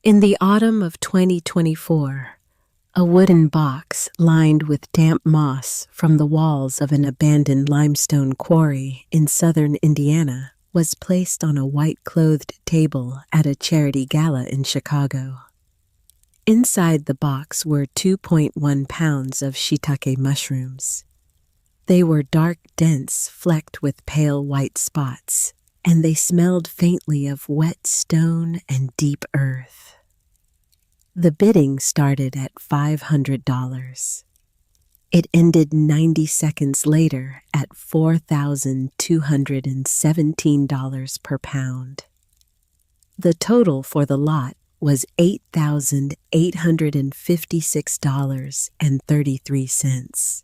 In the autumn of 2024, a wooden box lined with damp moss from the walls of an abandoned limestone quarry in southern Indiana was placed on a white-clothed table at a charity gala in Chicago. Inside the box were 2.1 pounds of shiitake mushrooms. They were dark, dense, flecked with pale white spots, and they smelled faintly of wet stone and deep earth. The bidding started at $500. It ended 90 seconds later at $4,217 per pound. The total for the lot was $8,856.33.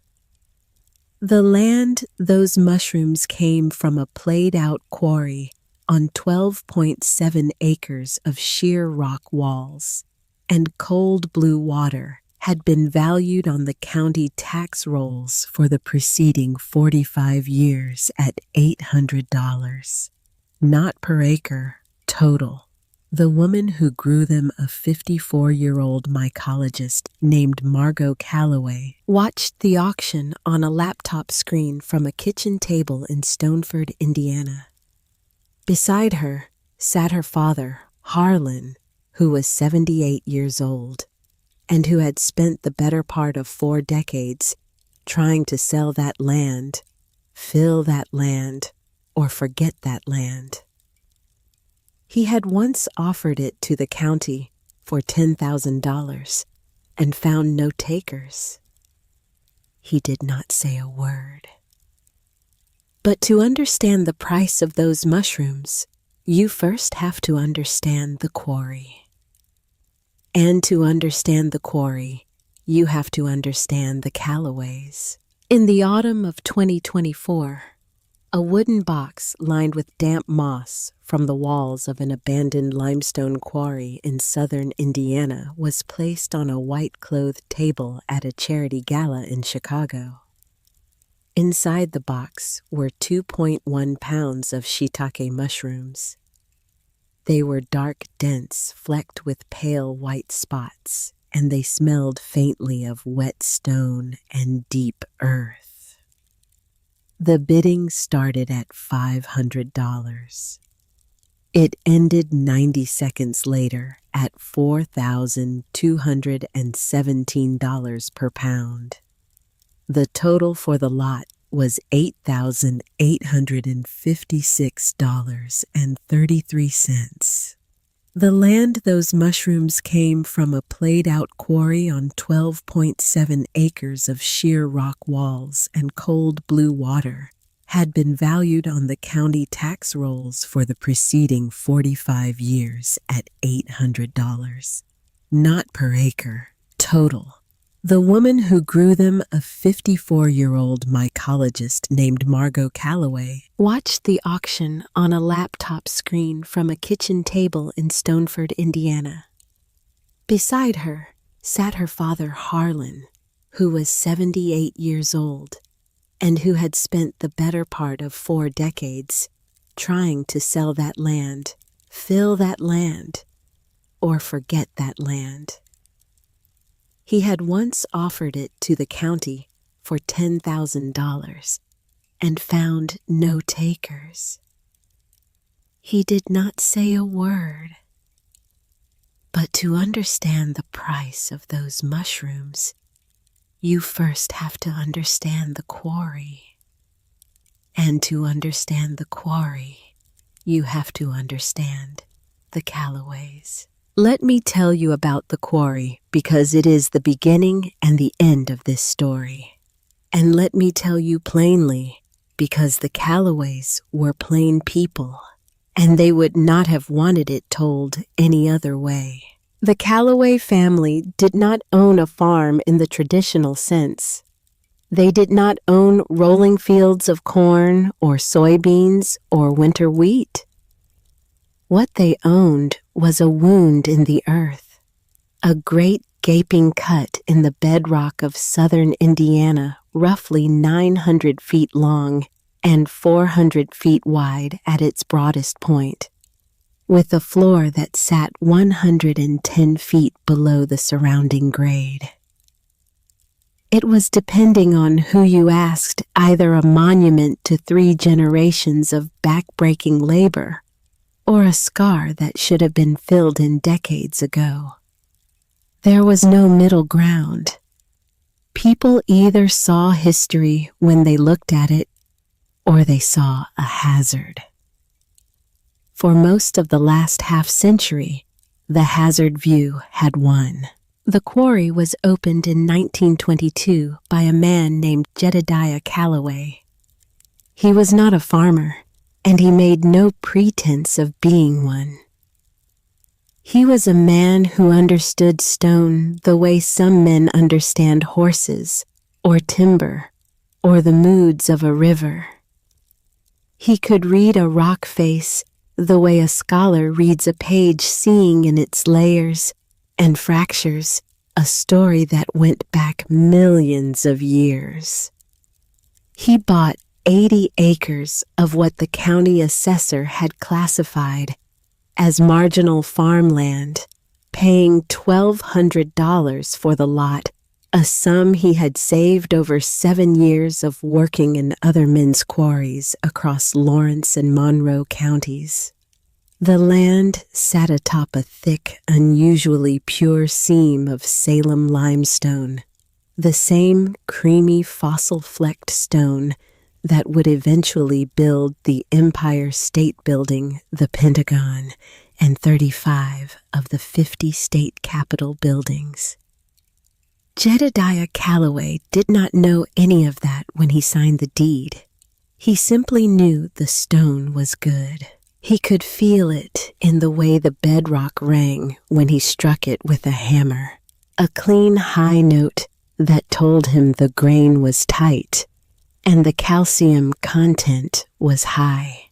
The land those mushrooms came from a played-out quarry on 12.7 acres of sheer rock walls and cold blue water had been valued on the county tax rolls for the preceding 45 years at $800, not per acre, total. The woman who grew them, a 54-year-old mycologist named Margot Calloway, watched the auction on a laptop screen from a kitchen table in Stoneford, Indiana. Beside her sat her father, Harlan, who was 78 years old, and who had spent the better part of 4 decades trying to sell that land, fill that land, or forget that land. He had once offered it to the county for $10,000 and found no takers. He did not say a word. But to understand the price of those mushrooms, you first have to understand the quarry. And to understand the quarry, you have to understand the Callaways. In the autumn of 2024, a wooden box lined with damp moss from the walls of an abandoned limestone quarry in southern Indiana was placed on a white-clothed table at a charity gala in Chicago. Inside the box were 2.1 pounds of shiitake mushrooms. They were dark, dense, flecked with pale white spots, and they smelled faintly of wet stone and deep earth. The bidding started at $500. It ended 90 seconds later at $4,217 per pound. The total for the lot was $8,856.33. The land those mushrooms came from a played-out quarry on 12.7 acres of sheer rock walls and cold blue water had been valued on the county tax rolls for the preceding 45 years at $800, not per acre, total. The woman who grew them, a 54-year-old mycologist named Margot Calloway, watched the auction on a laptop screen from a kitchen table in Stoneford, Indiana. Beside her sat her father, Harlan, who was 78 years old and who had spent the better part of 4 decades trying to sell that land, fill that land, or forget that land. He had once offered it to the county for $10,000 and found no takers. He did not say a word. But to understand the price of those mushrooms, you first have to understand the quarry. And to understand the quarry, you have to understand the Callaways. Let me tell you about the quarry because it is the beginning and the end of this story. And let me tell you plainly because the Callaways were plain people and they would not have wanted it told any other way. The Calloway family did not own a farm in the traditional sense. They did not own rolling fields of corn or soybeans or winter wheat. What they owned was a wound in the earth, a great gaping cut in the bedrock of southern Indiana, roughly 900 feet long and 400 feet wide at its broadest point. with a floor that sat 110 feet below the surrounding grade. It was, depending on who you asked, either a monument to 3 generations of back-breaking labor or a scar that should have been filled in decades ago. There was no middle ground. People either saw history when they looked at it, or they saw a hazard. For most of the last half-century, the hazard view had won. The quarry was opened in 1922 by a man named Jedediah Calloway. He was not a farmer, and he made no pretense of being one. He was a man who understood stone the way some men understand horses, or timber, or the moods of a river. He could read a rock face the way a scholar reads a page, seeing in its layers and fractures a story that went back millions of years. He bought 80 acres of what the county assessor had classified as marginal farmland, paying $1,200 for the lot, a sum he had saved over 7 years of working in other men's quarries across Lawrence and Monroe counties. The land sat atop a thick, unusually pure seam of Salem limestone, the same creamy fossil-flecked stone that would eventually build the Empire State Building, the Pentagon, and 35 of the 50 state capitol buildings. Jedediah Calloway did not know any of that when he signed the deed. He simply knew the stone was good. He could feel it in the way the bedrock rang when he struck it with a hammer, a clean high note that told him the grain was tight and the calcium content was high.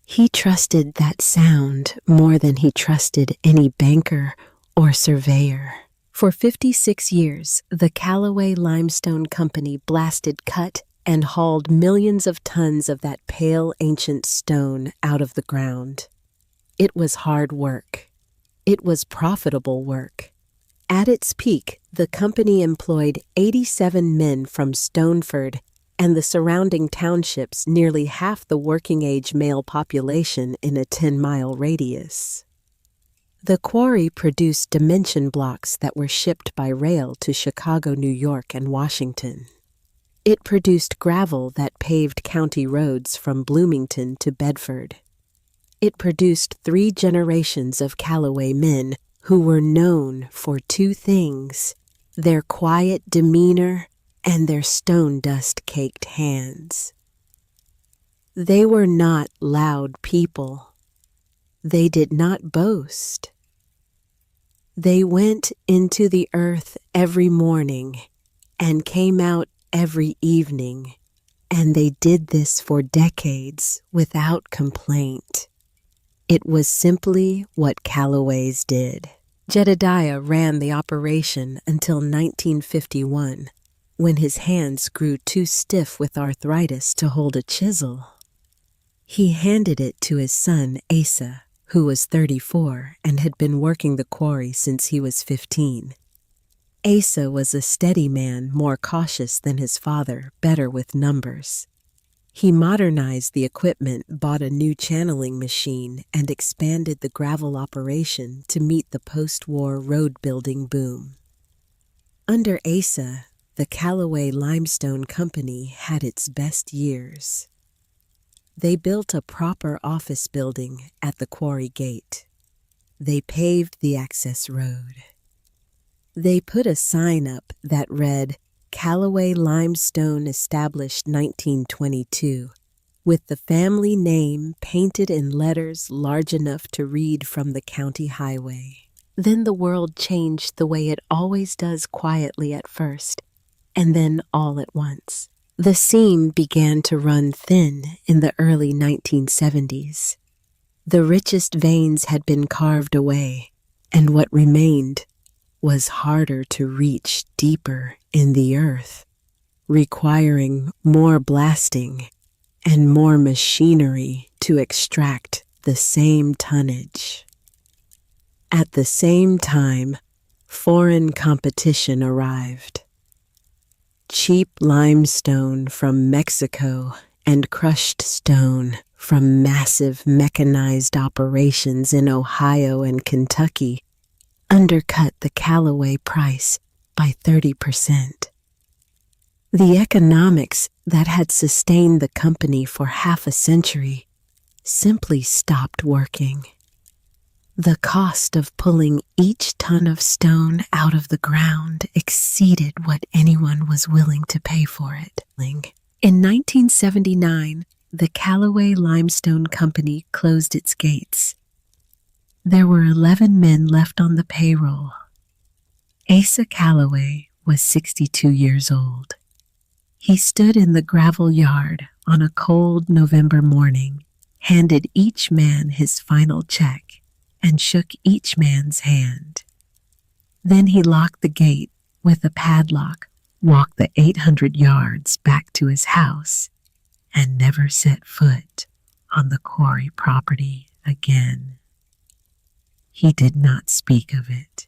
He trusted that sound more than he trusted any banker or surveyor. For 56 years, the Calloway Limestone Company blasted, cut, and hauled millions of tons of that pale ancient stone out of the ground. It was hard work. It was profitable work. At its peak, the company employed 87 men from Stoneford and the surrounding townships, nearly half the working-age male population in a 10-mile radius. The quarry produced dimension blocks that were shipped by rail to Chicago, New York, and Washington. It produced gravel that paved county roads from Bloomington to Bedford. It produced 3 generations of Calloway men who were known for 2 things: their quiet demeanor and their stone dust-caked hands. They were not loud people. They did not boast. They went into the earth every morning and came out every evening, and they did this for decades without complaint. It was simply what Calloways did. Jedediah ran the operation until 1951, when his hands grew too stiff with arthritis to hold a chisel. He handed it to his son, Asa, who was 34 and had been working the quarry since he was 15. Asa was a steady man, more cautious than his father, better with numbers. He modernized the equipment, bought a new channeling machine, and expanded the gravel operation to meet the post-war road-building boom. Under Asa, the Calloway Limestone Company had its best years. They built a proper office building at the quarry gate. They paved the access road. They put a sign up that read, Calloway Limestone established 1922, with the family name painted in letters large enough to read from the county highway. Then the world changed the way it always does, quietly at first, and then all at once. The seam began to run thin in the early 1970s. The richest veins had been carved away, and what remained was harder to reach, deeper in the earth, requiring more blasting and more machinery to extract the same tonnage. At the same time, foreign competition arrived. Cheap limestone from Mexico and crushed stone from massive mechanized operations in Ohio and Kentucky undercut the Callaway price by 30%. The economics that had sustained the company for half a century simply stopped working. The cost of pulling each ton of stone out of the ground exceeded what anyone was willing to pay for it. In 1979, the Callaway Limestone Company closed its gates. There were 11 men left on the payroll. Asa Callaway was 62 years old. He stood in the gravel yard on a cold November morning, handed each man his final check, and shook each man's hand. Then he locked the gate with a padlock, walked the 800 yards back to his house, and never set foot on the quarry property again. He did not speak of it.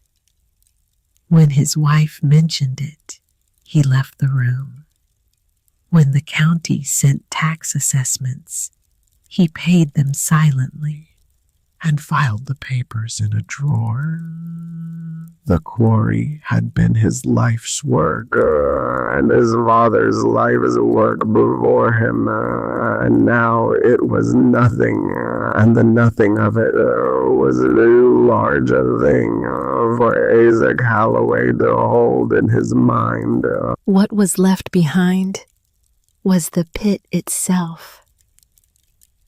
When his wife mentioned it, he left the room. When the county sent tax assessments, he paid them silently and filed the papers in a drawer. The quarry had been his life's work, and his father's life's work before him, and now it was nothing, and the nothing of it was too large a thing for Asa Callaway to hold in his mind. What was left behind was the pit itself,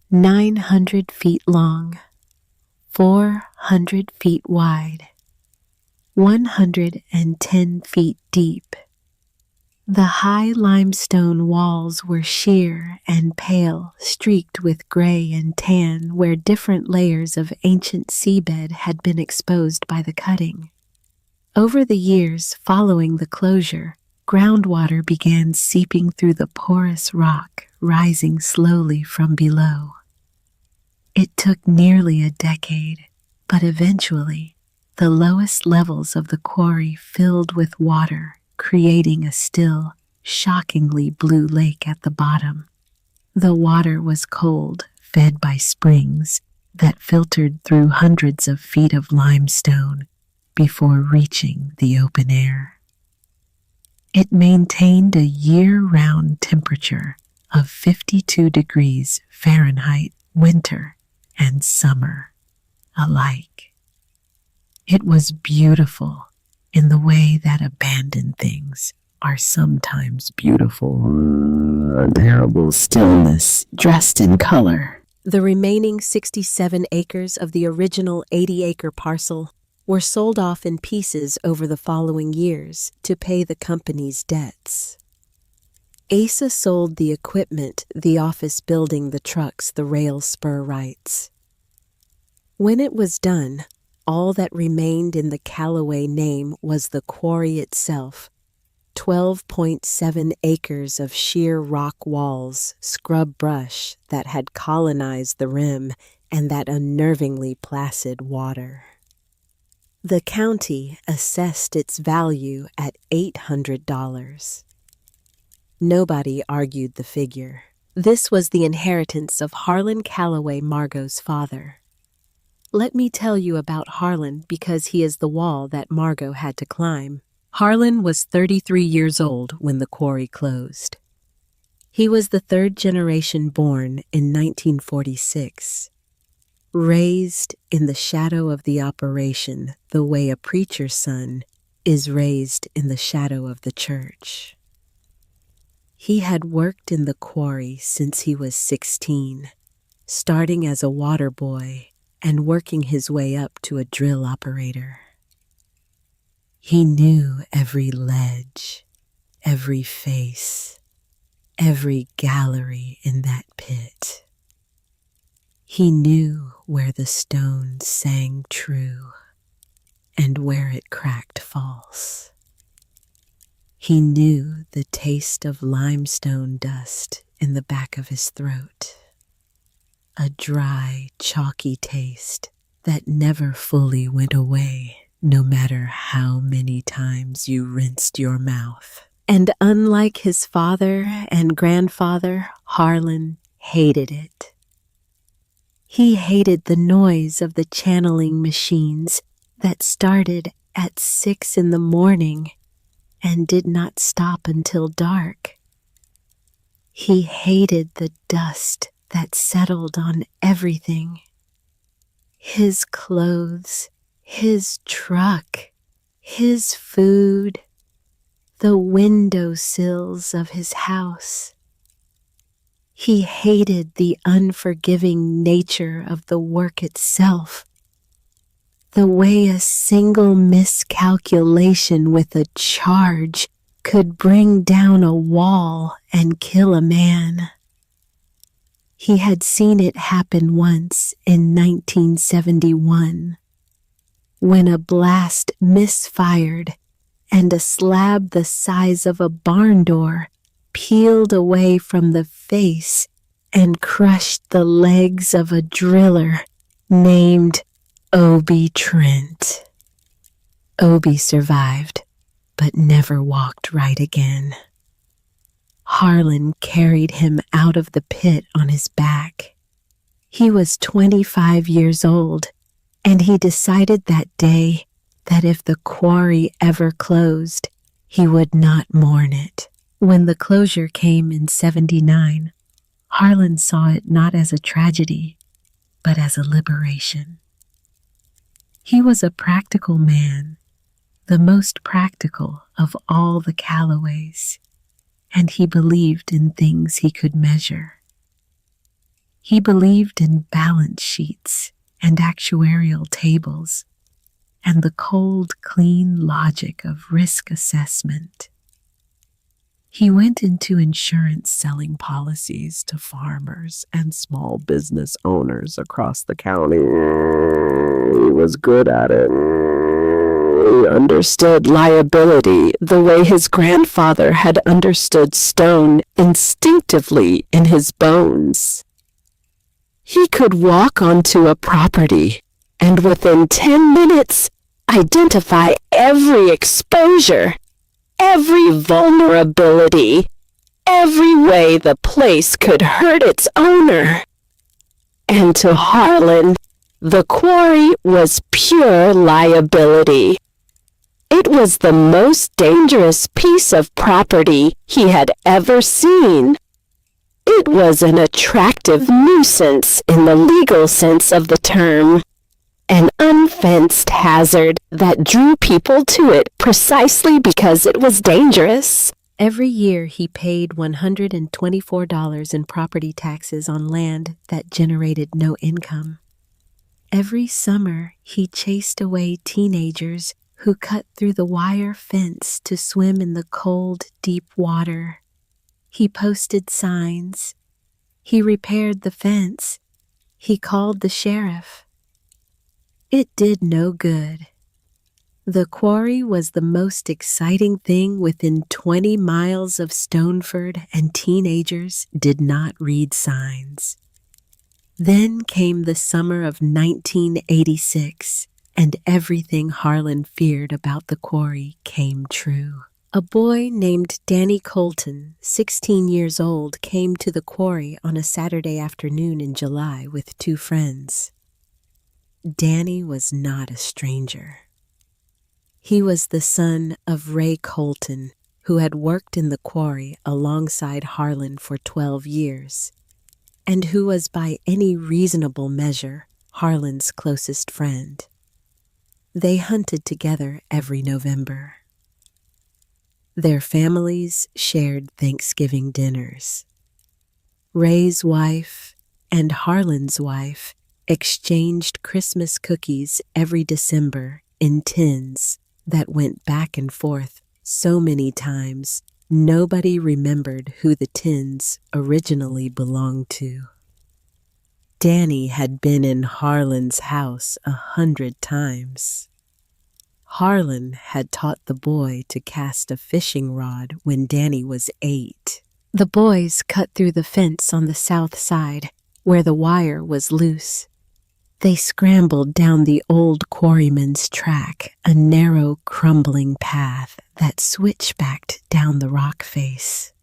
900 feet long, 400 feet wide, 110 feet deep. The high limestone walls were sheer and pale, streaked with gray and tan where different layers of ancient seabed had been exposed by the cutting. Over the years following the closure, groundwater began seeping through the porous rock, rising slowly from below. It took nearly a decade, but eventually, the lowest levels of the quarry filled with water, creating a still, shockingly blue lake at the bottom. The water was cold, fed by springs that filtered through hundreds of feet of limestone before reaching the open air. It maintained a year-round temperature of 52 degrees Fahrenheit, winter and summer alike. It was beautiful in the way that abandoned things are sometimes beautiful. A terrible stillness dressed in color. The remaining 67 acres of the original 80-acre parcel were sold off in pieces over the following years to pay the company's debts. Asa sold the equipment, the office building, the trucks, the rail spur rights. When it was done, all that remained in the Callaway name was the quarry itself, 12.7 acres of sheer rock walls, scrub brush that had colonized the rim, and that unnervingly placid water. The county assessed its value at $800. Nobody argued the figure. This was the inheritance of Harlan Callaway, Margot's father. Let me tell you about Harlan because he is the wall that Margot had to climb. Harlan was 33 years old when the quarry closed. He was the third generation born in 1946. Raised in the shadow of the operation the way a preacher's son is raised in the shadow of the church. He had worked in the quarry since he was 16, starting as a water boy and working his way up to a drill operator. He knew every ledge, every face, every gallery in that pit. He knew where the stone sang true and where it cracked false. He knew the taste of limestone dust in the back of his throat. a dry, chalky taste that never fully went away, no matter how many times you rinsed your mouth. And unlike his father and grandfather, Harlan hated it. He hated the noise of the channeling machines that started at 6 in the morning and did not stop until dark. He hated the dust that settled on everything. His clothes, his truck, his food, the windowsills of his house. He hated the unforgiving nature of the work itself, the way a single miscalculation with a charge could bring down a wall and kill a man. He had seen it happen once in 1971, when a blast misfired and a slab the size of a barn door peeled away from the face and crushed the legs of a driller named Obie Trent. Obie survived, but never walked right again. Harlan carried him out of the pit on his back. He was 25 years old, and he decided that day that if the quarry ever closed, he would not mourn it. When the closure came in '79, Harlan saw it not as a tragedy, but as a liberation. He was a practical man, the most practical of all the Callaways, and he believed in things he could measure. He believed in balance sheets and actuarial tables, and the cold, clean logic of risk assessment. He went into insurance selling policies to farmers and small business owners across the county. He was good at it. He understood liability the way his grandfather had understood stone instinctively in his bones. He could walk onto a property and within 10 minutes identify every exposure, every vulnerability, every way the place could hurt its owner. And to Harlan, the quarry was pure liability. It was the most dangerous piece of property he had ever seen. It was an attractive nuisance in the legal sense of the term, an unfenced hazard that drew people to it precisely because it was dangerous. Every year he paid $124 in property taxes on land that generated no income. Every summer he chased away teenagers who cut through the wire fence to swim in the cold, deep water. He posted signs. He repaired the fence. He called the sheriff. It did no good. The quarry was the most exciting thing within 20 miles of Stoneford, and teenagers did not read signs. Then came the summer of 1986, and everything Harlan feared about the quarry came true. A boy named Danny Colton, 16 years old, came to the quarry on a Saturday afternoon in July with 2 friends. Danny was not a stranger. He was the son of Ray Colton, who had worked in the quarry alongside Harlan for 12 years, and who was by any reasonable measure Harlan's closest friend. They hunted together every November. Their families shared Thanksgiving dinners. Ray's wife and Harlan's wife exchanged Christmas cookies every December in tins that went back and forth so many times nobody remembered who the tins originally belonged to. Danny had been in Harlan's house 100 times. Harlan had taught the boy to cast a fishing rod when Danny was 8. The boys cut through the fence on the south side, where the wire was loose. They scrambled down the old quarryman's track, a narrow, crumbling path that switchbacked down the rock face.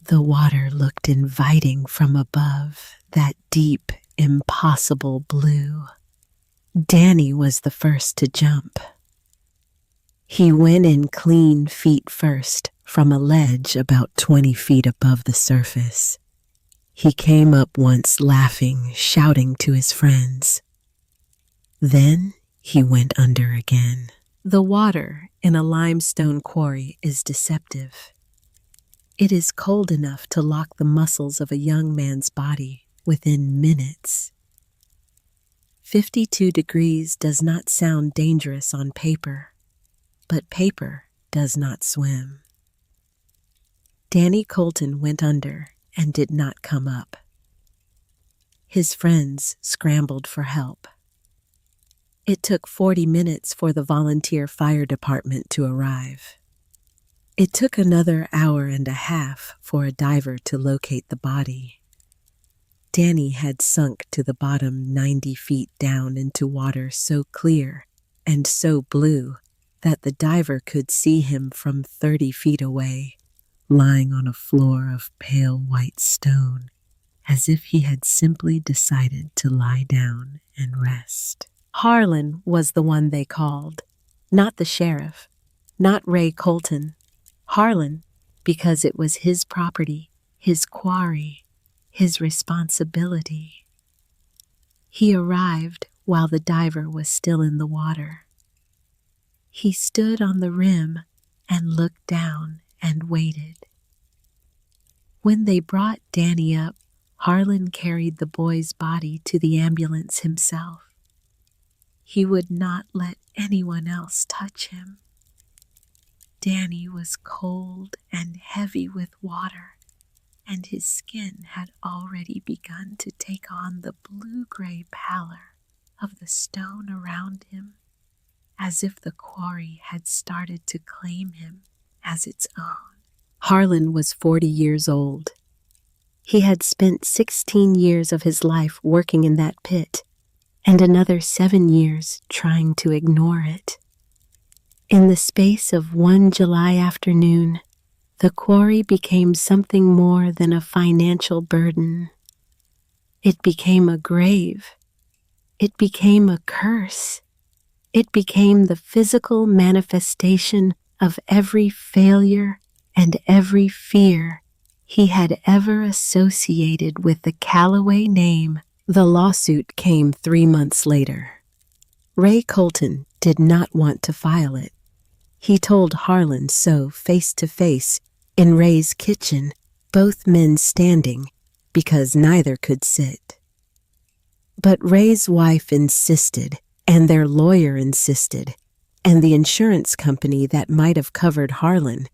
The water looked inviting from above, that deep, impossible blue. Danny was the first to jump. He went in clean feet first from a ledge about 20 feet above the surface. He came up once laughing, shouting to his friends. Then he went under again. The water in a limestone quarry is deceptive. It is cold enough to lock the muscles of a young man's body within minutes. 52 degrees does not sound dangerous on paper, but paper does not swim. Danny Colton went under and did not come up. His friends scrambled for help. It took 40 minutes for the volunteer fire department to arrive. It took another hour and a half for a diver to locate the body. Danny had sunk to the bottom 90 feet down into water so clear and so blue that the diver could see him from 30 feet away, lying on a floor of pale white stone, as if he had simply decided to lie down and rest. Harlan was the one they called, not the sheriff, not Ray Colton. Harlan, because it was his property, his quarry, his responsibility. He arrived while the diver was still in the water. He stood on the rim and looked down and waited. When they brought Danny up, Harlan carried the boy's body to the ambulance himself. He would not let anyone else touch him. Danny was cold and heavy with water, and his skin had already begun to take on the blue-gray pallor of the stone around him, as if the quarry had started to claim him as its own. Harlan was 40 years old. He had spent 16 years of his life working in that pit, and another 7 years trying to ignore it. In the space of one July afternoon, the quarry became something more than a financial burden. It became a grave. It became a curse. It became the physical manifestation of every failure and every fear he had ever associated with the Callaway name. The lawsuit came 3 months later. Ray Colton did not want to file it. He told Harlan so face to face in Ray's kitchen, both men standing, because neither could sit. But Ray's wife insisted, and their lawyer insisted, and the insurance company that might have covered Harlan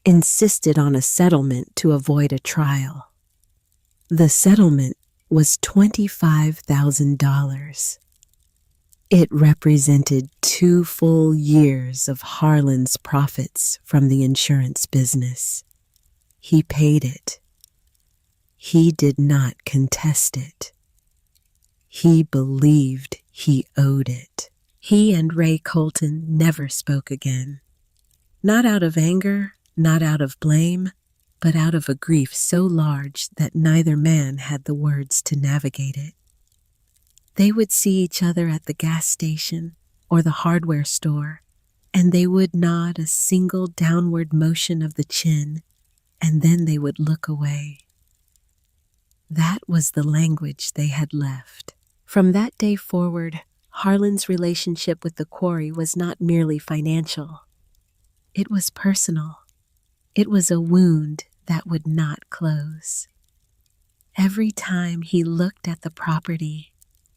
insisted on a settlement to avoid a trial. The settlement was $25,000. It represented 2 full years of Harlan's profits from the insurance business. He paid it. He did not contest it. He believed he owed it. He and Ray Colton never spoke again. Not out of anger, not out of blame, but out of a grief so large that neither man had the words to navigate it. They would see each other at the gas station or the hardware store, and they would nod a single downward motion of the chin, and then they would look away. That was the language they had left. From that day forward, Harlan's relationship with the quarry was not merely financial. It was personal. It was a wound that would not close. Every time he looked at the property,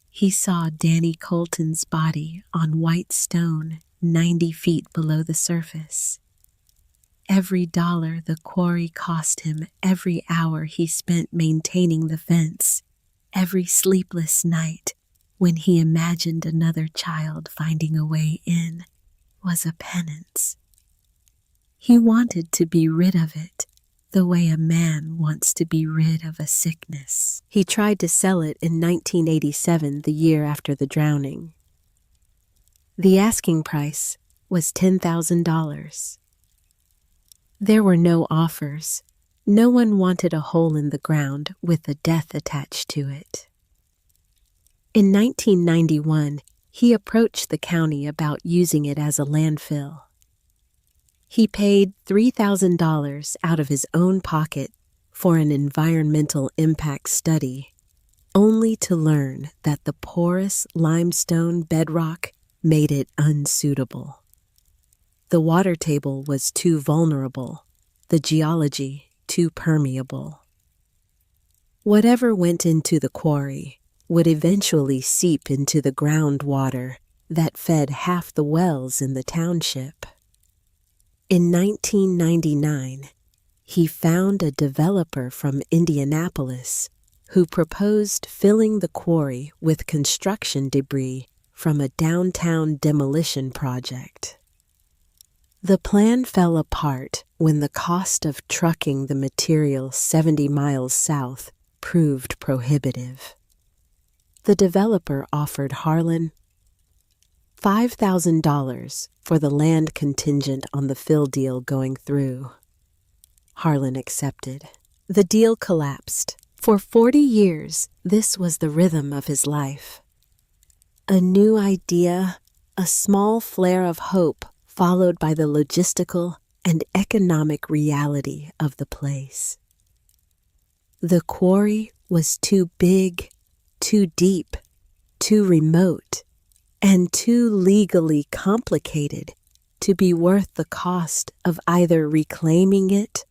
he saw Danny Colton's body on white stone 90 feet below the surface. Every dollar the quarry cost him, every hour he spent maintaining the fence, every sleepless night when he imagined another child finding a way in, was a penance. He wanted to be rid of it, the way a man wants to be rid of a sickness. He tried to sell it in 1987, the year after the drowning. The asking price was $10,000. There were no offers. No one wanted a hole in the ground with a death attached to it. In 1991, he approached the county about using it as a landfill. He paid $3,000 out of his own pocket for an environmental impact study, only to learn that the porous limestone bedrock made it unsuitable. The water table was too vulnerable, the geology too permeable. Whatever went into the quarry would eventually seep into the groundwater that fed half the wells in the township. In 1999, he found a developer from Indianapolis who proposed filling the quarry with construction debris from a downtown demolition project. The plan fell apart when the cost of trucking the material 70 miles south proved prohibitive. The developer offered Harlan $5,000 for the land contingent on the fill deal going through. Harlan accepted. The deal collapsed. For 40 years, this was the rhythm of his life. A new idea, a small flare of hope, followed by the logistical and economic reality of the place. The quarry was too big, too deep, too remote, and too legally complicated to be worth the cost of either reclaiming it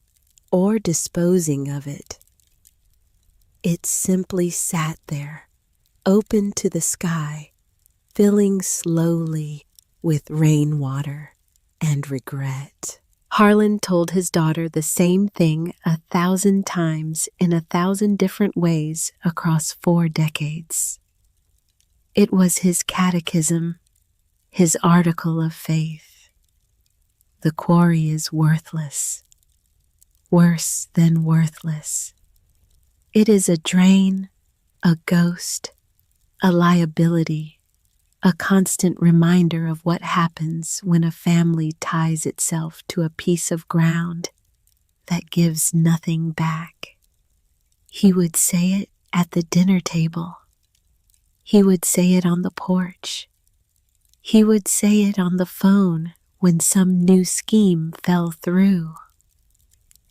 or disposing of it. It simply sat there, open to the sky, filling slowly with rainwater and regret. Harlan told his daughter the same thing 1,000 times in 1,000 different ways across 4 decades. It was his catechism, his article of faith. The quarry is worthless, worse than worthless. It is a drain, a ghost, a liability, a constant reminder of what happens when a family ties itself to a piece of ground that gives nothing back. He would say it at the dinner table. He would say it on the porch. He would say it on the phone when some new scheme fell through.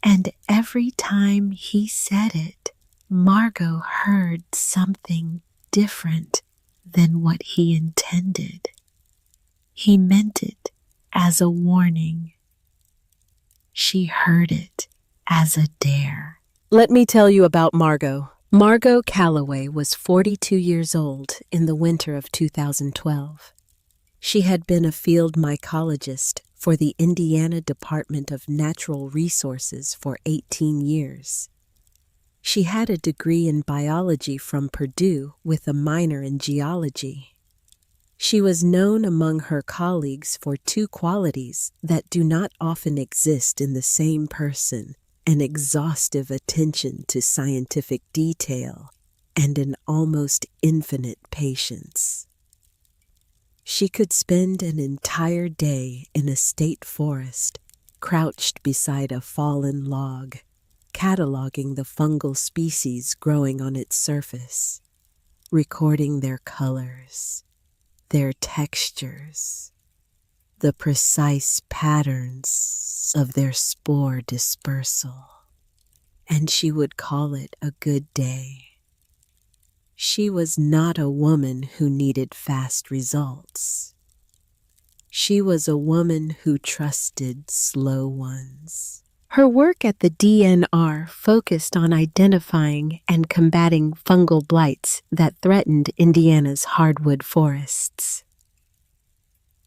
And every time he said it, Margot heard something different than what he intended. He meant it as a warning. She heard it as a dare. Let me tell you about Margot. Margot Calloway was 42 years old in the winter of 2012. She had been a field mycologist for the Indiana Department of Natural Resources for 18 years. She had a degree in biology from Purdue with a minor in geology. She was known among her colleagues for 2 qualities that do not often exist in the same person: an exhaustive attention to scientific detail and an almost infinite patience. She could spend an entire day in a state forest, crouched beside a fallen log, cataloging the fungal species growing on its surface, recording their colors, their textures, the precise patterns of their spore dispersal. And she would call it a good day. She was not a woman who needed fast results. She was a woman who trusted slow ones. Her work at the DNR focused on identifying and combating fungal blights that threatened Indiana's hardwood forests.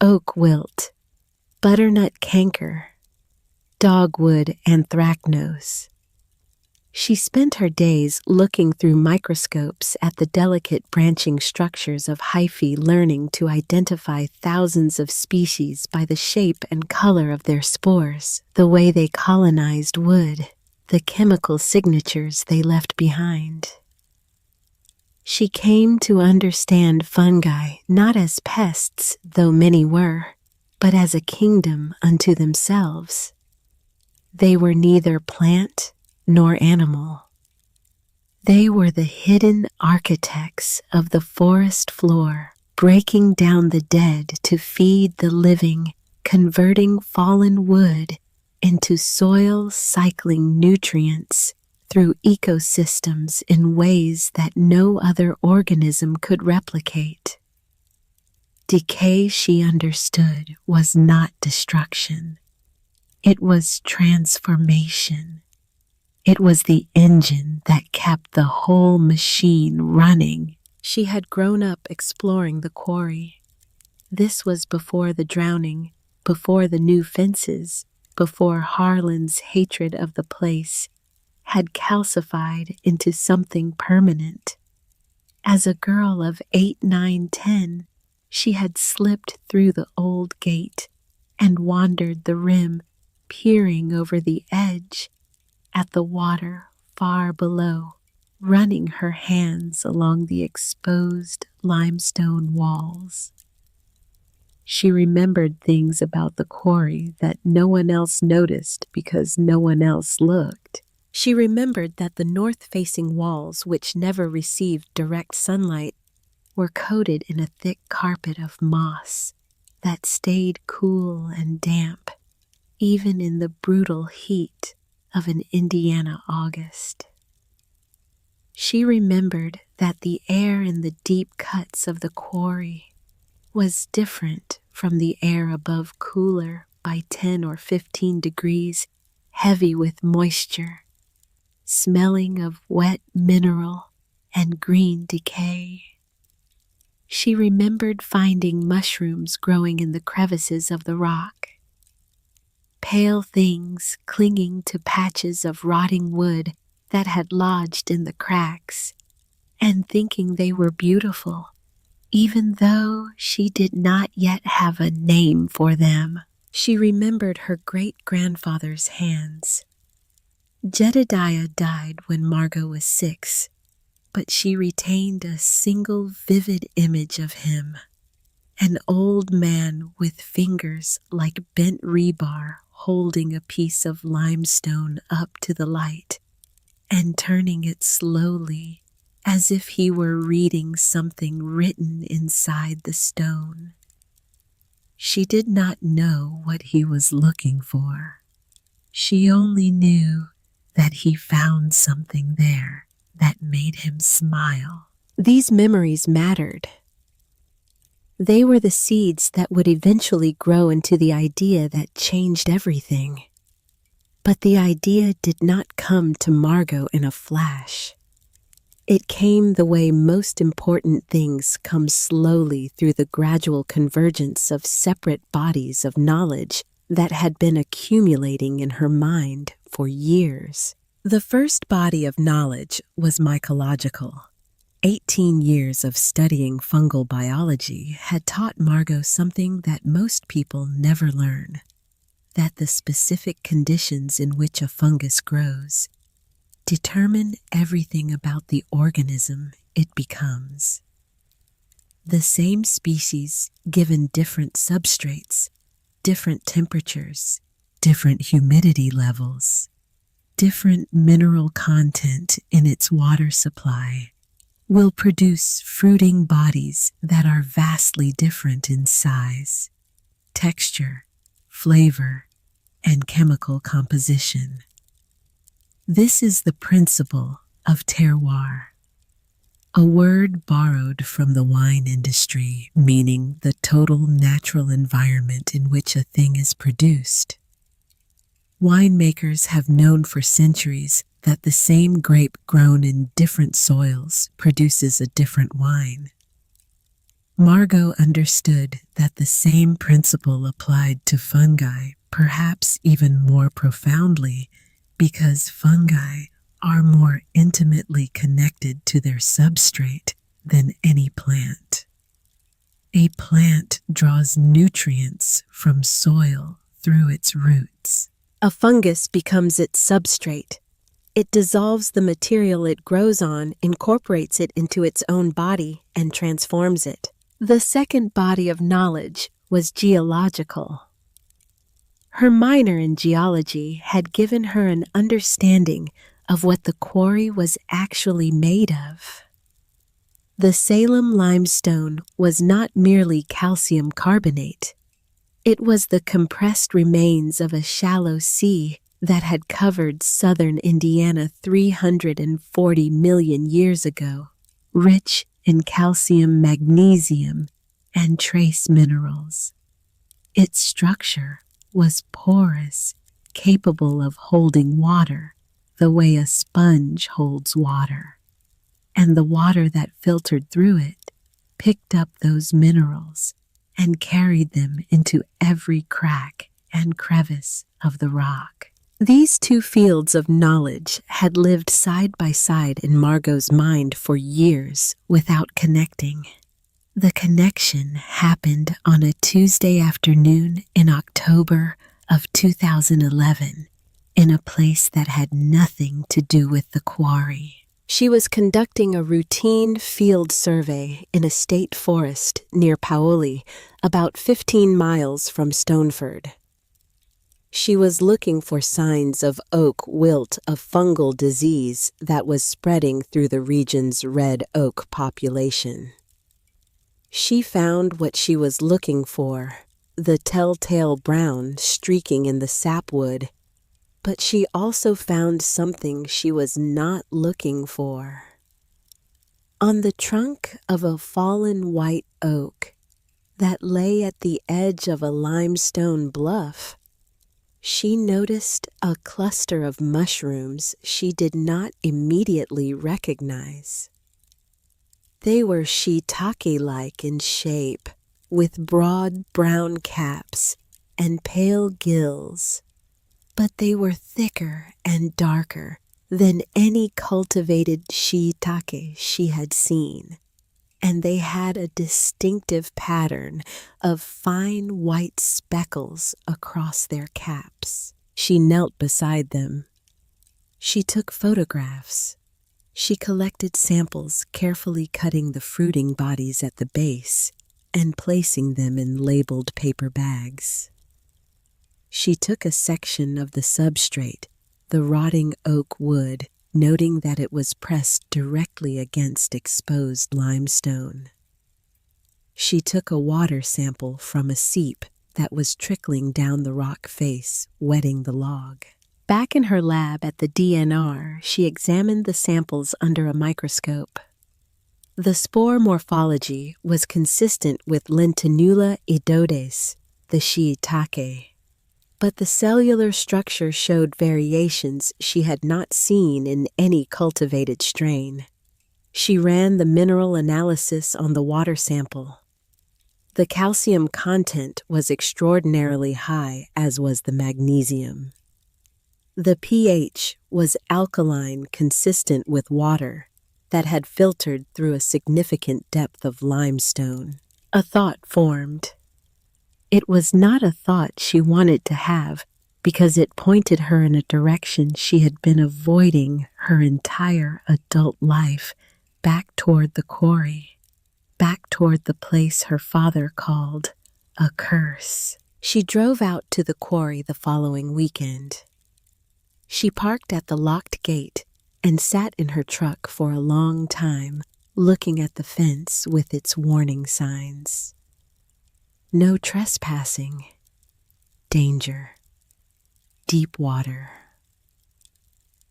Oak wilt, butternut canker, dogwood anthracnose. She spent her days looking through microscopes at the delicate branching structures of hyphae, learning to identify thousands of species by the shape and color of their spores, the way they colonized wood, the chemical signatures they left behind. She came to understand fungi not as pests, though many were, but as a kingdom unto themselves. They were neither plant nor animal. They were the hidden architects of the forest floor, breaking down the dead to feed the living, converting fallen wood into soil, cycling nutrients through ecosystems in ways that no other organism could replicate. Decay, she understood, was not destruction. It was transformation. It was the engine that kept the whole machine running. She had grown up exploring the quarry. This was before the drowning, before the new fences, before Harlan's hatred of the place had calcified into something permanent. As a girl of 8, 9, 10, she had slipped through the old gate and wandered the rim, peering over the edge at the water far below, running her hands along the exposed limestone walls. She remembered things about the quarry that no one else noticed because no one else looked. She remembered that the north-facing walls, which never received direct sunlight, were coated in a thick carpet of moss that stayed cool and damp, even in the brutal heat of an Indiana August. She remembered that the air in the deep cuts of the quarry was different from the air above, cooler by 10 or 15 degrees, heavy with moisture, smelling of wet mineral and green decay. She remembered finding mushrooms growing in the crevices of the rock, pale things clinging to patches of rotting wood that had lodged in the cracks, and thinking they were beautiful, even though she did not yet have a name for them. She remembered her great-grandfather's hands. Jedediah died when Margot was 6, but she retained a single vivid image of him, an old man with fingers like bent rebar holding a piece of limestone up to the light and turning it slowly as if he were reading something written inside the stone. She did not know what he was looking for. She only knew that he found something there that made him smile. These memories mattered. They were the seeds that would eventually grow into the idea that changed everything. But the idea did not come to Margot in a flash. It came the way most important things come slowly through the gradual convergence of separate bodies of knowledge that had been accumulating in her mind for years. The first body of knowledge was mycological. 18 years of studying fungal biology had taught Margot something that most people never learn, that the specific conditions in which a fungus grows determine everything about the organism it becomes. The same species, given different substrates, different temperatures, different humidity levels, different mineral content in its water supply, will produce fruiting bodies that are vastly different in size, texture, flavor, and chemical composition. This is the principle of terroir, a word borrowed from the wine industry, meaning the total natural environment in which a thing is produced. Winemakers have known for centuries that the same grape grown in different soils produces a different wine. Margot understood that the same principle applied to fungi, perhaps even more profoundly, because fungi are more intimately connected to their substrate than any plant. A plant draws nutrients from soil through its roots. A fungus becomes its substrate, It dissolves the material it grows on, incorporates it into its own body, and transforms it. The second body of knowledge was geological. Her minor in geology had given her an understanding of what the quarry was actually made of. The Salem limestone was not merely calcium carbonate. It was the compressed remains of a shallow sea that had covered southern Indiana 340 million years ago, rich in calcium, magnesium, and trace minerals. Its structure was porous, capable of holding water the way a sponge holds water, and the water that filtered through it picked up those minerals and carried them into every crack and crevice of the rock. These two fields of knowledge had lived side by side in Margot's mind for years without connecting. The connection happened on a Tuesday afternoon in October of 2011 in a place that had nothing to do with the quarry. She was conducting a routine field survey in a state forest near Paoli, about 15 miles from Stoneford. She was looking for signs of oak wilt, a fungal disease that was spreading through the region's red oak population. She found what she was looking for, the telltale brown streaking in the sapwood, but she also found something she was not looking for. On the trunk of a fallen white oak that lay at the edge of a limestone bluff, she noticed a cluster of mushrooms she did not immediately recognize. They were shiitake-like in shape, with broad brown caps and pale gills, but they were thicker and darker than any cultivated shiitake she had seen, and they had a distinctive pattern of fine white speckles across their caps. She knelt beside them. She took photographs. She collected samples, carefully cutting the fruiting bodies at the base and placing them in labeled paper bags. She took a section of the substrate, the rotting oak wood, noting that it was pressed directly against exposed limestone. She took a water sample from a seep that was trickling down the rock face, wetting the log. Back in her lab at the DNR, she examined the samples under a microscope. The spore morphology was consistent with Lentinula edodes, the shiitake, but the cellular structure showed variations she had not seen in any cultivated strain. She ran the mineral analysis on the water sample. The calcium content was extraordinarily high, as was the magnesium. The pH was alkaline, consistent with water that had filtered through a significant depth of limestone. A thought formed. It was not a thought she wanted to have because it pointed her in a direction she had been avoiding her entire adult life, back toward the quarry, back toward the place her father called a curse. She drove out to the quarry the following weekend. She parked at the locked gate and sat in her truck for a long time, looking at the fence with its warning signs. No trespassing, danger, deep water.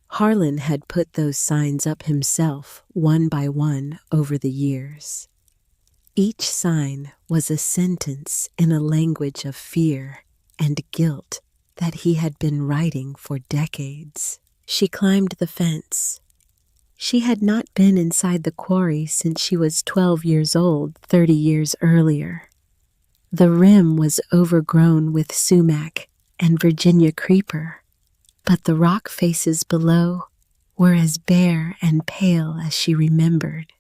Harlan had put those signs up himself, one by one, over the years. Each sign was a sentence in a language of fear and guilt that he had been writing for decades. She climbed the fence. She had not been inside the quarry since she was 12 years old, 30 years earlier. The rim was overgrown with sumac and Virginia creeper, but the rock faces below were as bare and pale as she remembered.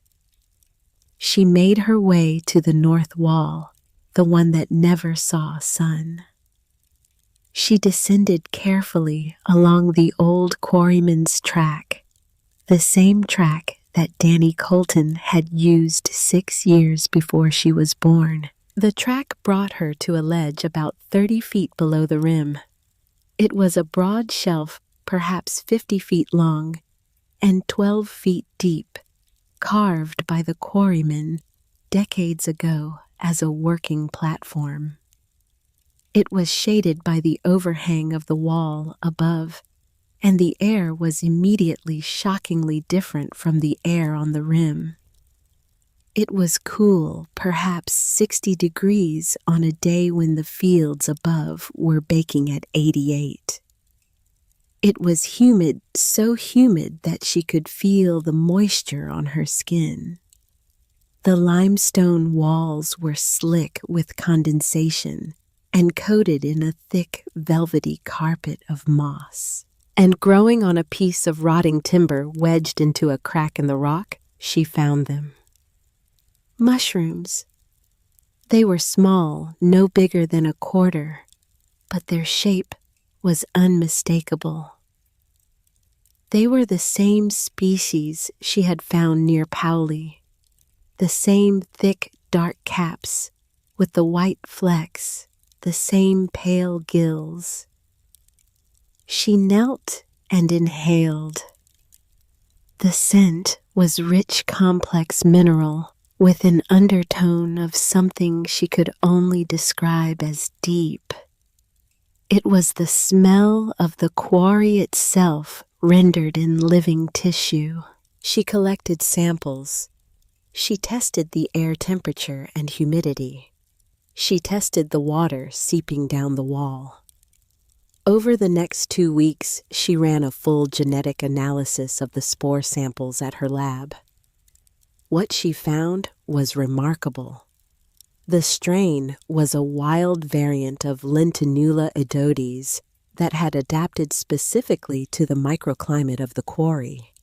She made her way to the north wall, the one that never saw sun. She descended carefully along the old quarryman's track, the same track that Danny Colton had used 6 years before she was born. The track brought her to a ledge about 30 feet below the rim. It was a broad shelf, perhaps 50 feet long and 12 feet deep, carved by the quarrymen decades ago as a working platform. It was shaded by the overhang of the wall above, and the air was immediately shockingly different from the air on the rim. It was cool, perhaps 60 degrees on a day when the fields above were baking at 88. It was humid, so humid that she could feel the moisture on her skin. The limestone walls were slick with condensation and coated in a thick, velvety carpet of moss. And growing on a piece of rotting timber wedged into a crack in the rock, she found them. Mushrooms. They were small, no bigger than a quarter, but their shape was unmistakable. They were the same species she had found near Powley, the same thick, dark caps with the white flecks, the same pale gills. She knelt and inhaled. The scent was rich, complex mineral with an undertone of something she could only describe as deep. It was the smell of the quarry itself rendered in living tissue. She collected samples. She tested the air temperature and humidity. She tested the water seeping down the wall. Over the next 2 weeks, she ran a full genetic analysis of the spore samples at her lab. What she found was remarkable. The strain was a wild variant of Lentinula edodes that had adapted specifically to the microclimate of the quarry.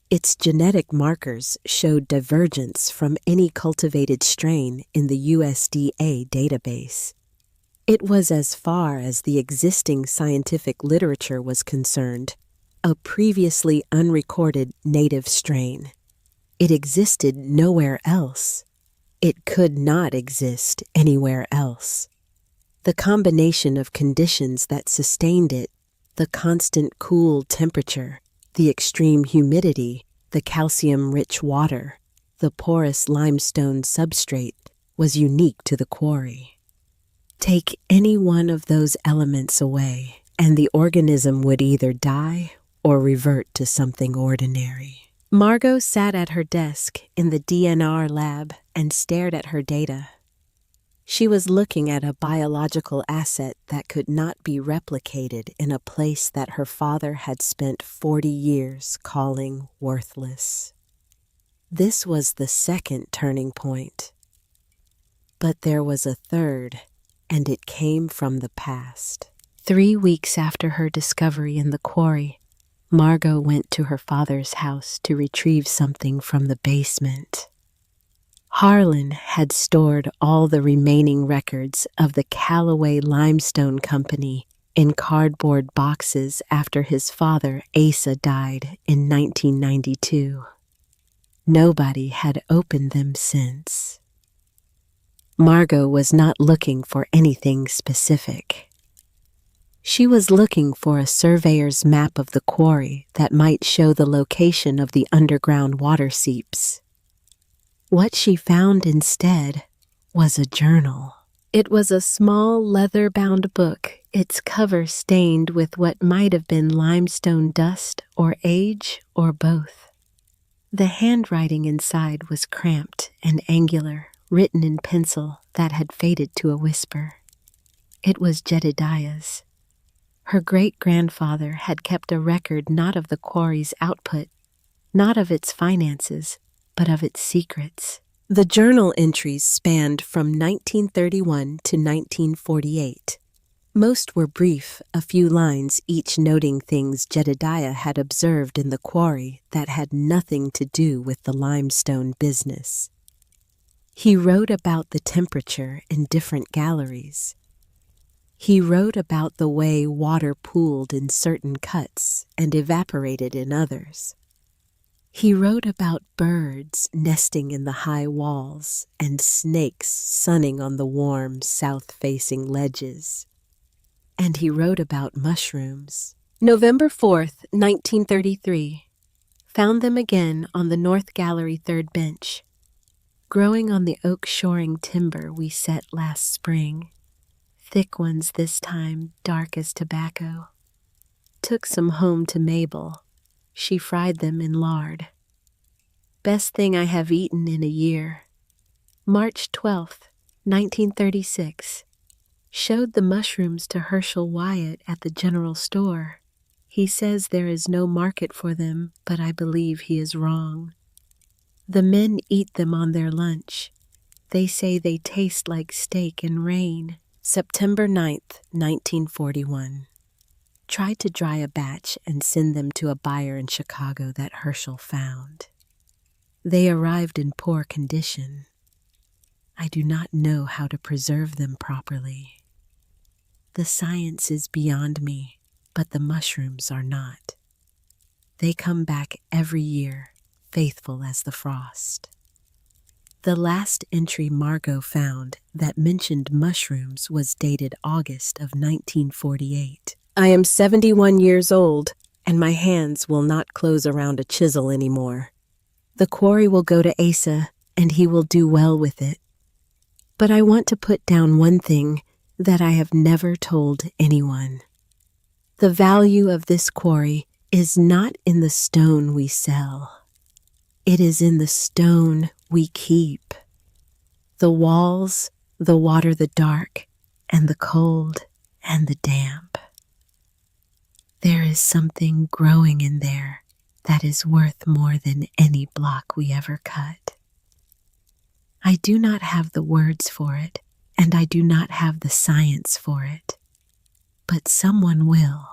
Its genetic markers showed divergence from any cultivated strain in the USDA database. It was, as far as the existing scientific literature was concerned, a previously unrecorded native strain. It existed nowhere else. It could not exist anywhere else. The combination of conditions that sustained it, the constant cool temperature, the extreme humidity, the calcium-rich water, the porous limestone substrate, was unique to the quarry. Take any one of those elements away, and the organism would either die or revert to something ordinary. Margot sat at her desk in the DNR lab and stared at her data. She was looking at a biological asset that could not be replicated in a place that her father had spent 40 years calling worthless. This was the second turning point. But there was a third, and it came from the past. 3 weeks after her discovery in the quarry, Margot went to her father's house to retrieve something from the basement. Harlan had stored all the remaining records of the Callaway Limestone Company in cardboard boxes after his father, Asa, died in 1992. Nobody had opened them since. Margot was not looking for anything specific. She was looking for a surveyor's map of the quarry that might show the location of the underground water seeps. What she found instead was a journal. It was a small leather-bound book, its cover stained with what might have been limestone dust or age or both. The handwriting inside was cramped and angular, written in pencil that had faded to a whisper. It was Jedediah's. Her great-grandfather had kept a record not of the quarry's output, not of its finances, but of its secrets. The journal entries spanned from 1931 to 1948. Most were brief, a few lines each noting things Jedediah had observed in the quarry that had nothing to do with the limestone business. He wrote about the temperature in different galleries. He wrote about the way water pooled in certain cuts and evaporated in others. He wrote about birds nesting in the high walls and snakes sunning on the warm south-facing ledges. And he wrote about mushrooms. November 4th, 1933. Found them again on the North Gallery third bench, growing on the oak shoring timber we set last spring. Thick ones this time, dark as tobacco. Took some home to Mabel. She fried them in lard. Best thing I have eaten in a year. March 12th, 1936. Showed the mushrooms to Herschel Wyatt at the general store. He says there is no market for them, but I believe he is wrong. The men eat them on their lunch. They say they taste like steak and rain. September 9th, 1941. Tried to dry a batch and send them to a buyer in Chicago that Herschel found. They arrived in poor condition. I do not know how to preserve them properly. The science is beyond me, but the mushrooms are not. They come back every year, faithful as the frost. The last entry Margot found that mentioned mushrooms was dated August of 1948. I am 71 years old, and my hands will not close around a chisel anymore. The quarry will go to Asa, and he will do well with it. But I want to put down one thing that I have never told anyone. The value of this quarry is not in the stone we sell. It is in the stone we keep. The walls, the water, the dark, and the cold, and the damp. There is something growing in there that is worth more than any block we ever cut. I do not have the words for it, and I do not have the science for it. But someone will.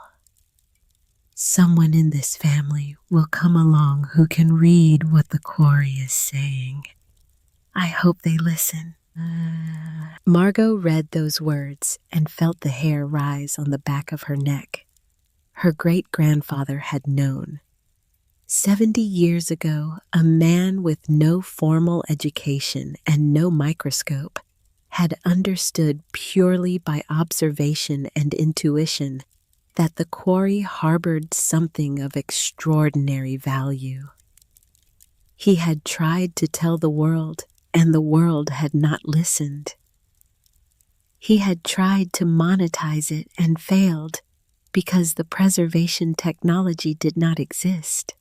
Someone in this family will come along who can read what the quarry is saying. I hope they listen. Margot read those words and felt the hair rise on the back of her neck. Her great-grandfather had known. 70 years ago, a man with no formal education and no microscope had understood purely by observation and intuition that the quarry harbored something of extraordinary value. He had tried to tell the world, and the world had not listened. He had tried to monetize it and failed because the preservation technology did not exist.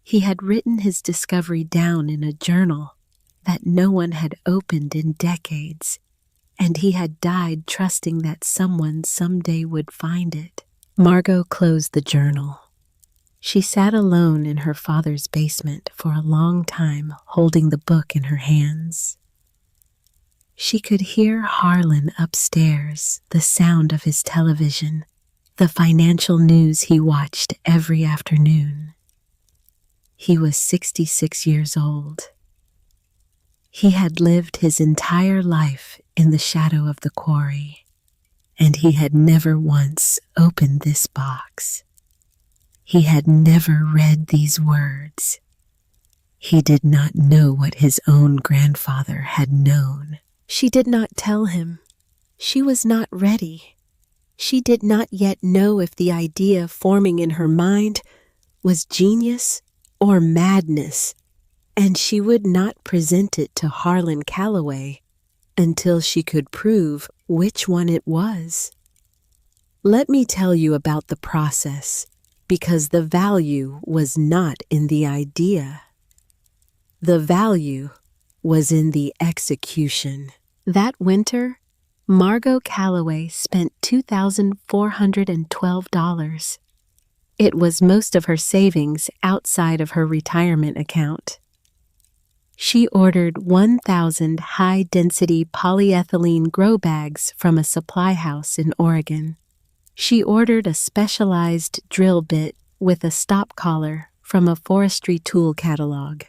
He had written his discovery down in a journal that no one had opened in decades, and he had died trusting that someone someday would find it. Margot closed the journal. She sat alone in her father's basement for a long time, holding the book in her hands. She could hear Harlan upstairs, the sound of his television, the financial news he watched every afternoon. He was 66 years old. He had lived his entire life in the shadow of the quarry, and he had never once opened this box. He had never read these words. He did not know what his own grandfather had known. She did not tell him. She was not ready. She did not yet know if the idea forming in her mind was genius or madness, and she would not present it to Harlan Calloway until she could prove which one it was. Let me tell you about the process, because the value was not in the idea. The value was in the execution. That winter, Margot Calloway spent $2,412. It was most of her savings outside of her retirement account. She ordered 1,000 high-density polyethylene grow bags from a supply house in Oregon. She ordered a specialized drill bit with a stop collar from a forestry tool catalog.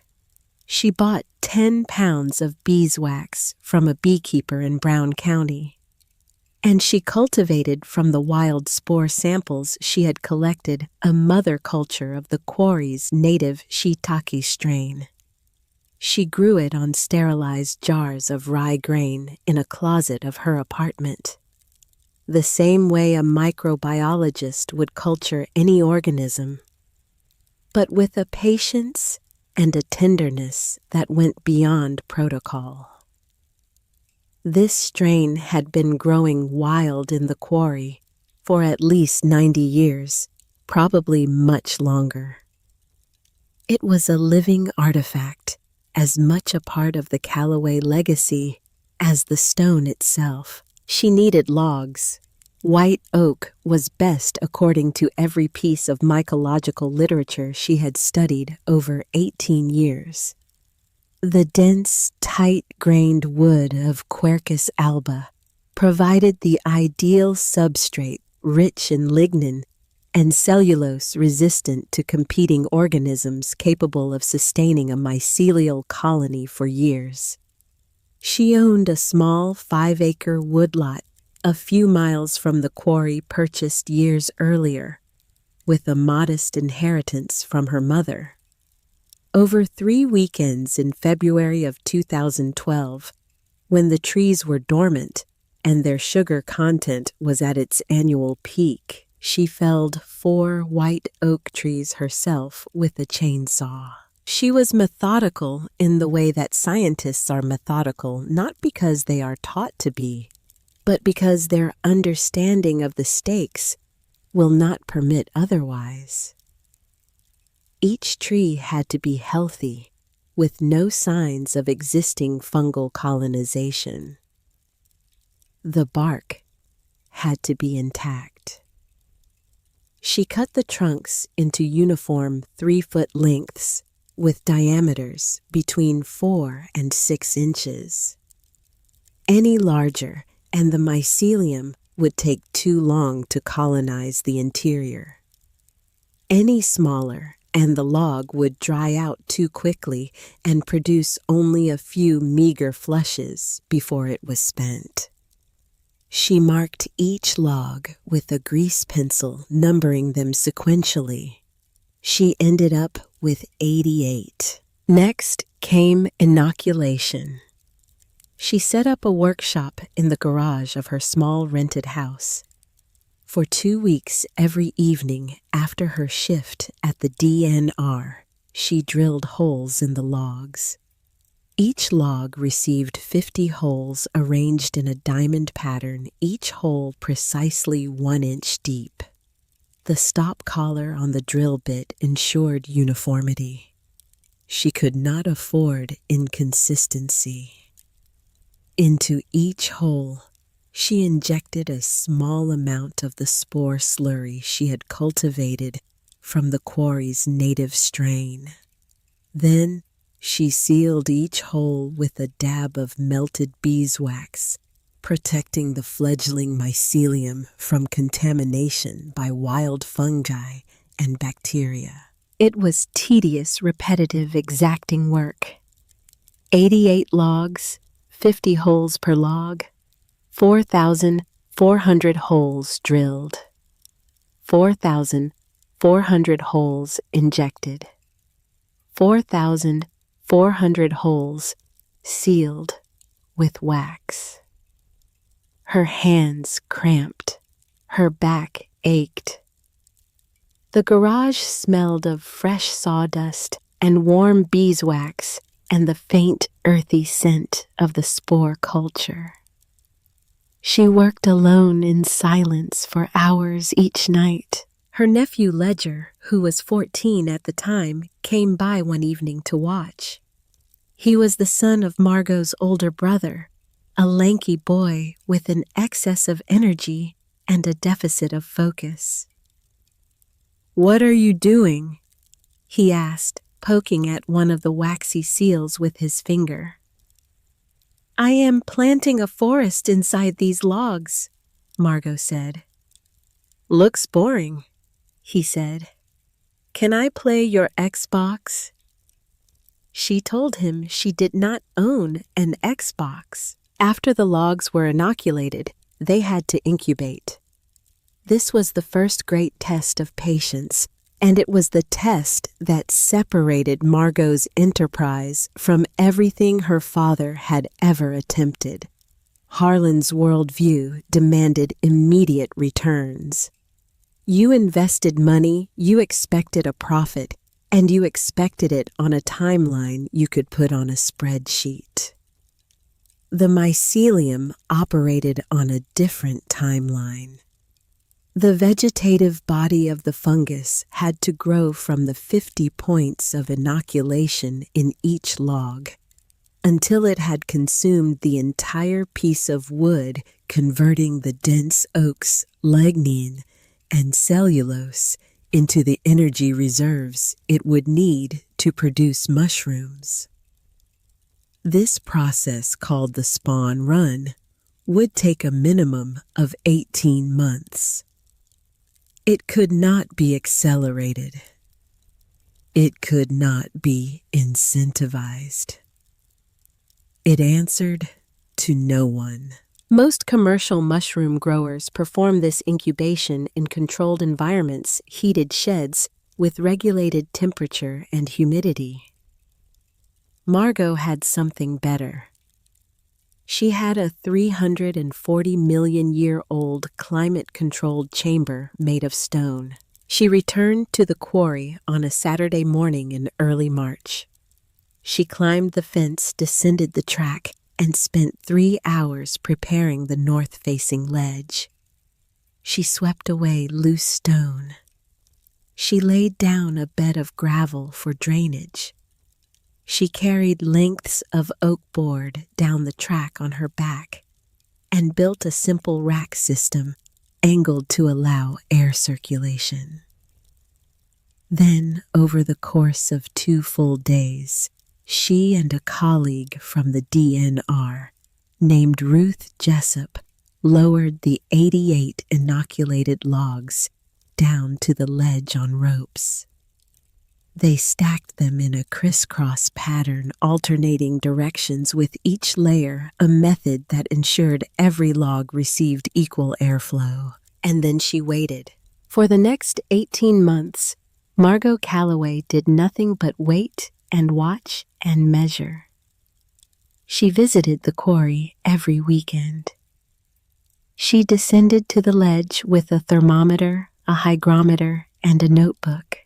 She bought 10 pounds of beeswax from a beekeeper in Brown County. and she cultivated from the wild spore samples she had collected a mother culture of the quarry's native shiitake strain. She grew it on sterilized jars of rye grain in a closet of her apartment, the same way a microbiologist would culture any organism, but with a patience and a tenderness that went beyond protocol. This strain had been growing wild in the quarry for at least 90 years, probably much longer. It was a living artifact, as much a part of the Callaway legacy as the stone itself. She needed logs. White oak was best according to every piece of mycological literature she had studied over 18 years. The dense, tight-grained wood of Quercus alba provided the ideal substrate, rich in lignin and cellulose resistant to competing organisms capable of sustaining a mycelial colony for years. She owned a small 5-acre woodlot a few miles from the quarry purchased years earlier, with a modest inheritance from her mother. Over 3 weekends in February of 2012, when the trees were dormant and their sugar content was at its annual peak, she felled 4 white oak trees herself with a chainsaw. She was methodical in the way that scientists are methodical, not because they are taught to be, but because their understanding of the stakes will not permit otherwise. Each tree had to be healthy, with no signs of existing fungal colonization. The bark had to be intact. She cut the trunks into uniform 3-foot lengths with diameters between 4 and 6 inches. Any larger, and the mycelium would take too long to colonize the interior. Any smaller, and the log would dry out too quickly and produce only a few meager flushes before it was spent. She marked each log with a grease pencil, numbering them sequentially. She ended up with 88. Next came inoculation. She set up a workshop in the garage of her small rented house. For 2 weeks every evening after her shift at the DNR, she drilled holes in the logs. Each log received 50 holes arranged in a diamond pattern, each hole precisely 1 inch deep. The stop collar on the drill bit ensured uniformity. She could not afford inconsistency. Into each hole, she injected a small amount of the spore slurry she had cultivated from the quarry's native strain. Then she sealed each hole with a dab of melted beeswax, protecting the fledgling mycelium from contamination by wild fungi and bacteria. It was tedious, repetitive, exacting work. 88 logs, 50 holes per log, 4,400 holes drilled, 4,400 holes injected, 4,400 holes sealed with wax. Her hands cramped, her back ached. The garage smelled of fresh sawdust and warm beeswax and the faint, earthy scent of the spore culture. She worked alone in silence for hours each night. Her nephew Ledger, who was 14 at the time, came by one evening to watch. He was the son of Margot's older brother, a lanky boy with an excess of energy and a deficit of focus. "What are you doing?" he asked, poking at one of the waxy seals with his finger. "I am planting a forest inside these logs," Margot said. "Looks boring," he said. "Can I play your Xbox?" She told him she did not own an Xbox. After the logs were inoculated, they had to incubate. This was the first great test of patience, and it was the test that separated Margot's enterprise from everything her father had ever attempted. Harlan's worldview demanded immediate returns. You invested money, you expected a profit, and you expected it on a timeline you could put on a spreadsheet. The mycelium operated on a different timeline. The vegetative body of the fungus had to grow from the 50 points of inoculation in each log until it had consumed the entire piece of wood, converting the dense oak's lignin and cellulose into the energy reserves it would need to produce mushrooms. This process, called the spawn run, would take a minimum of 18 months. It could not be accelerated. It could not be incentivized. It answered to no one. Most commercial mushroom growers perform this incubation in controlled environments, heated sheds, with regulated temperature and humidity. Margot had something better. She had a 340-million-year-old climate-controlled chamber made of stone. She returned to the quarry on a Saturday morning in early March. She climbed the fence, descended the track, and spent 3 hours preparing the north-facing ledge. She swept away loose stone. She laid down a bed of gravel for drainage. She carried lengths of oak board down the track on her back and built a simple rack system angled to allow air circulation. Then, over the course of 2 full days, she and a colleague from the DNR, named Ruth Jessup, lowered the 88 inoculated logs down to the ledge on ropes. They stacked them in a crisscross pattern, alternating directions with each layer, a method that ensured every log received equal airflow. And then she waited. For the next 18 months, Margot Calloway did nothing but wait and watch and measure. She visited the quarry every weekend. She descended to the ledge with a thermometer, a hygrometer, and a notebook.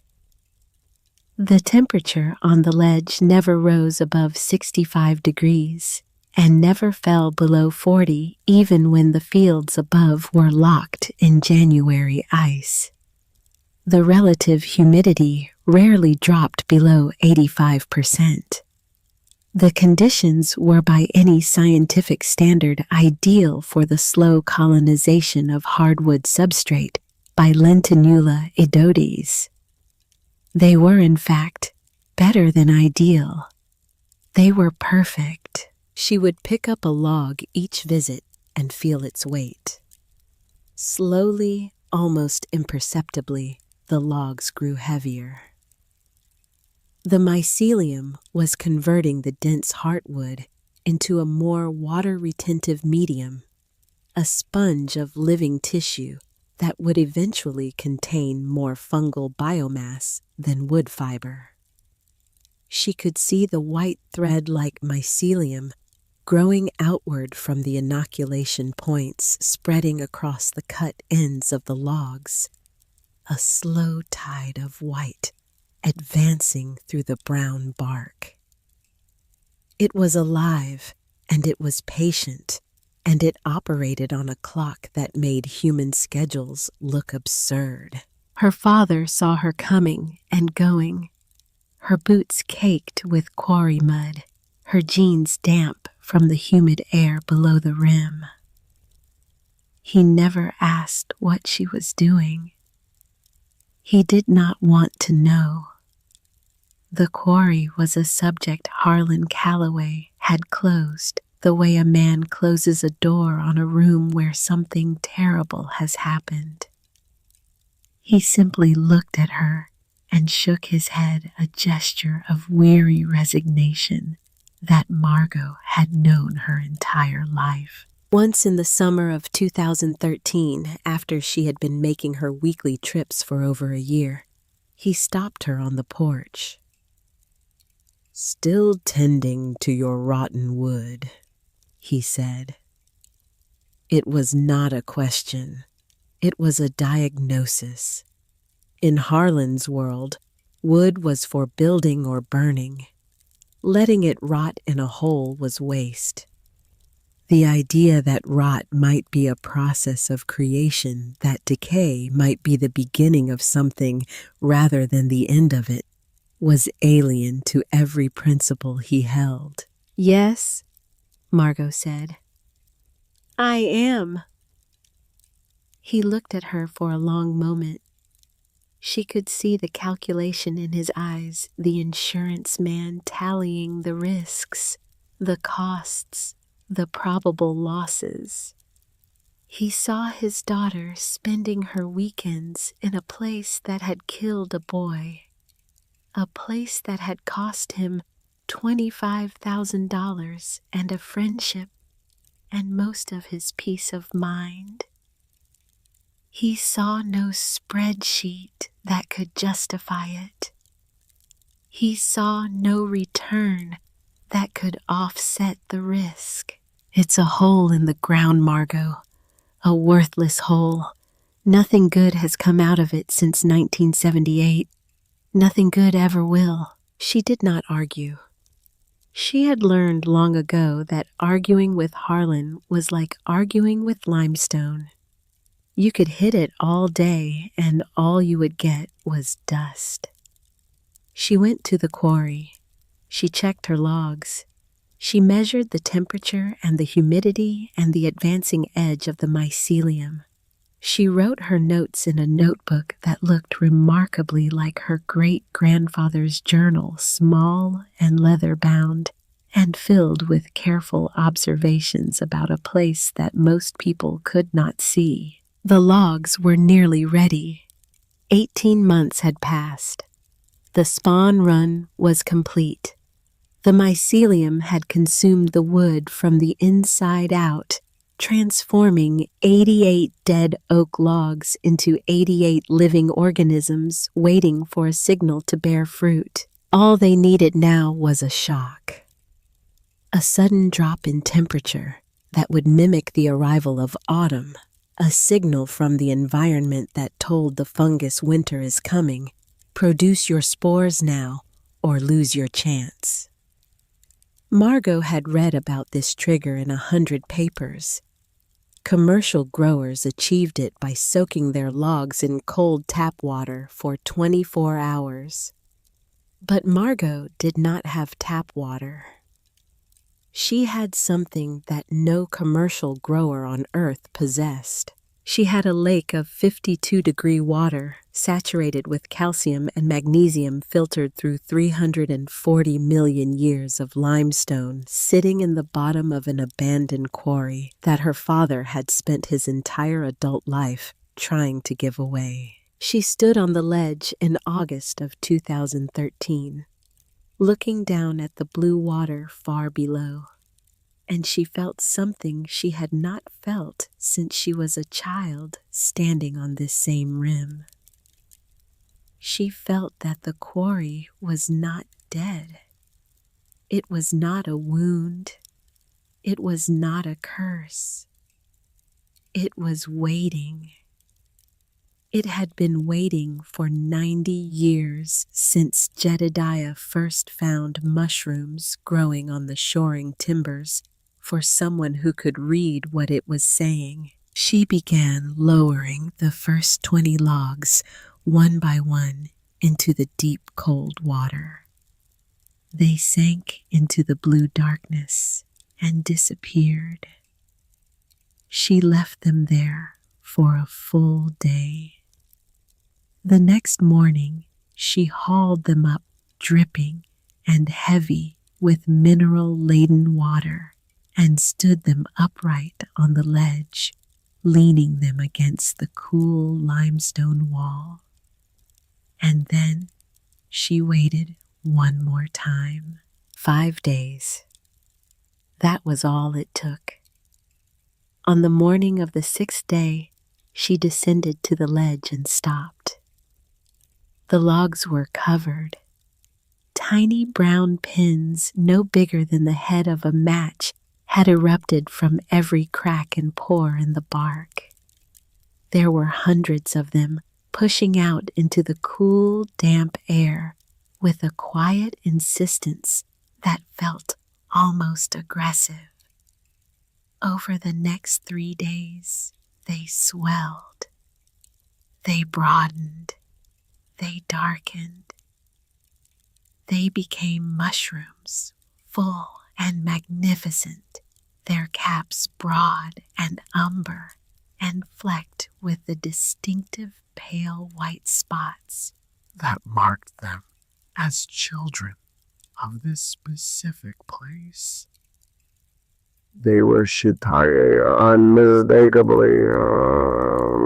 The temperature on the ledge never rose above 65 degrees and never fell below 40, even when the fields above were locked in January ice. The relative humidity rarely dropped below 85%. The conditions were by any scientific standard ideal for the slow colonization of hardwood substrate by Lentinula edodes. They were, in fact, better than ideal. They were perfect. She would pick up a log each visit and feel its weight. Slowly, almost imperceptibly, the logs grew heavier. The mycelium was converting the dense heartwood into a more water-retentive medium, a sponge of living tissue that would eventually contain more fungal biomass than wood fiber. She could see the white thread-like mycelium growing outward from the inoculation points, spreading across the cut ends of the logs, a slow tide of white advancing through the brown bark. It was alive, and it was patient, and it operated on a clock that made human schedules look absurd. Her father saw her coming and going, her boots caked with quarry mud, her jeans damp from the humid air below the rim. He never asked what she was doing. He did not want to know. The quarry was a subject Harlan Calloway had closed, the way a man closes a door on a room where something terrible has happened. He simply looked at her and shook his head, a gesture of weary resignation that Margot had known her entire life. Once in the summer of 2013, after she had been making her weekly trips for over a year, he stopped her on the porch. "Still tending to your rotten wood," he said. It was not a question. It was a diagnosis. In Harlan's world, wood was for building or burning. Letting it rot in a hole was waste. The idea that rot might be a process of creation, that decay might be the beginning of something rather than the end of it, was alien to every principle he held. "Yes," Margot said. "I am." He looked at her for a long moment. She could see the calculation in his eyes, the insurance man tallying the risks, the costs, the probable losses. He saw his daughter spending her weekends in a place that had killed a boy, a place that had cost him $25,000 and a friendship and most of his peace of mind. He saw no spreadsheet that could justify it. He saw no return that could offset the risk. "It's a hole in the ground, Margot, a worthless hole. Nothing good has come out of it since 1978. Nothing good ever will." She did not argue. She had learned long ago that arguing with Harlan was like arguing with limestone. You could hit it all day and all you would get was dust. She went to the quarry. She checked her logs. She measured the temperature and the humidity and the advancing edge of the mycelium. She wrote her notes in a notebook that looked remarkably like her great-grandfather's journal, small and leather-bound, and filled with careful observations about a place that most people could not see. The logs were nearly ready. 18 months had passed. The spawn run was complete. The mycelium had consumed the wood from the inside out, transforming 88 dead oak logs into 88 living organisms waiting for a signal to bear fruit. All they needed now was a shock. A sudden drop in temperature that would mimic the arrival of autumn, a signal from the environment that told the fungus winter is coming. Produce your spores now, or lose your chance. Margot had read about this trigger in 100 papers. Commercial growers achieved it by soaking their logs in cold tap water for 24 hours. But Margot did not have tap water. She had something that no commercial grower on Earth possessed. She had a lake of 52-degree water, saturated with calcium and magnesium filtered through 340 million years of limestone, sitting in the bottom of an abandoned quarry that her father had spent his entire adult life trying to give away. She stood on the ledge in August of 2013. Looking down at the blue water far below, and she felt something she had not felt since she was a child standing on this same rim. She felt that the quarry was not dead. It was not a wound. It was not a curse. It was waiting. It had been waiting for 90 years since Jedediah first found mushrooms growing on the shoring timbers for someone who could read what it was saying. She began lowering the first 20 logs, one by one, into the deep cold water. They sank into the blue darkness and disappeared. She left them there for a full day. The next morning, she hauled them up, dripping and heavy with mineral-laden water, and stood them upright on the ledge, leaning them against the cool limestone wall. And then she waited one more time. 5 days. That was all it took. On the morning of the 6th day, she descended to the ledge and stopped. The logs were covered. Tiny brown pins, no bigger than the head of a match, had erupted from every crack and pore in the bark. There were hundreds of them, pushing out into the cool, damp air with a quiet insistence that felt almost aggressive. Over the next 3 days, they swelled. They broadened. They darkened. They became mushrooms, full and magnificent, their caps broad and umber and flecked with the distinctive pale white spots that marked them as children of this specific place. They were shiitake, unmistakably,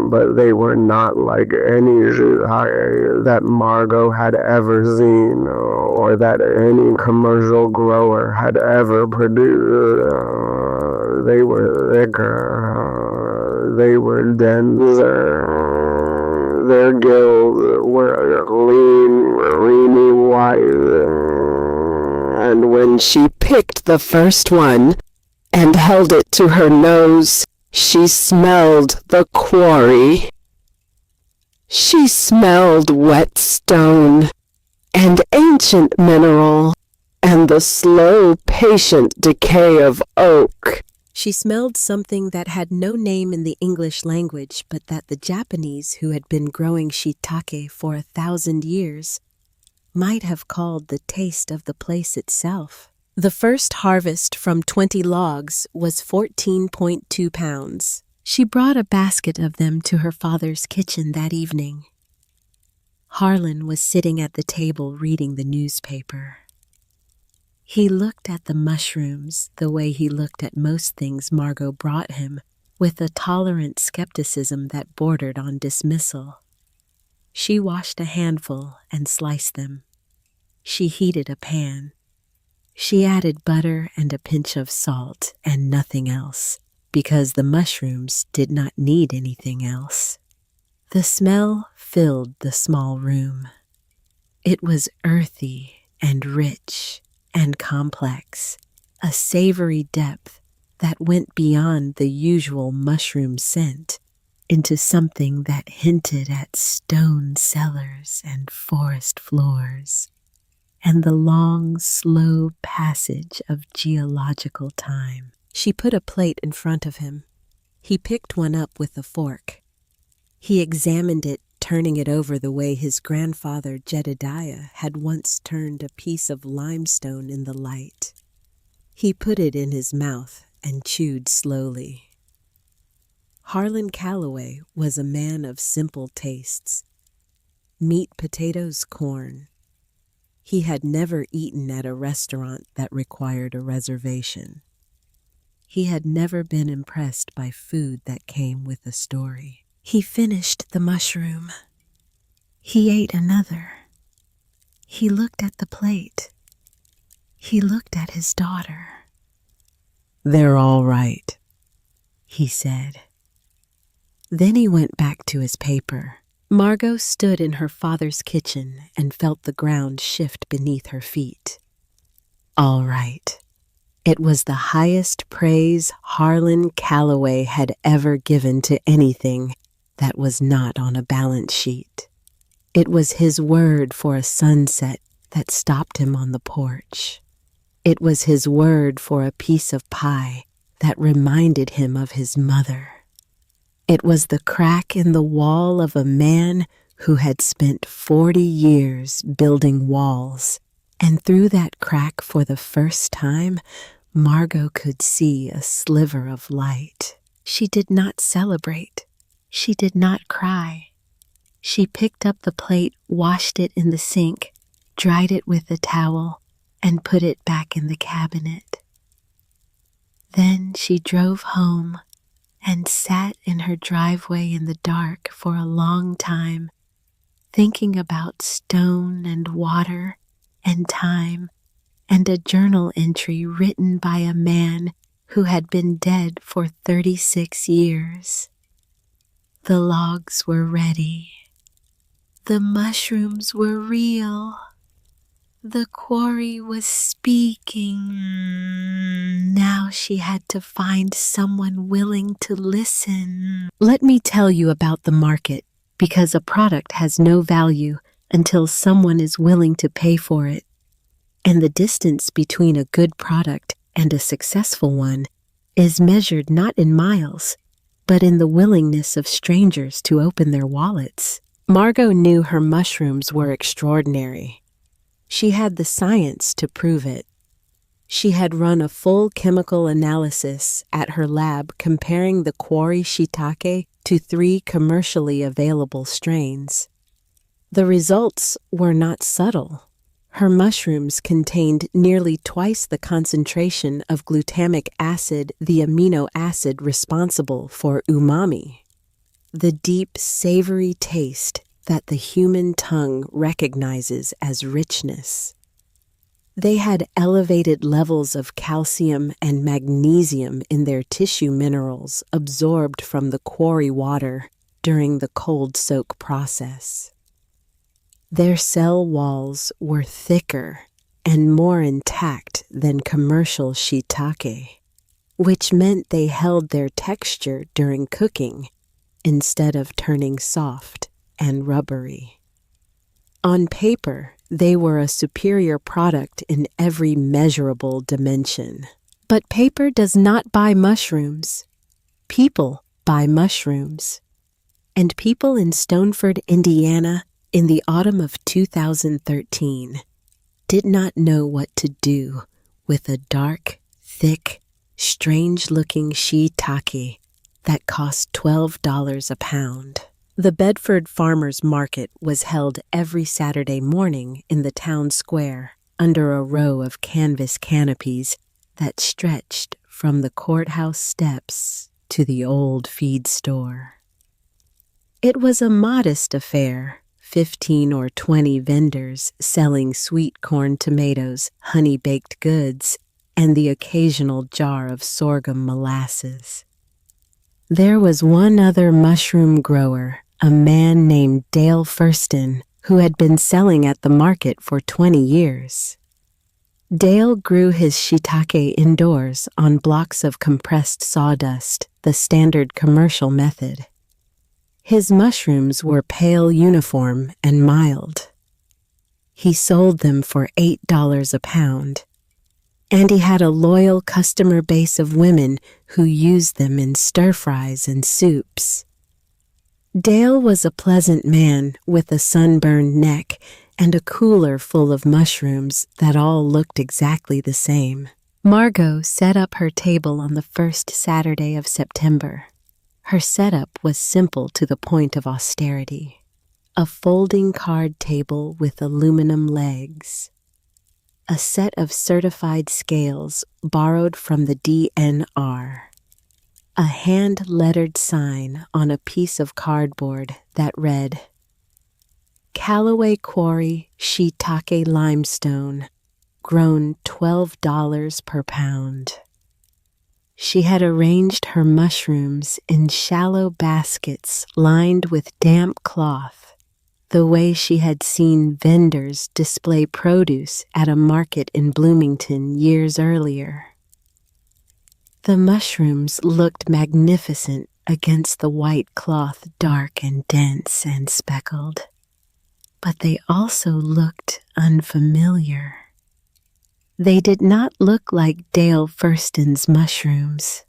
but they were not like any shiitake that Margot had ever seen or that any commercial grower had ever produced. They were thicker, they were denser, their gills were lean, creamy white, and when she picked the first one and held it to her nose, she smelled the quarry. She smelled wet stone and ancient mineral and the slow, patient decay of oak. She smelled something that had no name in the English language, but that the Japanese, who had been growing shiitake for 1,000 years, might have called the taste of the place itself. The first harvest from 20 logs was 14.2 pounds. She brought a basket of them to her father's kitchen that evening. Harlan was sitting at the table reading the newspaper. He looked at the mushrooms the way he looked at most things Margot brought him, with a tolerant skepticism that bordered on dismissal. She washed a handful and sliced them. She heated a pan. She added butter and a pinch of salt and nothing else, because the mushrooms did not need anything else. The smell filled the small room. It was earthy and rich and complex, a savory depth that went beyond the usual mushroom scent into something that hinted at stone cellars and forest floors, and the long, slow passage of geological time. She put a plate in front of him. He picked one up with a fork. He examined it, turning it over the way his grandfather Jedediah had once turned a piece of limestone in the light. He put it in his mouth and chewed slowly. Harlan Calloway was a man of simple tastes. Meat, potatoes, corn. He had never eaten at a restaurant that required a reservation. He had never been impressed by food that came with a story. He finished the mushroom. He ate another. He looked at the plate. He looked at his daughter. "They're all right," he said. Then he went back to his paper. Margot stood in her father's kitchen and felt the ground shift beneath her feet. All right. It was the highest praise Harlan Calloway had ever given to anything that was not on a balance sheet. It was his word for a sunset that stopped him on the porch. It was his word for a piece of pie that reminded him of his mother. It was the crack in the wall of a man who had spent 40 years building walls, and through that crack for the first time, Margot could see a sliver of light. She did not celebrate. She did not cry. She picked up the plate, washed it in the sink, dried it with a towel, and put it back in the cabinet. Then she drove home and sat in her driveway in the dark for a long time, thinking about stone and water and time and a journal entry written by a man who had been dead for 36 years. The logs were ready. The mushrooms were real. The quarry was speaking. Now she had to find someone willing to listen. Let me tell you about the market, because a product has no value until someone is willing to pay for it. And the distance between a good product and a successful one is measured not in miles, but in the willingness of strangers to open their wallets. Margot knew her mushrooms were extraordinary. She had the science to prove it. She had run a full chemical analysis at her lab comparing the quarry shiitake to 3 commercially available strains. The results were not subtle. Her mushrooms contained nearly twice the concentration of glutamic acid, the amino acid responsible for umami, the deep, savory taste that the human tongue recognizes as richness. They had elevated levels of calcium and magnesium in their tissue minerals absorbed from the quarry water during the cold soak process. Their cell walls were thicker and more intact than commercial shiitake, which meant they held their texture during cooking instead of turning soft and rubbery. On paper, they were a superior product in every measurable dimension. But paper does not buy mushrooms. People buy mushrooms. And people in Stoneford, Indiana, in the autumn of 2013, did not know what to do with a dark, thick, strange-looking shiitake that cost $12 a pound. The Bedford Farmers Market was held every Saturday morning in the town square under a row of canvas canopies that stretched from the courthouse steps to the old feed store. It was a modest affair, 15 or 20 vendors selling sweet corn tomatoes, honey-baked goods, and the occasional jar of sorghum molasses. There was one other mushroom grower, a man named Dale Furston, who had been selling at the market for 20 years. Dale grew his shiitake indoors on blocks of compressed sawdust, the standard commercial method. His mushrooms were pale uniform and mild. He sold them for $8 a pound, and he had a loyal customer base of women who used them in stir-fries and soups. Dale was a pleasant man with a sunburned neck and a cooler full of mushrooms that all looked exactly the same. Margot set up her table on the first Saturday of September. Her setup was simple to the point of austerity. A folding card table with aluminum legs. A set of certified scales borrowed from the DNR. A hand-lettered sign on a piece of cardboard that read, Callaway Quarry Shiitake Limestone, grown $12 per pound. She had arranged her mushrooms in shallow baskets lined with damp cloth, the way she had seen vendors display produce at a market in Bloomington years earlier. The mushrooms looked magnificent against the white cloth, dark and dense and speckled, but they also looked unfamiliar. They did not look like Dale Furston's mushrooms.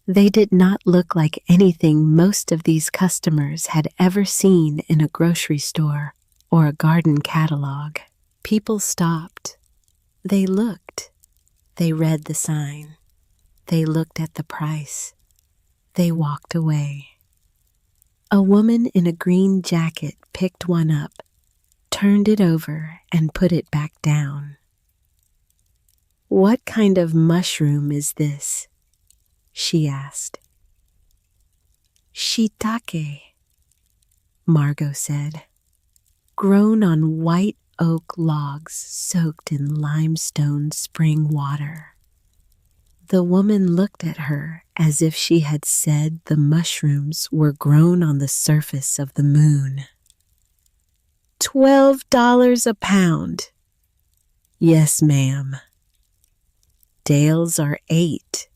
They did not look like anything most of these customers had ever seen in a grocery store or a garden catalog. People stopped. They looked. They read the sign. They looked at the price. They walked away. A woman in a green jacket picked one up, turned it over, and put it back down. "What kind of mushroom is this?" she asked. "Shiitake," Margot said, "grown on white oak logs soaked in limestone spring water. The woman looked at her as if she had said the mushrooms were grown on the surface of the moon. $12 a pound. Yes, ma'am. Dales are 8.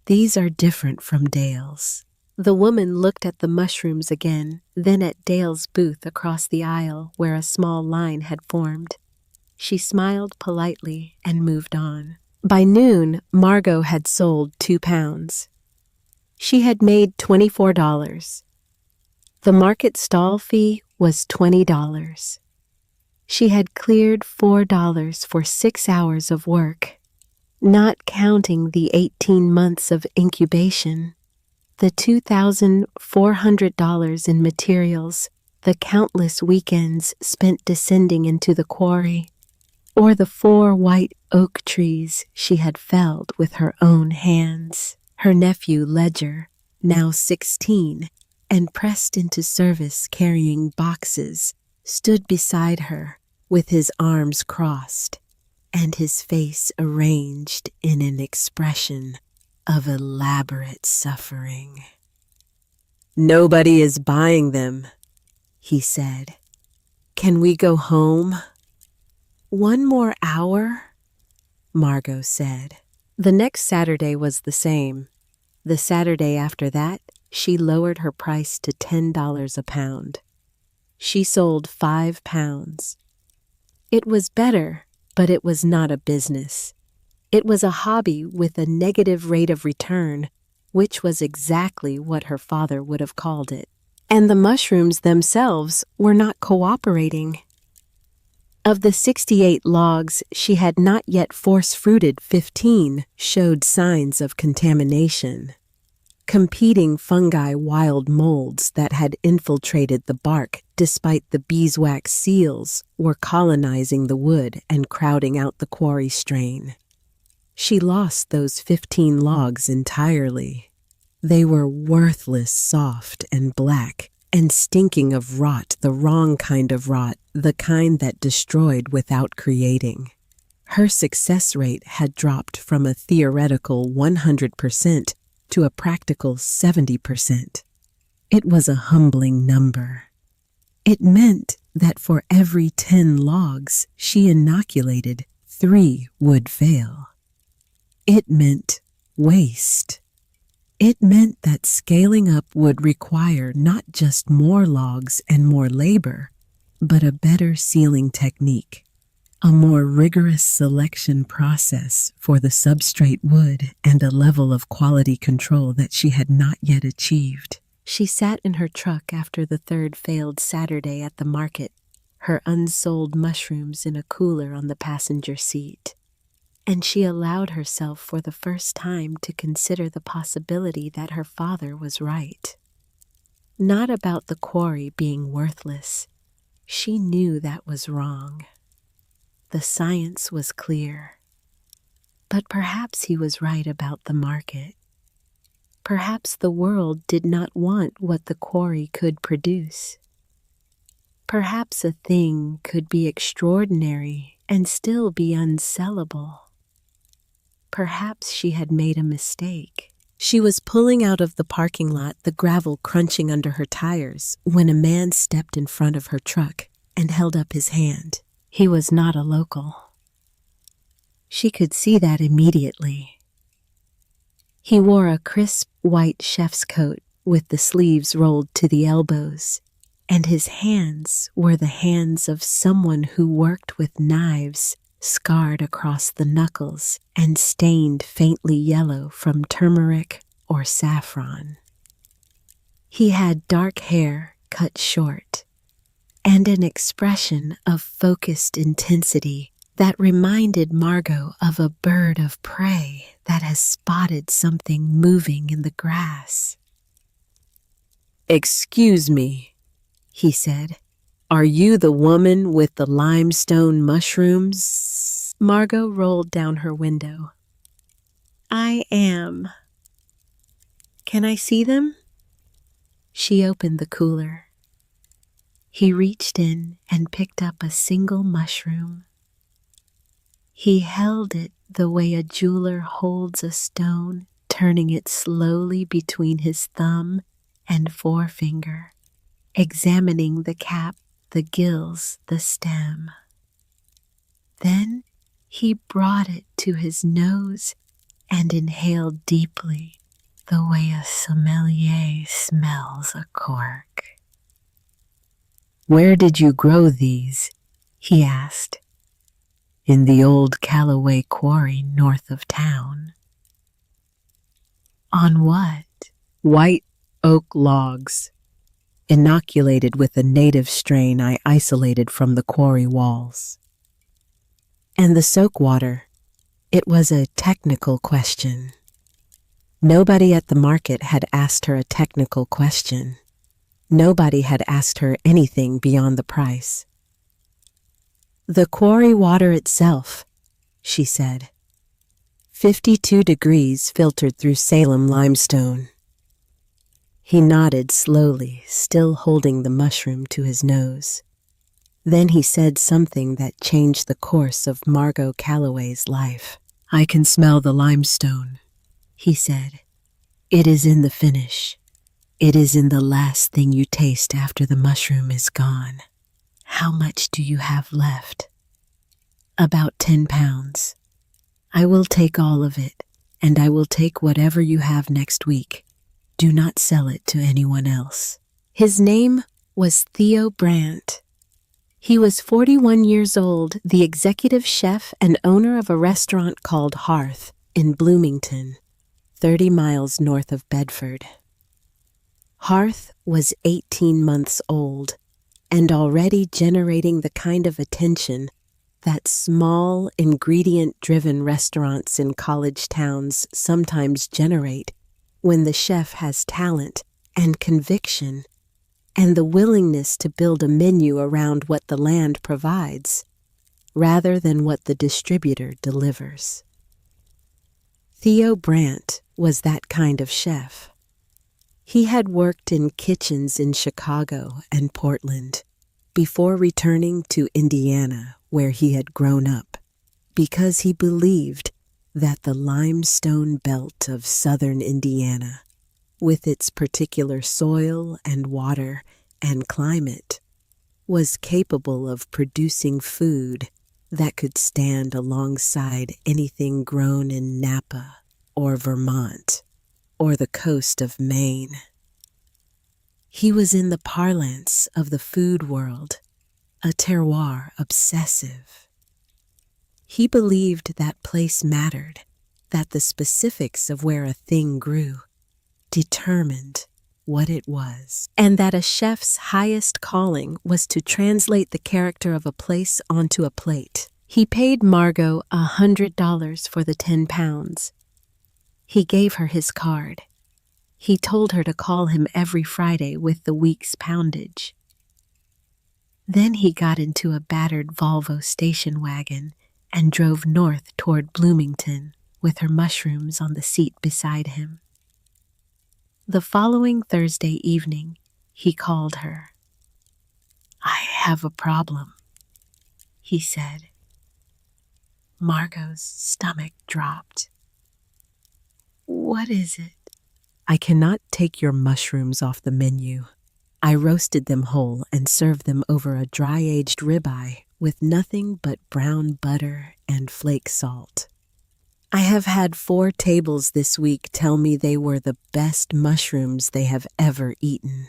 These are different from Dale's. The woman looked at the mushrooms again, then at Dale's booth across the aisle where a small line had formed. She smiled politely and moved on. By noon, Margot had sold 2 pounds. She had made $24. The market stall fee was $20. She had cleared $4 for 6 hours of work, not counting the 18 months of incubation, the $2,400 in materials, the countless weekends spent descending into the quarry, or the 4 white oak trees she had felled with her own hands. Her nephew Ledger, now 16, and pressed into service carrying boxes, stood beside her with his arms crossed and his face arranged in an expression of elaborate suffering. "Nobody is buying them," he said. "Can we go home?" "1 more hour," Margot said. The next Saturday was the same. The Saturday after that, she lowered her price to $10 a pound. She sold 5 pounds. It was better, but it was not a business. It was a hobby with a negative rate of return, which was exactly what her father would have called it. And the mushrooms themselves were not cooperating. Of the 68 logs, she had not yet force-fruited 15 showed signs of contamination. Competing fungi wild molds that had infiltrated the bark despite the beeswax seals were colonizing the wood and crowding out the quarry strain. She lost those 15 logs entirely. They were worthless, soft, and black, and stinking of rot, the wrong kind of rot, the kind that destroyed without creating. Her success rate had dropped from a theoretical 100% to a practical 70%. It was a humbling number. It meant that for every 10 logs she inoculated, 3 would fail. It meant waste. It meant that scaling up would require not just more logs and more labor, but a better sealing technique, a more rigorous selection process for the substrate wood, and a level of quality control that she had not yet achieved. She sat in her truck after the 3rd failed Saturday at the market, her unsold mushrooms in a cooler on the passenger seat. And she allowed herself for the first time to consider the possibility that her father was right. Not about the quarry being worthless. She knew that was wrong. The science was clear. But perhaps he was right about the market. Perhaps the world did not want what the quarry could produce. Perhaps a thing could be extraordinary and still be unsellable. Perhaps she had made a mistake. She was pulling out of the parking lot, the gravel crunching under her tires, when a man stepped in front of her truck and held up his hand. He was not a local. She could see that immediately. He wore a crisp white chef's coat with the sleeves rolled to the elbows, and his hands were the hands of someone who worked with knives scarred across the knuckles and stained faintly yellow from turmeric or saffron. He had dark hair cut short, and an expression of focused intensity that reminded Margot of a bird of prey that has spotted something moving in the grass. "Excuse me," he said. "Are you the woman with the limestone mushrooms?" Margot rolled down her window. "I am. Can I see them?" She opened the cooler. He reached in and picked up a single mushroom. He held it the way a jeweler holds a stone, turning it slowly between his thumb and forefinger, examining the cap, the gills, the stem. Then he brought it to his nose and inhaled deeply, the way a sommelier smells a cork. "Where did you grow these?" he asked. "In the old Callaway quarry north of town." On what? "White oak logs, inoculated with a native strain I isolated from the quarry walls." And the soak water, it was a technical question. Nobody at the market had asked her a technical question. Nobody had asked her anything beyond the price. "The quarry water itself," she said. 52 degrees filtered through Salem limestone." He nodded slowly, still holding the mushroom to his nose. Then he said something that changed the course of Margot Calloway's life. "I can smell the limestone," he said. "It is in the finish. It is in the last thing you taste after the mushroom is gone." How much do you have left? "About 10 pounds. I will take all of it, and I will take whatever you have next week. Do not sell it to anyone else." His name was Theo Brandt. He was 41 years old, the executive chef and owner of a restaurant called Hearth in Bloomington, 30 miles north of Bedford. Hearth was 18 months old and already generating the kind of attention that small, ingredient-driven restaurants in college towns sometimes generate when the chef has talent and conviction and the willingness to build a menu around what the land provides, rather than what the distributor delivers. Theo Brandt was that kind of chef. He had worked in kitchens in Chicago and Portland before returning to Indiana, where he had grown up, because he believed that the limestone belt of southern Indiana, with its particular soil and water and climate, was capable of producing food that could stand alongside anything grown in Napa or Vermont or the coast of Maine. He was in the parlance of the food world, a terroir obsessive. He believed that place mattered, that the specifics of where a thing grew determined what it was, and that a chef's highest calling was to translate the character of a place onto a plate. He paid Margot $100 for the 10 pounds. He gave her his card. He told her to call him every Friday with the week's poundage. Then he got into a battered Volvo station wagon and drove north toward Bloomington with her mushrooms on the seat beside him. The following Thursday evening, he called her. "I have a problem," he said. Margot's stomach dropped. "What is it?" "I cannot take your mushrooms off the menu. I roasted them whole and served them over a dry-aged ribeye with nothing but brown butter and flake salt. I have had 4 tables this week tell me they were the best mushrooms they have ever eaten.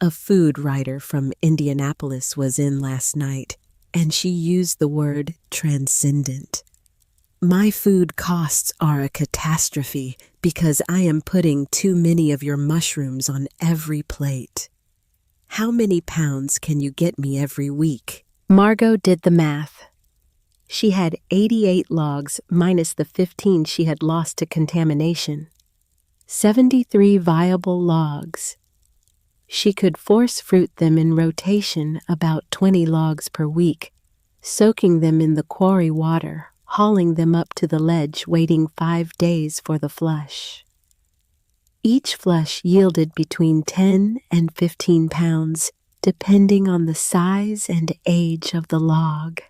A food writer from Indianapolis was in last night, and she used the word transcendent. My food costs are a catastrophe because I am putting too many of your mushrooms on every plate. How many pounds can you get me every week?" Margot did the math. She had 88 logs minus the 15 she had lost to contamination. 73 viable logs. She could force fruit them in rotation about 20 logs per week, soaking them in the quarry water, hauling them up to the ledge, waiting 5 days for the flush. Each flush yielded between 10 and 15 pounds, depending on the size and age of the log.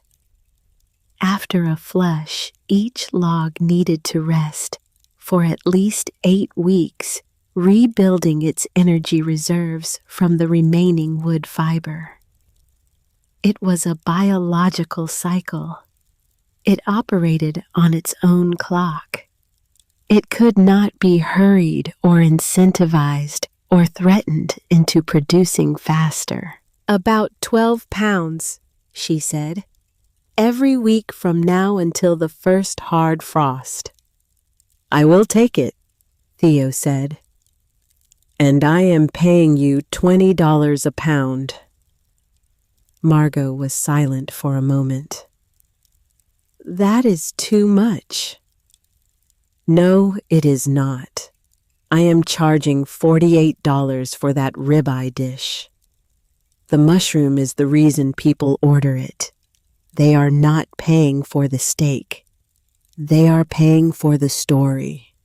After a flush, each log needed to rest for at least 8 weeks, rebuilding its energy reserves from the remaining wood fiber. It was a biological cycle. It operated on its own clock. It could not be hurried or incentivized or threatened into producing faster. "About 12 pounds," she said, "every week from now until the first hard frost." "I will take it," Theo said, "and I am paying you $20 a pound." Margot was silent for a moment. "That is too much." "No, it is not. I am charging $48 for that ribeye dish. The mushroom is the reason people order it. They are not paying for the steak. They are paying for the story.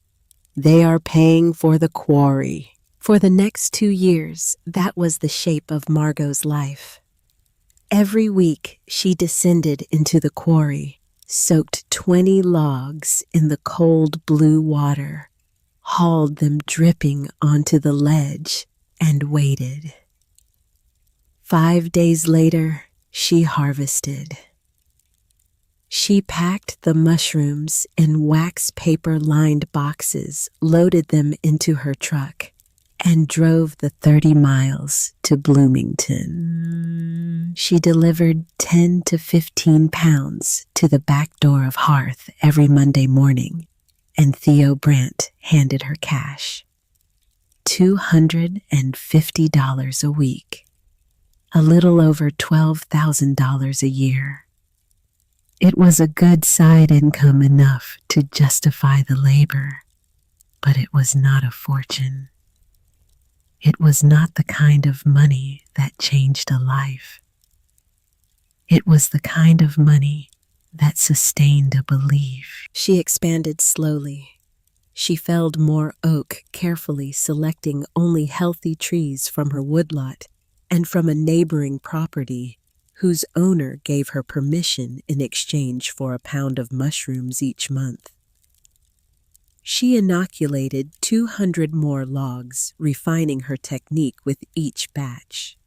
They are paying for the quarry." For the next 2 years, that was the shape of Margot's life. Every week, she descended into the quarry, soaked 20 logs in the cold blue water, hauled them dripping onto the ledge, and waited. 5 days later, she harvested. She packed the mushrooms in wax paper-lined boxes, loaded them into her truck, and drove the 30 miles to Bloomington. She delivered 10 to 15 pounds to the back door of Hearth every Monday morning, and Theo Brandt handed her cash. $250 a week, a little over $12,000 a year. It was a good side income enough to justify the labor, but it was not a fortune. It was not the kind of money that changed a life. It was the kind of money that sustained a belief. She expanded slowly. She felled more oak, carefully selecting only healthy trees from her woodlot and from a neighboring property whose owner gave her permission in exchange for a pound of mushrooms each month. She inoculated 200 more logs, refining her technique with each batch.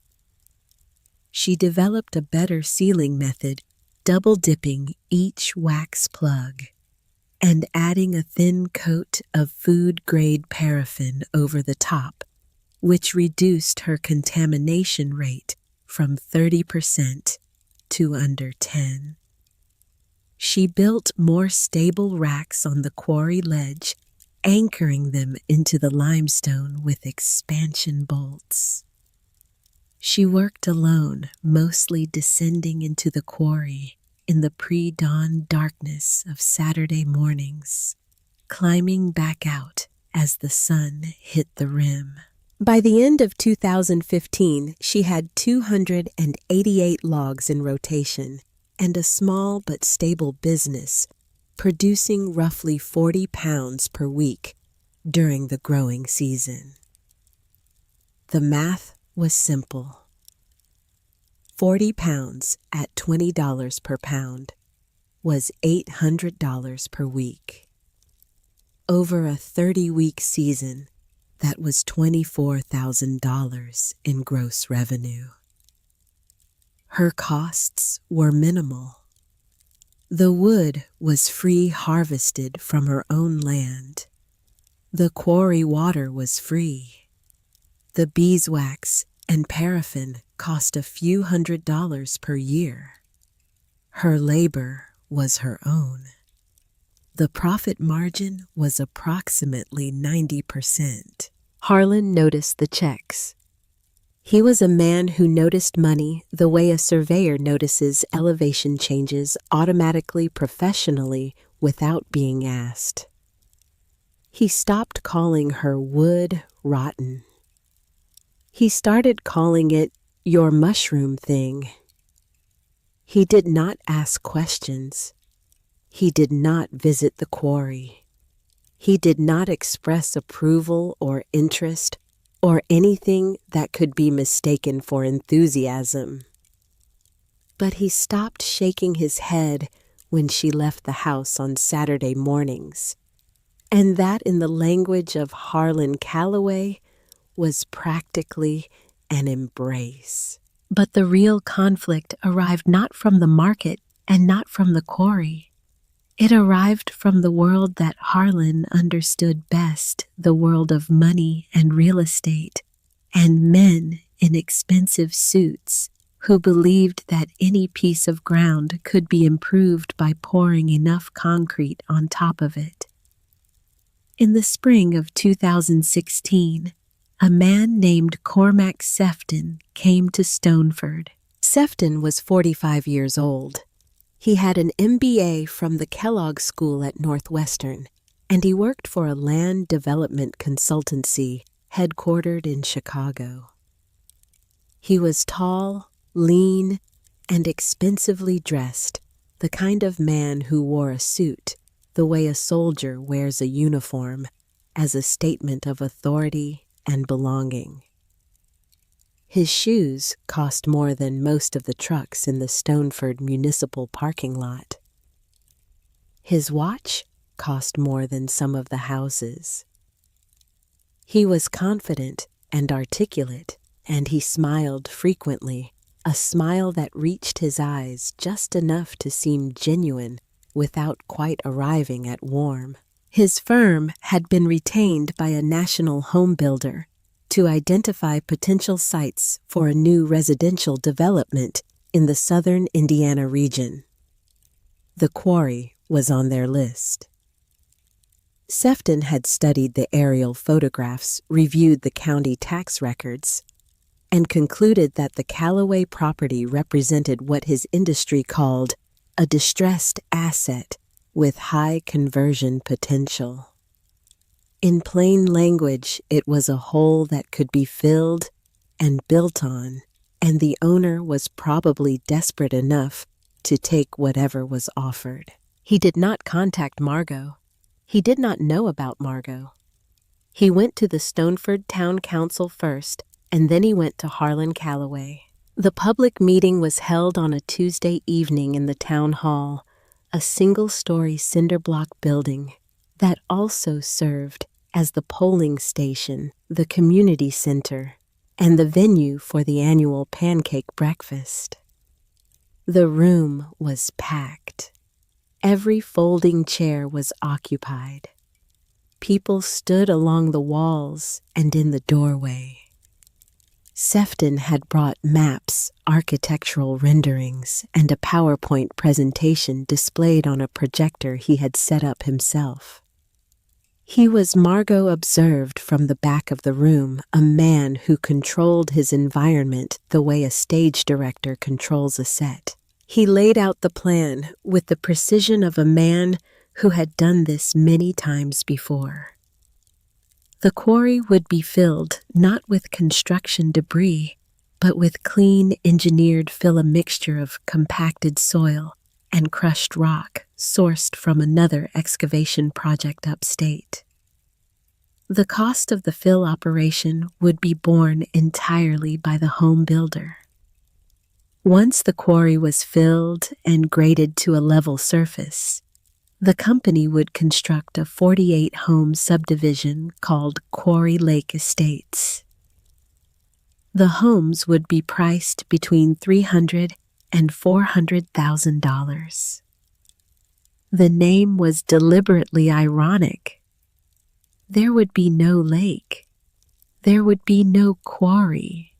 She developed a better sealing method, double-dipping each wax plug and adding a thin coat of food-grade paraffin over the top, which reduced her contamination rate from 30% to under 10%. She built more stable racks on the quarry ledge, anchoring them into the limestone with expansion bolts. She worked alone, mostly descending into the quarry in the pre-dawn darkness of Saturday mornings, climbing back out as the sun hit the rim. By the end of 2015, she had 288 logs in rotation and a small but stable business, producing roughly 40 pounds per week during the growing season. The math was simple. 40 pounds at $20 per pound was $800 per week. Over a 30-week season, that was $24,000 in gross revenue. Her costs were minimal. The wood was free harvested from her own land. The quarry water was free. The beeswax and paraffin cost a few $100s per year. Her labor was her own. The profit margin was approximately 90%. Harlan noticed the checks. He was a man who noticed money the way a surveyor notices elevation changes automatically, professionally, without being asked. He stopped calling her wood rotten. He started calling it your mushroom thing. He did not ask questions. He did not visit the quarry. He did not express approval or interest or anything that could be mistaken for enthusiasm. But he stopped shaking his head when she left the house on Saturday mornings, and that, in the language of Harlan Calloway, was practically an embrace. But the real conflict arrived not from the market and not from the quarry. It arrived from the world that Harlan understood best, the world of money and real estate, and men in expensive suits who believed that any piece of ground could be improved by pouring enough concrete on top of it. In the spring of 2016, a man named Cormac Sefton came to Stoneford. Sefton was 45 years old. He had an MBA from the Kellogg School at Northwestern, and he worked for a land development consultancy headquartered in Chicago. He was tall, lean, and expensively dressed, the kind of man who wore a suit the way a soldier wears a uniform, as a statement of authority and belonging. His shoes cost more than most of the trucks in the Stoneford municipal parking lot. His watch cost more than some of the houses. He was confident and articulate, and he smiled frequently, a smile that reached his eyes just enough to seem genuine without quite arriving at warm. His firm had been retained by a national home builder to identify potential sites for a new residential development in the southern Indiana region. The quarry was on their list. Sefton had studied the aerial photographs, reviewed the county tax records, and concluded that the Calloway property represented what his industry called a distressed asset with high conversion potential. In plain language, it was a hole that could be filled and built on, and the owner was probably desperate enough to take whatever was offered. He did not contact Margot. He did not know about Margot. He went to the Stoneford Town Council first, and then he went to Harlan Calloway. The public meeting was held on a Tuesday evening in the town hall, a single-story cinder block building that also served as the polling station, the community center, and the venue for the annual pancake breakfast. The room was packed. Every folding chair was occupied. People stood along the walls and in the doorway. Sefton had brought maps, architectural renderings, and a PowerPoint presentation displayed on a projector he had set up himself. He was, Margot observed from the back of the room, a man who controlled his environment the way a stage director controls a set. He laid out the plan with the precision of a man who had done this many times before. The quarry would be filled not with construction debris, but with clean, engineered fill, a mixture of compacted soil and crushed rock sourced from another excavation project upstate. The cost of the fill operation would be borne entirely by the home builder. Once the quarry was filled and graded to a level surface, the company would construct a 48-home subdivision called Quarry Lake Estates. The homes would be priced between $300,000 and $400,000. The name was deliberately ironic. There would be no lake. There would be no quarry.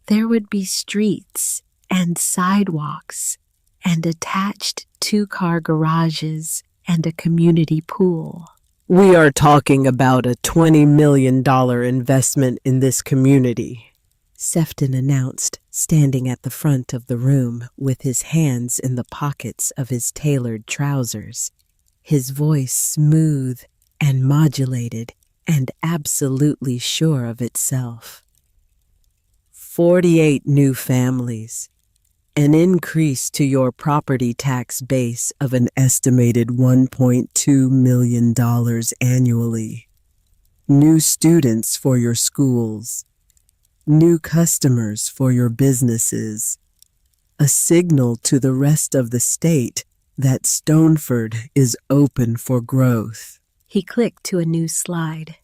There would be streets and sidewalks and attached two-car garages and a community pool. We are talking about a $20 million investment in this community, Sefton announced, standing at the front of the room with his hands in the pockets of his tailored trousers, his voice smooth and modulated and absolutely sure of itself. 48 new families, an increase to your property tax base of an estimated $1.2 million annually, new students for your schools, new customers for your businesses, a signal to the rest of the state that Stoneford is open for growth. He clicked to a new slide.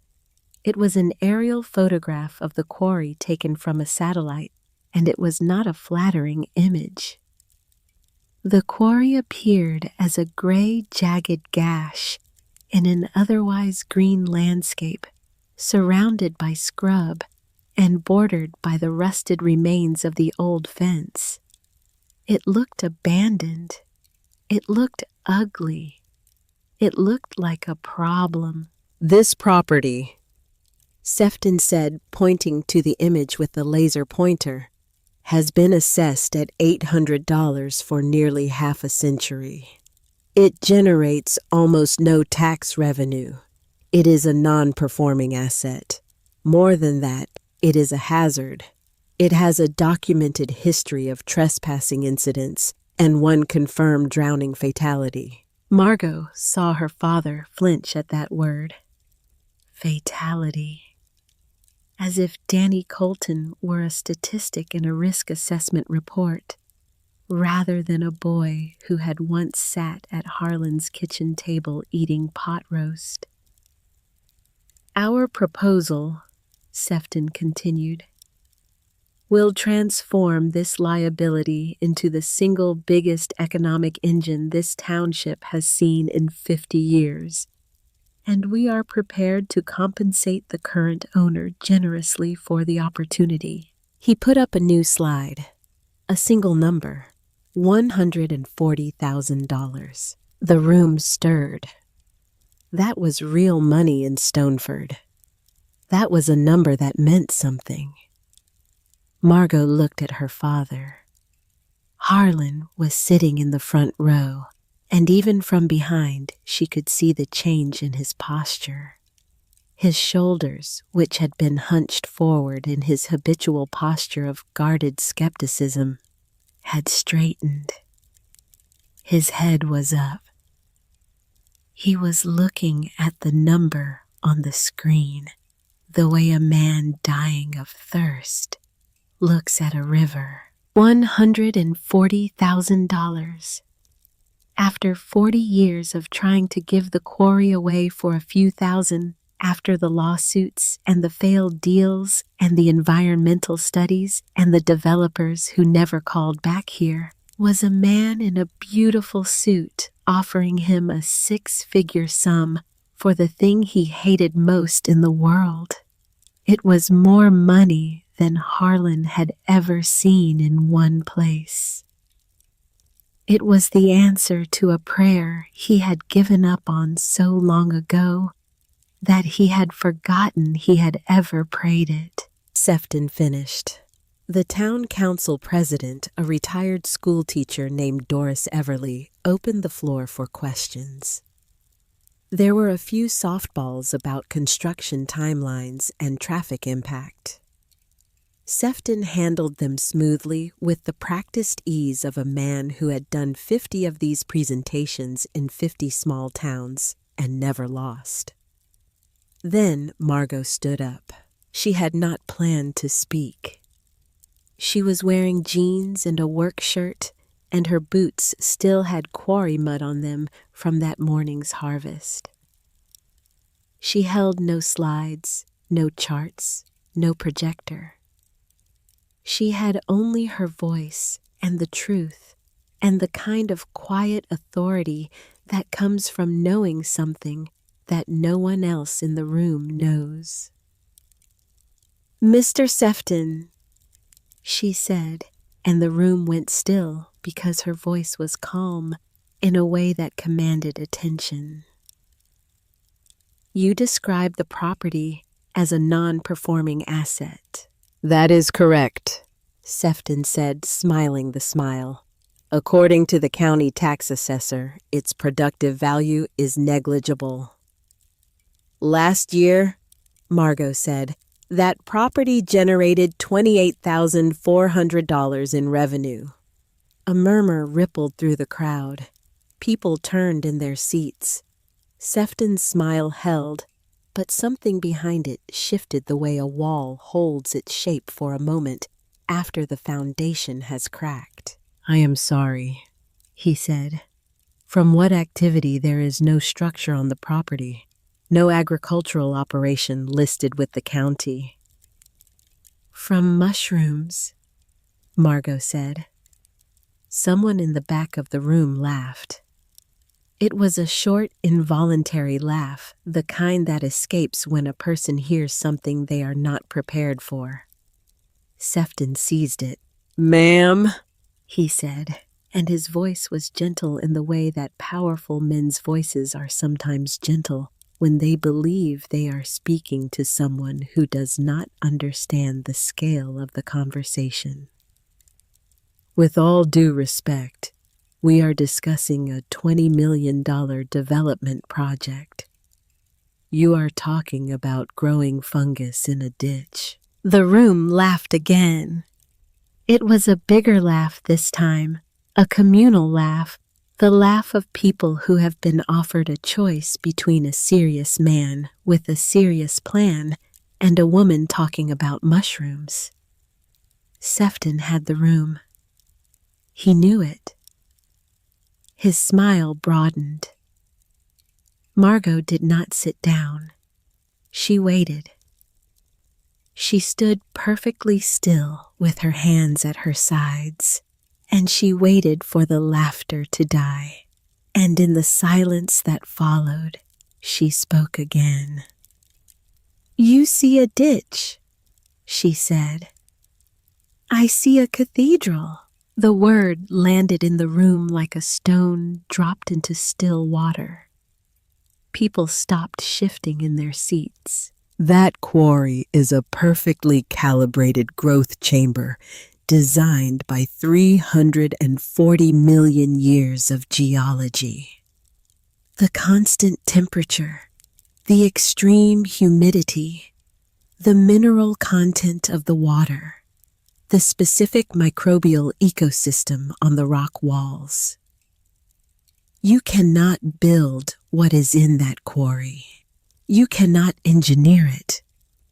It was an aerial photograph of the quarry taken from a satellite, and it was not a flattering image. The quarry appeared as a gray, jagged gash in an otherwise green landscape, surrounded by scrub and bordered by the rusted remains of the old fence. It looked abandoned. It looked ugly. It looked like a problem. This property, Sefton said, pointing to the image with the laser pointer, has been assessed at $800 for nearly half a century. It generates almost no tax revenue. It is a non-performing asset. More than that, it is a hazard. It has a documented history of trespassing incidents and one confirmed drowning fatality. Margot saw her father flinch at that word. Fatality. As if Danny Colton were a statistic in a risk assessment report, rather than a boy who had once sat at Harlan's kitchen table eating pot roast. Our proposal, Sefton continued, will transform this liability into the single biggest economic engine this township has seen in 50 years, and we are prepared to compensate the current owner generously for the opportunity. He put up a new slide, a single number, $140,000. The room stirred. That was real money in Stoneford. That was a number that meant something. Margot looked at her father. Harlan was sitting in the front row, and even from behind she could see the change in his posture. His shoulders, which had been hunched forward in his habitual posture of guarded skepticism, had straightened. His head was up. He was looking at the number on the screen, the way a man dying of thirst looks at a river. $140,000. After 40 years of trying to give the quarry away for a few thousand, after the lawsuits and the failed deals and the environmental studies and the developers who never called back here, was a man in a beautiful suit offering him a six-figure sum for the thing he hated most in the world. It was more money than Harlan had ever seen in one place. It was the answer to a prayer he had given up on so long ago that he had forgotten he had ever prayed it. Sefton finished. The town council president, a retired school teacher named Doris Everly, opened the floor for questions. There were a few softballs about construction timelines and traffic impact. Sefton handled them smoothly with the practiced ease of a man who had done 50 of these presentations in 50 small towns and never lost. Then Margot stood up. She had not planned to speak. She was wearing jeans and a work shirt, and her boots still had quarry mud on them from that morning's harvest. She held no slides, no charts, no projector. She had only her voice and the truth and the kind of quiet authority that comes from knowing something that no one else in the room knows. "Mr. Sefton," she said, and the room went still because her voice was calm in a way that commanded attention. "You describe the property as a non-performing asset." "That is correct," Sefton said, smiling the smile. "According to the county tax assessor, its productive value is negligible." "Last year," Margot said, "that property generated $28,400 in revenue." A murmur rippled through the crowd. People turned in their seats. Sefton's smile held, but something behind it shifted the way a wall holds its shape for a moment after the foundation has cracked. "I am sorry," he said. From what activity there is no structure on the property, no agricultural operation listed with the county. From mushrooms, Margot said. Someone in the back of the room laughed. It was a short, involuntary laugh, the kind that escapes when a person hears something they are not prepared for. Sefton seized it. "Ma'am," he said, and his voice was gentle in the way that powerful men's voices are sometimes gentle when they believe they are speaking to someone who does not understand the scale of the conversation. "With all due respect, we are discussing a $20 million development project. You are talking about growing fungus in a ditch." The room laughed again. It was a bigger laugh this time, a communal laugh, the laugh of people who have been offered a choice between a serious man with a serious plan and a woman talking about mushrooms. Sefton had the room. He knew it. His smile broadened. Margot did not sit down. She waited. She stood perfectly still with her hands at her sides, and she waited for the laughter to die. And in the silence that followed, she spoke again. "You see a ditch," she said. "I see a cathedral." The word landed in the room like a stone dropped into still water. People stopped shifting in their seats. "That quarry is a perfectly calibrated growth chamber designed by 340 million years of geology. The constant temperature, the extreme humidity, the mineral content of the water, the specific microbial ecosystem on the rock walls. You cannot build what is in that quarry. You cannot engineer it.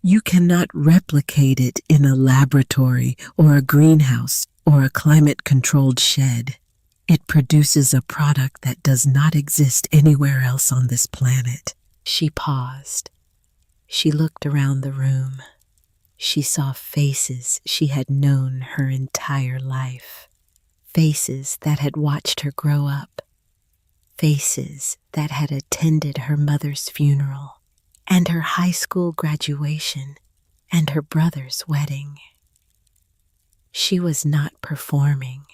You cannot replicate it in a laboratory or a greenhouse or a climate-controlled shed. It produces a product that does not exist anywhere else on this planet." She paused. She looked around the room. She saw faces she had known her entire life. Faces that had watched her grow up. Faces that had attended her mother's funeral and her high school graduation and her brother's wedding. She was not performing.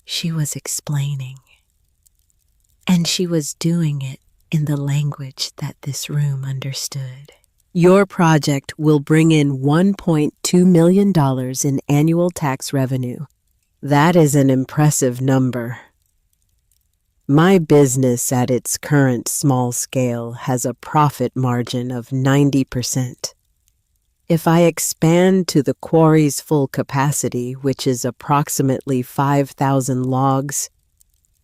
She was explaining. And she was doing it in the language that this room understood. "Your project will bring in $1.2 million in annual tax revenue. That is an impressive number. My business at its current small scale has a profit margin of 90%. If I expand to the quarry's full capacity, which is approximately 5,000 logs,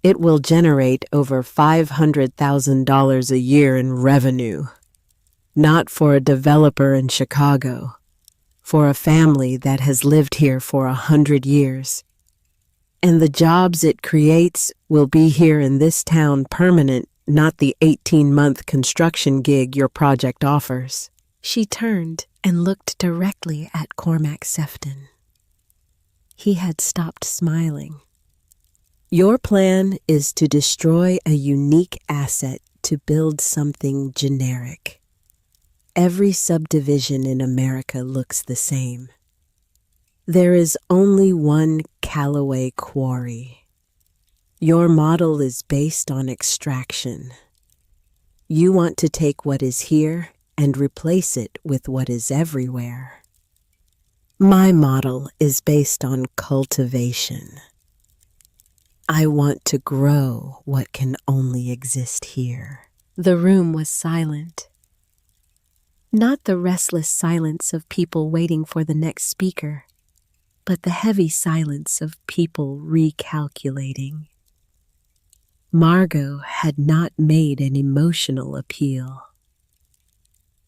it will generate over $500,000 a year in revenue. Not for a developer in Chicago, for a family that has lived here for 100 years. And the jobs it creates will be here in this town permanent, not the 18-month construction gig your project offers." She turned and looked directly at Cormac Sefton. He had stopped smiling. "Your plan is to destroy a unique asset to build something generic. Every subdivision in America looks the same. There is only one Callaway quarry. Your model is based on extraction. You want to take what is here and replace it with what is everywhere. My model is based on cultivation. I want to grow what can only exist here." The room was silent. Not the restless silence of people waiting for the next speaker, but the heavy silence of people recalculating. Margot had not made an emotional appeal.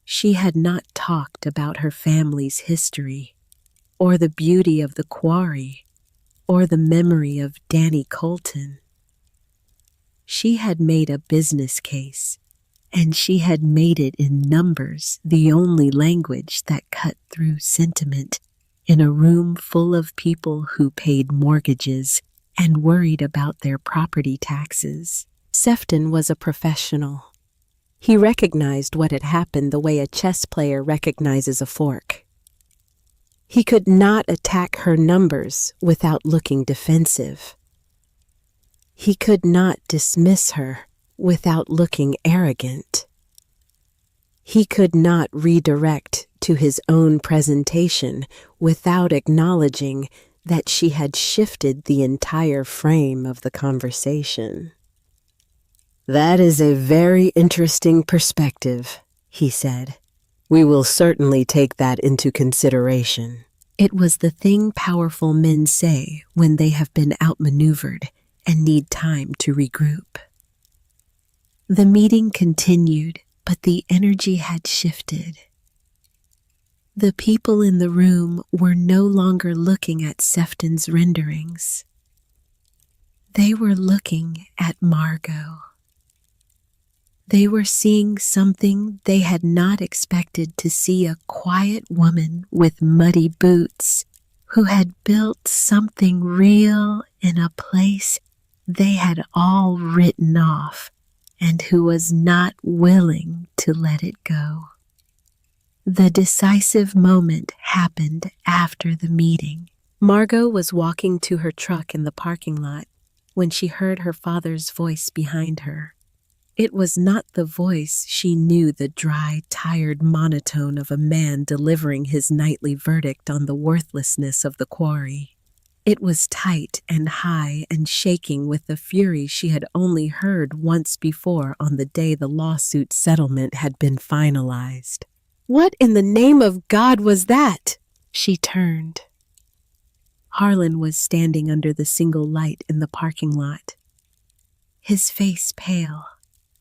She had not talked about her family's history, or the beauty of the quarry, or the memory of Danny Colton. She had made a business case, and she had made it in numbers, the only language that cut through sentiment, in a room full of people who paid mortgages and worried about their property taxes. Sefton was a professional. He recognized what had happened the way a chess player recognizes a fork. He could not attack her numbers without looking defensive. He could not dismiss her without looking arrogant. He could not redirect to his own presentation without acknowledging that she had shifted the entire frame of the conversation. "That is a very interesting perspective," he said. "We will certainly take that into consideration." It was the thing powerful men say when they have been outmaneuvered and need time to regroup. The meeting continued, but the energy had shifted. The people in the room were no longer looking at Sefton's renderings. They were looking at Margot. They were seeing something they had not expected to see: a quiet woman with muddy boots who had built something real in a place they had all written off, and who was not willing to let it go. The decisive moment happened after the meeting. Margot was walking to her truck in the parking lot when she heard her father's voice behind her. It was not the voice she knew, the dry, tired monotone of a man delivering his nightly verdict on the worthlessness of the quarry. It was tight and high and shaking with the fury she had only heard once before on the day the lawsuit settlement had been finalized. "What in the name of God was that?" She turned. Harlan was standing under the single light in the parking lot. His face pale,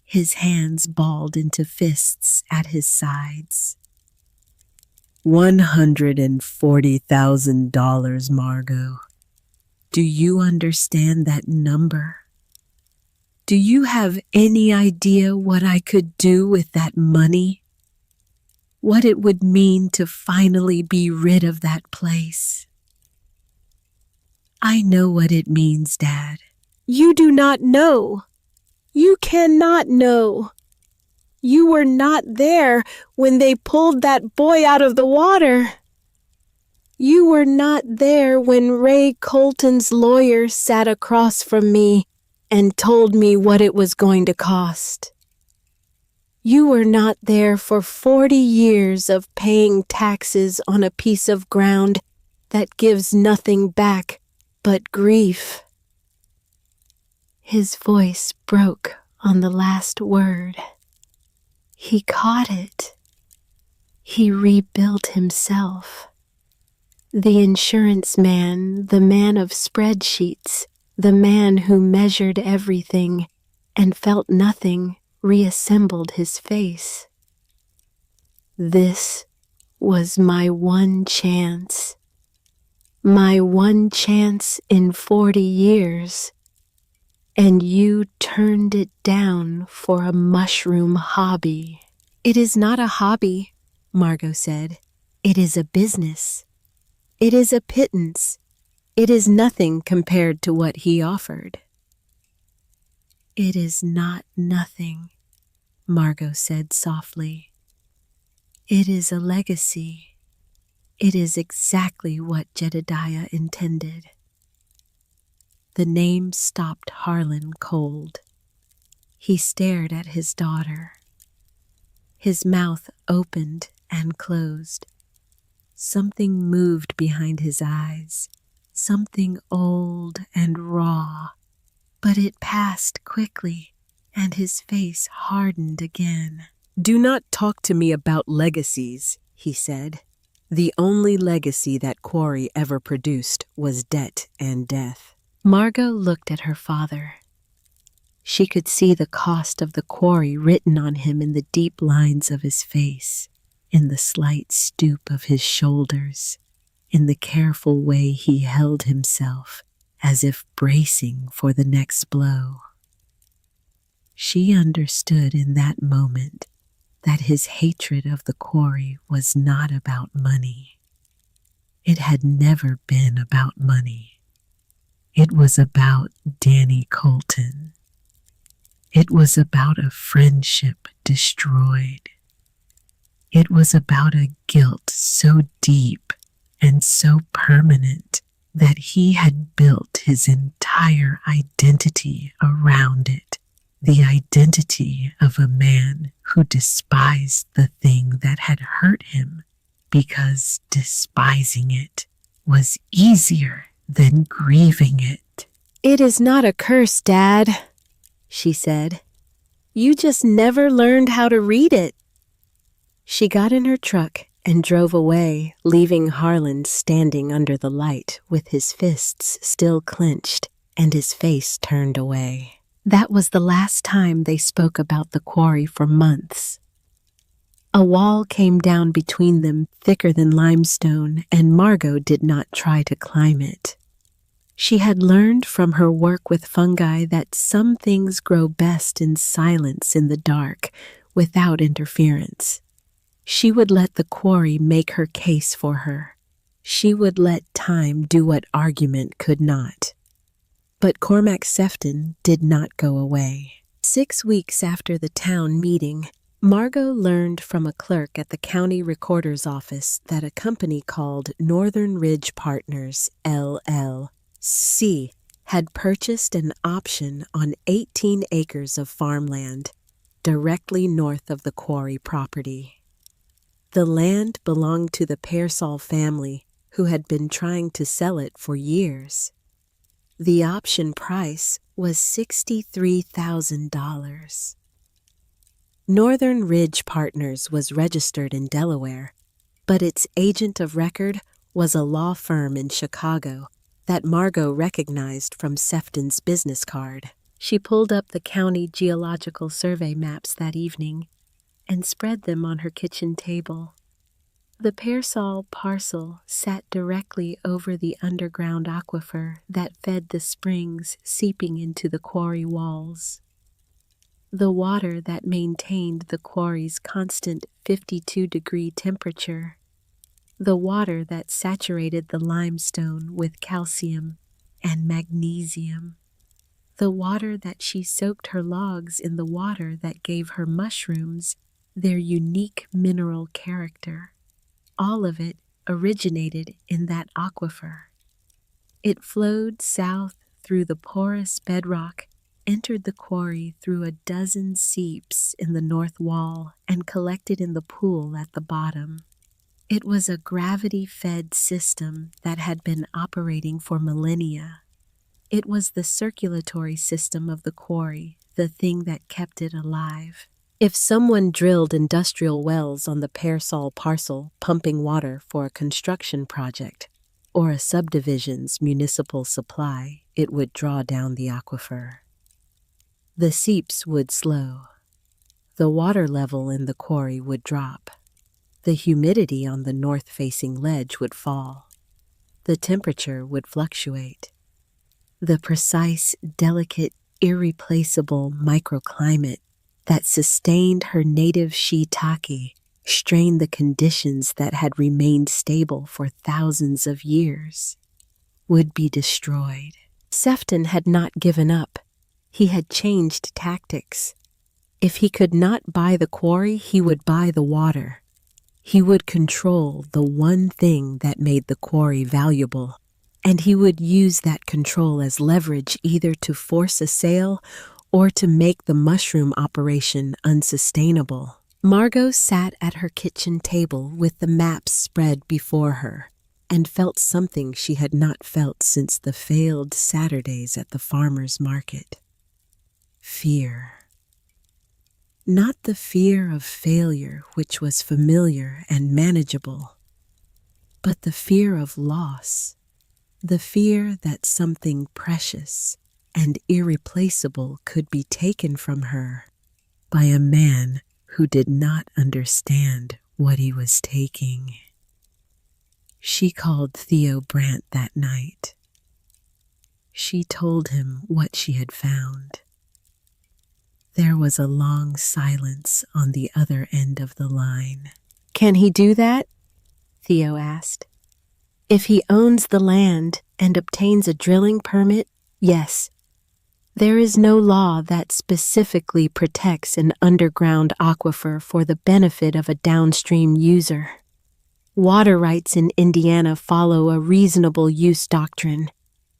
his hands balled into fists at his sides. $140,000, Margot. Do you understand that number? Do you have any idea what I could do with that money? What it would mean to finally be rid of that place? I know what it means, Dad. You do not know. You cannot know. You were not there when they pulled that boy out of the water. You were not there when Ray Colton's lawyer sat across from me and told me what it was going to cost. You were not there for 40 years of paying taxes on a piece of ground that gives nothing back but grief. His voice broke on the last word. He caught it. He rebuilt himself. The insurance man, the man of spreadsheets, the man who measured everything and felt nothing, reassembled his face. This was my one chance. My one chance in 40 years. And you turned it down for a mushroom hobby. It is not a hobby, Margot said. It is a business. It is a pittance. It is nothing compared to what he offered. It is not nothing, Margot said softly. It is a legacy. It is exactly what Jedediah intended. The name stopped Harlan cold. He stared at his daughter. His mouth opened and closed. Something moved behind his eyes, something old and raw, but it passed quickly, and his face hardened again. "Do not talk to me about legacies," he said. "The only legacy that quarry ever produced was debt and death." Margot looked at her father. She could see the cost of the quarry written on him in the deep lines of his face, in the slight stoop of his shoulders, in the careful way he held himself as if bracing for the next blow. She understood in that moment that his hatred of the quarry was not about money. It had never been about money. It was about Danny Colton. It was about a friendship destroyed. It was about a guilt so deep and so permanent that he had built his entire identity around it. The identity of a man who despised the thing that had hurt him because despising it was easier than grieving it. "It is not a curse, Dad," she said. "You just never learned how to read it." She got in her truck and drove away, leaving Harlan standing under the light with his fists still clenched and his face turned away. That was the last time they spoke about the quarry for months. A wall came down between them thicker than limestone, and Margot did not try to climb it. She had learned from her work with fungi that some things grow best in silence in the dark, without interference. She would let the quarry make her case for her. She would let time do what argument could not. But Cormac Sefton did not go away. 6 weeks after the town meeting, Margot learned from a clerk at the county recorder's office that a company called Northern Ridge Partners, LLC, had purchased an option on 18 acres of farmland directly north of the quarry property. The land belonged to the Pearsall family, who had been trying to sell it for years. The option price was $63,000. Northern Ridge Partners was registered in Delaware, but its agent of record was a law firm in Chicago that Margot recognized from Sefton's business card. She pulled up the county geological survey maps that evening and spread them on her kitchen table. The Pearsall parcel sat directly over the underground aquifer that fed the springs seeping into the quarry walls. The water that maintained the quarry's constant 52-degree temperature. The water that saturated the limestone with calcium and magnesium. The water that she soaked her logs in, the water that gave her mushrooms their unique mineral character. All of it originated in that aquifer. It flowed south through the porous bedrock, entered the quarry through a dozen seeps in the north wall, and collected in the pool at the bottom. It was a gravity-fed system that had been operating for millennia. It was the circulatory system of the quarry, the thing that kept it alive. If someone drilled industrial wells on the Pearsall parcel, pumping water for a construction project or a subdivision's municipal supply, it would draw down the aquifer. The seeps would slow. The water level in the quarry would drop. The humidity on the north-facing ledge would fall. The temperature would fluctuate. The precise, delicate, irreplaceable microclimate that sustained her native shiitake strained the conditions that had remained stable for thousands of years, would be destroyed. Sefton had not given up. He had changed tactics. If he could not buy the quarry, he would buy the water. He would control the one thing that made the quarry valuable, and he would use that control as leverage either to force a sale or to make the mushroom operation unsustainable. Margot sat at her kitchen table with the maps spread before her and felt something she had not felt since the failed Saturdays at the farmer's market. Fear. Not the fear of failure, which was familiar and manageable, but the fear of loss, the fear that something precious and irreplaceable could be taken from her by a man who did not understand what he was taking. She called Theo Brandt that night. She told him what she had found. There was a long silence on the other end of the line. "Can he do that?" Theo asked. "If he owns the land and obtains a drilling permit, yes. There is no law that specifically protects an underground aquifer for the benefit of a downstream user. Water rights in Indiana follow a reasonable use doctrine.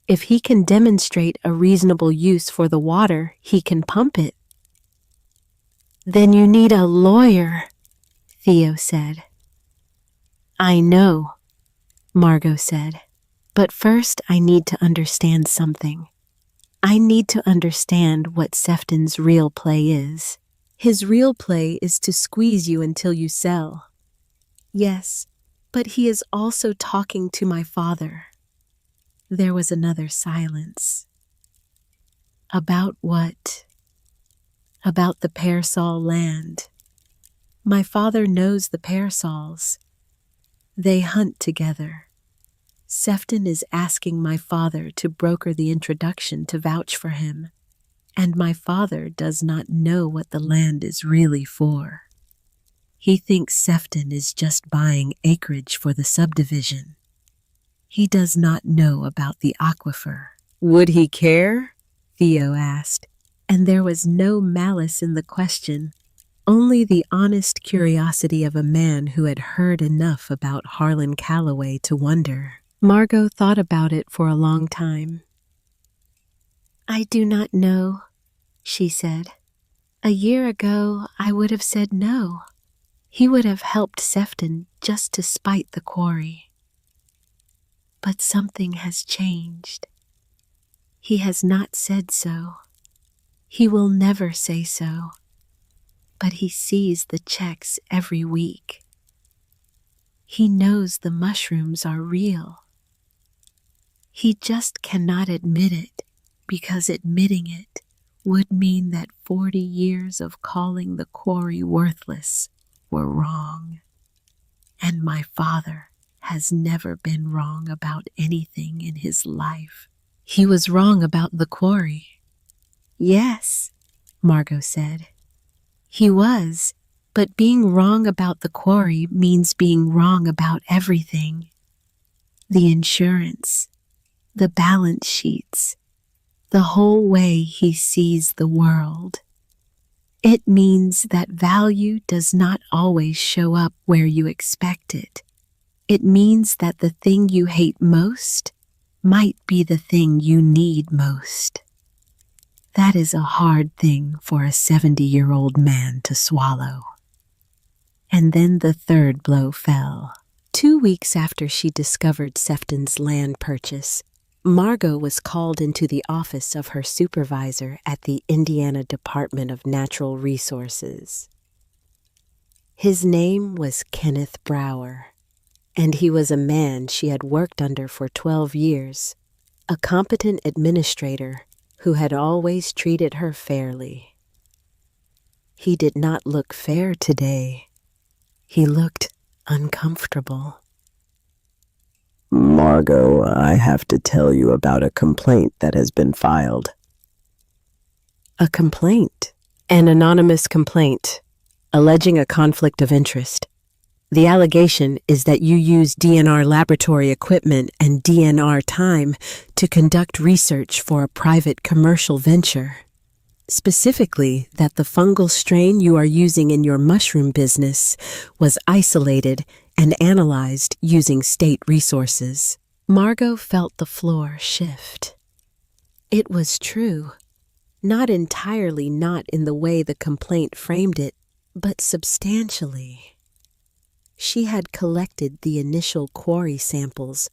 If he can demonstrate a reasonable use for the water, he can pump it." "Then you need a lawyer," Theo said. "I know," Margot said. "But first I need to understand something. I need to understand what Sefton's real play is." "His real play is to squeeze you until you sell." "Yes, but he is also talking to my father." There was another silence. "About what?" "About the Pearsall land. My father knows the Pearsalls. They hunt together. Sefton is asking my father to broker the introduction to vouch for him, and my father does not know what the land is really for. He thinks Sefton is just buying acreage for the subdivision. He does not know about the aquifer." "Would he care?" Theo asked, and there was no malice in the question, only the honest curiosity of a man who had heard enough about Harlan Calloway to wonder. Margot thought about it for a long time. "I do not know," she said. "A year ago, I would have said no. He would have helped Sefton just to spite the quarry. But something has changed. He has not said so. He will never say so. But he sees the checks every week. He knows the mushrooms are real. He just cannot admit it, because admitting it would mean that 40 years of calling the quarry worthless were wrong. And my father has never been wrong about anything in his life." "He was wrong about the quarry." "Yes," Margot said. "He was, but being wrong about the quarry means being wrong about everything. The insurance, the balance sheets, the whole way he sees the world. It means that value does not always show up where you expect it. It means that the thing you hate most might be the thing you need most. That is a hard thing for a 70-year-old man to swallow." And then the third blow fell. 2 weeks after she discovered Sefton's land purchase, Margot was called into the office of her supervisor at the Indiana Department of Natural Resources. His name was Kenneth Brower, and he was a man she had worked under for 12 years, a competent administrator who had always treated her fairly. He did not look fair today. He looked uncomfortable. "Margot, I have to tell you about a complaint that has been filed." "A complaint?" "An anonymous complaint, alleging a conflict of interest. The allegation is that you use DNR laboratory equipment and DNR time to conduct research for a private commercial venture. Specifically, that the fungal strain you are using in your mushroom business was isolated and analyzed using state resources." Margot felt the floor shift. It was true. Not entirely not in the way the complaint framed it, but substantially. She had collected the initial quarry samples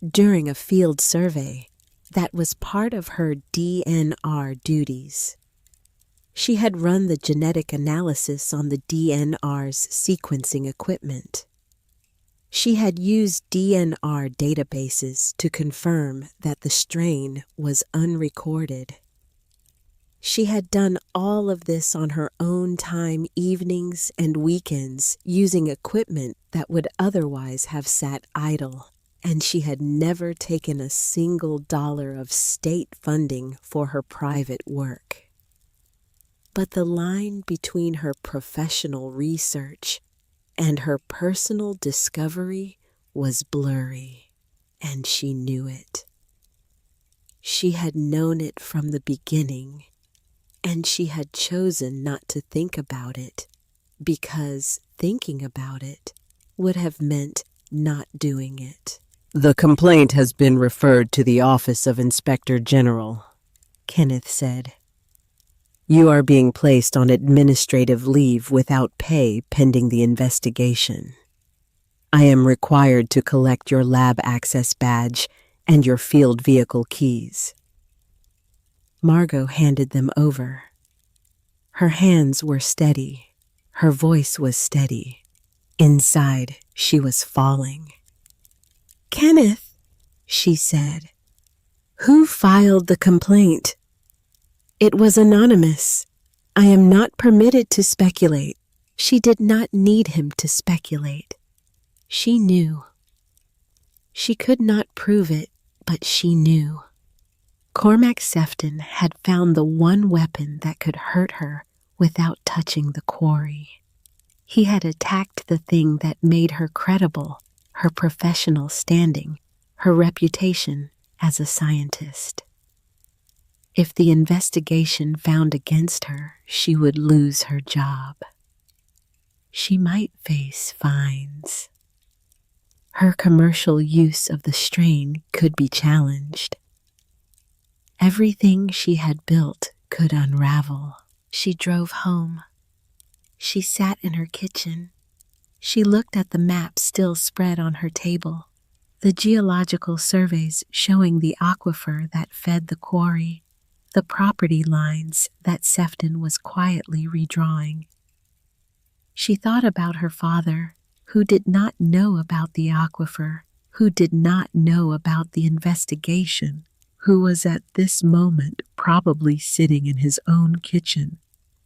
during a field survey that was part of her DNR duties. She had run the genetic analysis on the DNR's sequencing equipment. She had used DNR databases to confirm that the strain was unrecorded. She had done all of this on her own time, evenings and weekends, using equipment that would otherwise have sat idle, and she had never taken a single dollar of state funding for her private work. But the line between her professional research and her personal discovery was blurry, and she knew it. She had known it from the beginning, and she had chosen not to think about it because thinking about it would have meant not doing it. The complaint has been referred to the Office of Inspector General, Kenneth said. You are being placed on administrative leave without pay pending the investigation. I am required to collect your lab access badge and your field vehicle keys. Margot handed them over. Her hands were steady. Her voice was steady. Inside, she was falling. "Kenneth," she said, "who filed the complaint?" "It was anonymous. I am not permitted to speculate." She did not need him to speculate. She knew. She could not prove it, but she knew. Cormac Sefton had found the one weapon that could hurt her without touching the quarry. He had attacked the thing that made her credible, her professional standing, her reputation as a scientist. If the investigation found against her, she would lose her job. She might face fines. Her commercial use of the strain could be challenged. Everything she had built could unravel. She drove home. She sat in her kitchen. She looked at the map still spread on her table, the geological surveys showing the aquifer that fed the quarry, the property lines that Sefton was quietly redrawing. She thought about her father, who did not know about the aquifer, who did not know about the investigation, who was at this moment probably sitting in his own kitchen,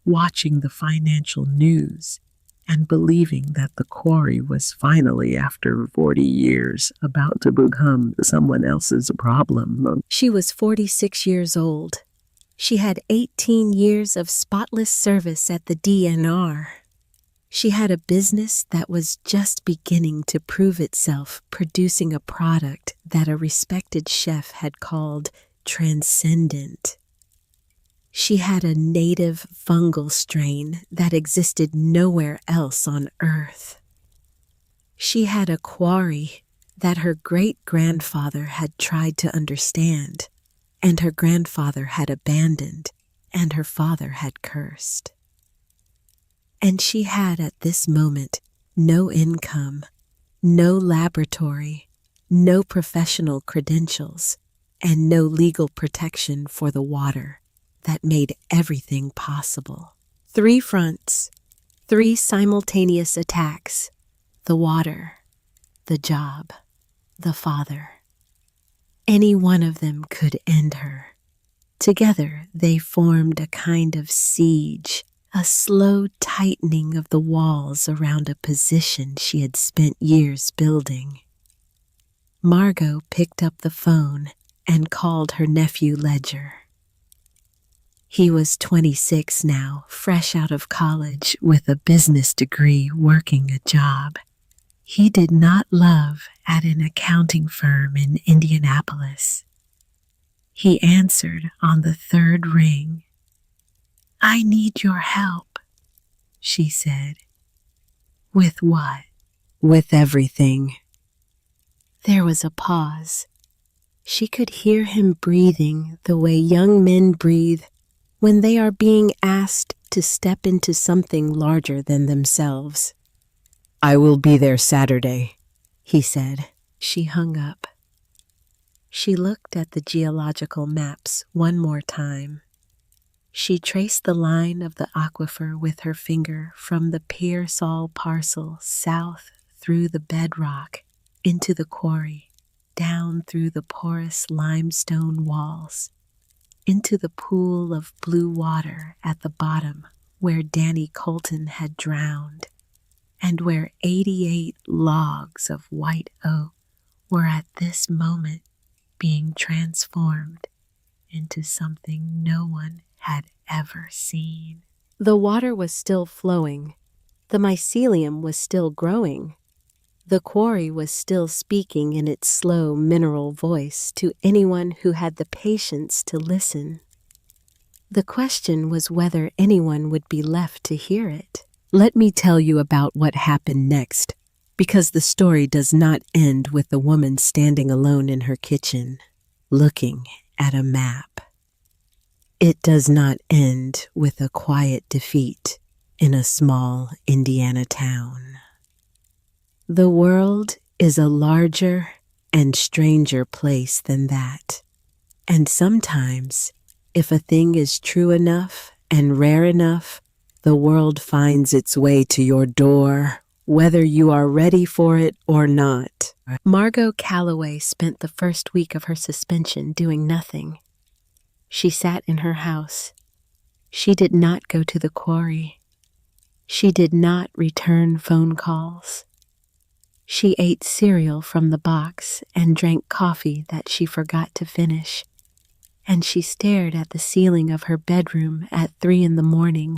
watching the financial news and believing that the quarry was finally, after 40 years, about to become someone else's problem. She was 46 years old. She had 18 years of spotless service at the DNR. She had a business that was just beginning to prove itself, producing a product that a respected chef had called transcendent. She had a native fungal strain that existed nowhere else on Earth. She had a quarry that her great-grandfather had tried to understand, and her grandfather had abandoned, and her father had cursed. And she had at this moment no income, no laboratory, no professional credentials, and no legal protection for the water that made everything possible. 3 fronts, 3 simultaneous attacks: the water, the job, the father. Any one of them could end her. Together they formed a kind of siege, a slow tightening of the walls around a position she had spent years building. Margot picked up the phone and called her nephew Ledger. He was 26 now, fresh out of college with a business degree, working a job he did not love at an accounting firm in Indianapolis. He answered on the 3rd ring. "I need your help," she said. "With what?" "With everything." There was a pause. She could hear him breathing the way young men breathe when they are being asked to step into something larger than themselves. "I will be there Saturday," he said. She hung up. She looked at the geological maps one more time. She traced the line of the aquifer with her finger from the Pearsall parcel south through the bedrock into the quarry, down through the porous limestone walls, into the pool of blue water at the bottom where Danny Colton had drowned, and where 88 logs of white oak were at this moment being transformed into something no one had ever seen. The water was still flowing. The mycelium was still growing. The quarry was still speaking in its slow mineral voice to anyone who had the patience to listen. The question was whether anyone would be left to hear it. Let me tell you about what happened next, because the story does not end with the woman standing alone in her kitchen, looking at a map. It does not end with a quiet defeat in a small Indiana town. The world is a larger and stranger place than that. And sometimes, if a thing is true enough and rare enough, the world finds its way to your door, whether you are ready for it or not. Margot Calloway spent the first week of her suspension doing nothing. She sat in her house. She did not go to the quarry. She did not return phone calls. She ate cereal from the box and drank coffee that she forgot to finish. And she stared at the ceiling of her bedroom at 3 a.m.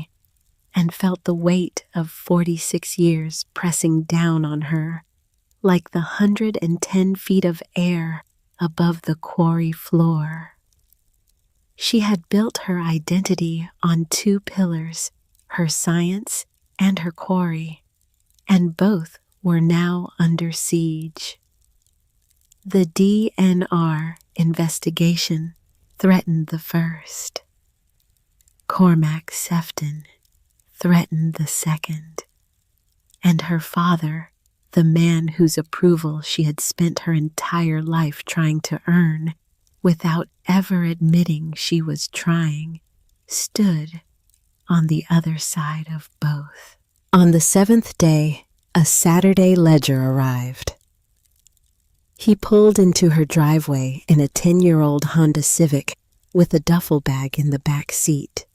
and felt the weight of 46 years pressing down on her, like the 110 feet of air above the quarry floor. She had built her identity on 2 pillars, her science and her quarry, and both were now under siege. The DNR investigation threatened the first. Cormac Sefton threatened the second. And her father, the man whose approval she had spent her entire life trying to earn, without ever admitting she was trying, stood on the other side of both. On the 7th day, a Saturday ledger arrived. He pulled into her driveway in a 10-year-old Honda Civic with a duffel bag in the back seat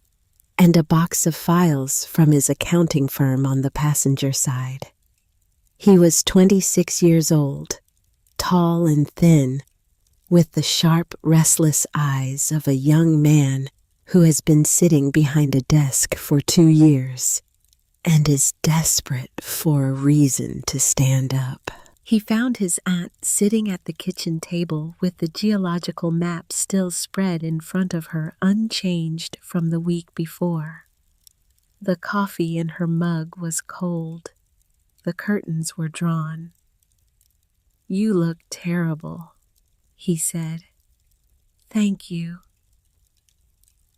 and a box of files from his accounting firm on the passenger side. He was 26 years old, tall and thin, with the sharp, restless eyes of a young man who has been sitting behind a desk for 2 years and is desperate for a reason to stand up. He found his aunt sitting at the kitchen table with the geological map still spread in front of her, unchanged from the week before. The coffee in her mug was cold. The curtains were drawn. "You look terrible," he said. "Thank you.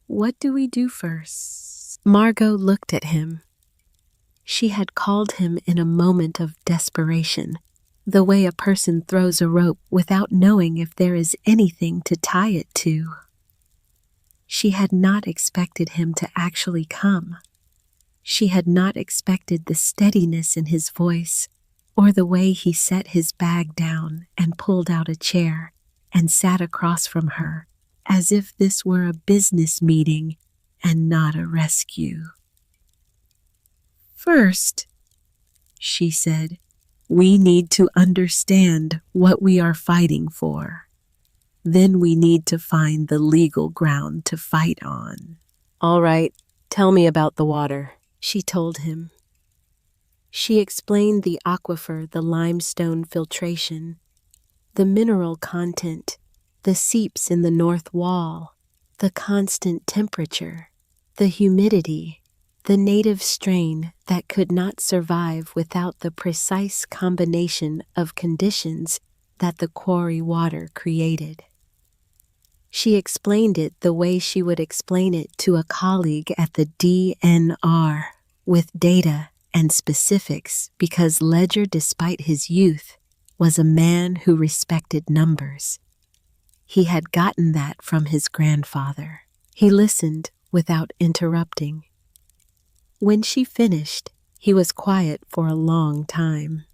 What do we do first?" Margot looked at him. She had called him in a moment of desperation, the way a person throws a rope without knowing if there is anything to tie it to. She had not expected him to actually come. She had not expected the steadiness in his voice or the way he set his bag down and pulled out a chair and sat across from her as if this were a business meeting and not a rescue. "First," she said, "we need to understand what we are fighting for. Then we need to find the legal ground to fight on." "All right, tell me about the water," she told him. She explained the aquifer, the limestone filtration, the mineral content, the seeps in the north wall, the constant temperature, the humidity, the native strain that could not survive without the precise combination of conditions that the quarry water created. She explained it the way she would explain it to a colleague at the DNR, with data and specifics, because Ledger, despite his youth, was a man who respected numbers. He had gotten that from his grandfather. He listened without interrupting. When she finished, he was quiet for a long time.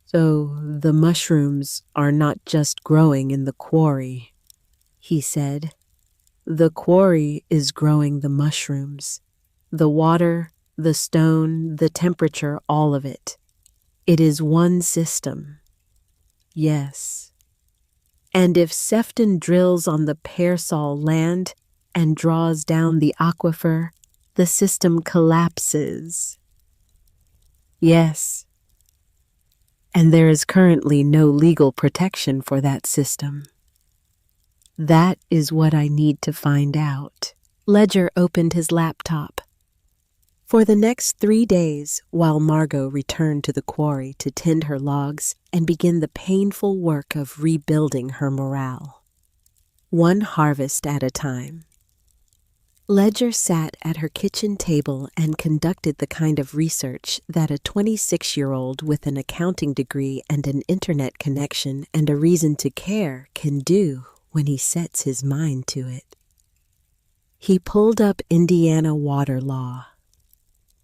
"So the mushrooms are not just growing in the quarry," he said. "The quarry is growing the mushrooms. The water, the stone, the temperature, all of it. It is one system." "Yes. And if Sefton drills on the Pearsall land and draws down the aquifer, The system collapses. Yes. And there is currently no legal protection for that system. That is what I need to find out. Ledger opened his laptop. For the next 3 days, while Margot returned to the quarry to tend her logs and begin the painful work of rebuilding her morale, one harvest at a time, Ledger sat at her kitchen table and conducted the kind of research that a 26-year-old with an accounting degree and an internet connection and a reason to care can do when he sets his mind to it. He pulled up Indiana water law.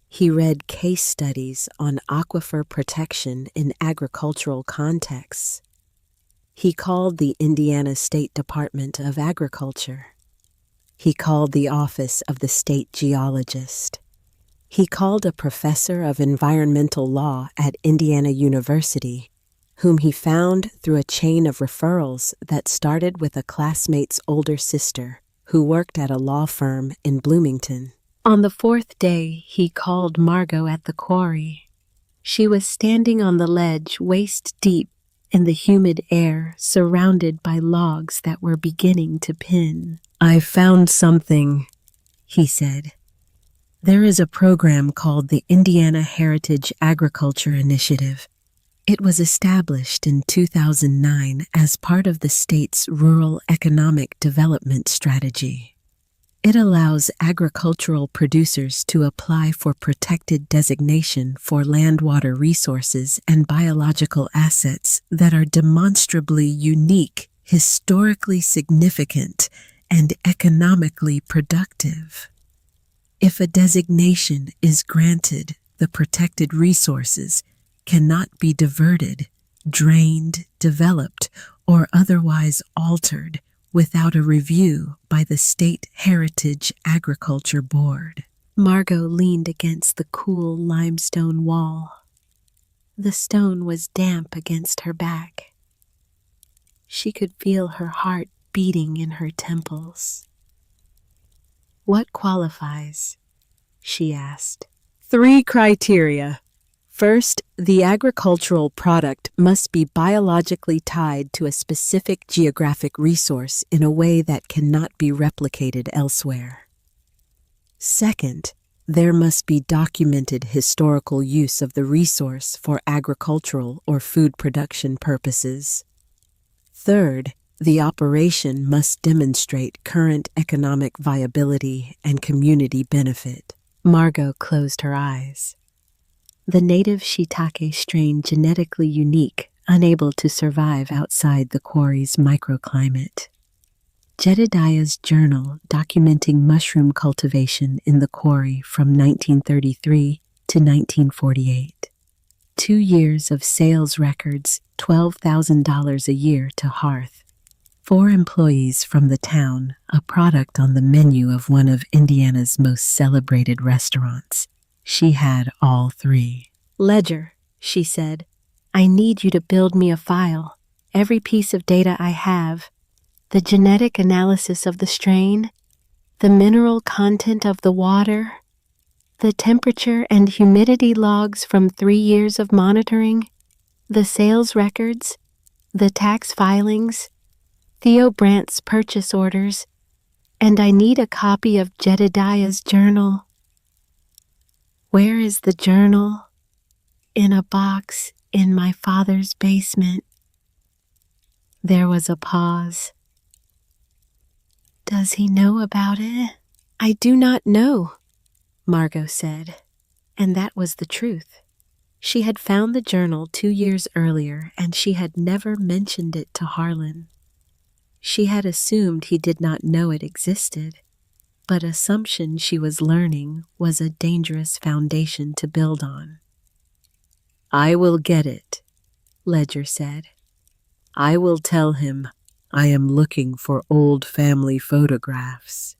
He read case studies on aquifer protection in agricultural contexts. He called the Indiana State Department of Agriculture. He called the office of the state geologist. He called a professor of environmental law at Indiana University, whom he found through a chain of referrals that started with a classmate's older sister who worked at a law firm in Bloomington. On the 4th day, he called Margot at the quarry. She was standing on the ledge waist deep in the humid air, surrounded by logs that were beginning to pin. I found something, he said. There is a program called the Indiana Heritage Agriculture Initiative. It was established in 2009 as part of the state's Rural Economic Development Strategy. It allows agricultural producers to apply for protected designation for land-water resources and biological assets that are demonstrably unique, historically significant, and economically productive. If a designation is granted, the protected resources cannot be diverted, drained, developed, or otherwise altered without a review by the State Heritage Agriculture Board. Margot leaned against the cool limestone wall. The stone was damp against her back. She could feel her heart beating in her temples. What qualifies? She asked. 3 criteria. First, the agricultural product must be biologically tied to a specific geographic resource in a way that cannot be replicated elsewhere. Second, there must be documented historical use of the resource for agricultural or food production purposes. Third, the operation must demonstrate current economic viability and community benefit. Margot closed her eyes. The native shiitake strain genetically unique, unable to survive outside the quarry's microclimate. Jedediah's journal documenting mushroom cultivation in the quarry from 1933 to 1948. 2 years of sales records, $12,000 a year to Hearth. 4 employees from the town, a product on the menu of one of Indiana's most celebrated restaurants. She had all 3. Ledger, she said, I need you to build me a file, every piece of data I have, the genetic analysis of the strain, the mineral content of the water, the temperature and humidity logs from 3 years of monitoring, the sales records, the tax filings, Theo Brandt's purchase orders, and I need a copy of Jedediah's journal. Where is the journal? In a box in my father's basement. There was a pause. Does he know about it? I do not know, Margot said, and that was the truth. She had found the journal 2 years earlier, and she had never mentioned it to Harlan. She had assumed he did not know it existed. But assumption, she was learning, was a dangerous foundation to build on. I will get it, Ledger said. I will tell him I am looking for old family photographs.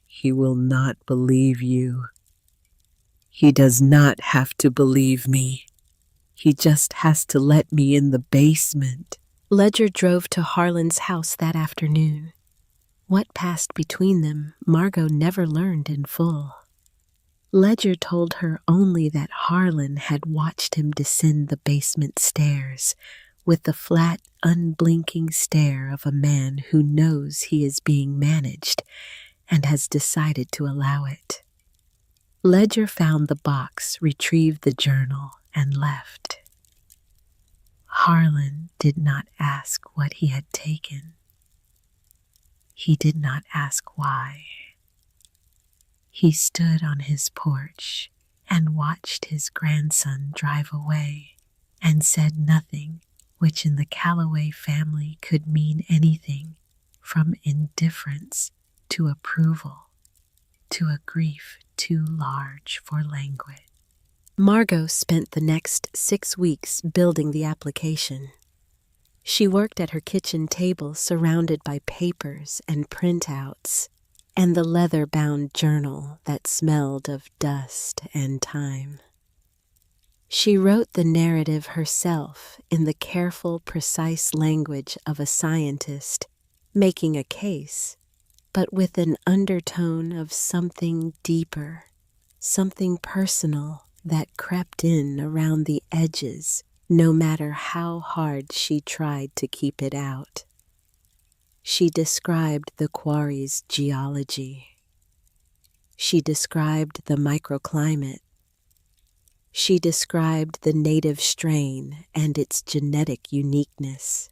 He will not believe you. He does not have to believe me. He just has to let me in the basement. Ledger drove to Harlan's house that afternoon. What passed between them, Margot never learned in full. Ledger told her only that Harlan had watched him descend the basement stairs with the flat, unblinking stare of a man who knows he is being managed and has decided to allow it. Ledger found the box, retrieved the journal, and left. Harlan did not ask what he had taken. He did not ask why. He stood on his porch and watched his grandson drive away and said nothing, which in the Calloway family could mean anything from indifference to approval to a grief too large for language. Margot spent the next 6 weeks building the application. She worked at her kitchen table surrounded by papers and printouts and the leather-bound journal that smelled of dust and time. She wrote the narrative herself in the careful, precise language of a scientist, making a case, but with an undertone of something deeper, something personal that crept in around the edges, no matter how hard she tried to keep it out. She described the quarry's geology. She described the microclimate. She described the native strain and its genetic uniqueness.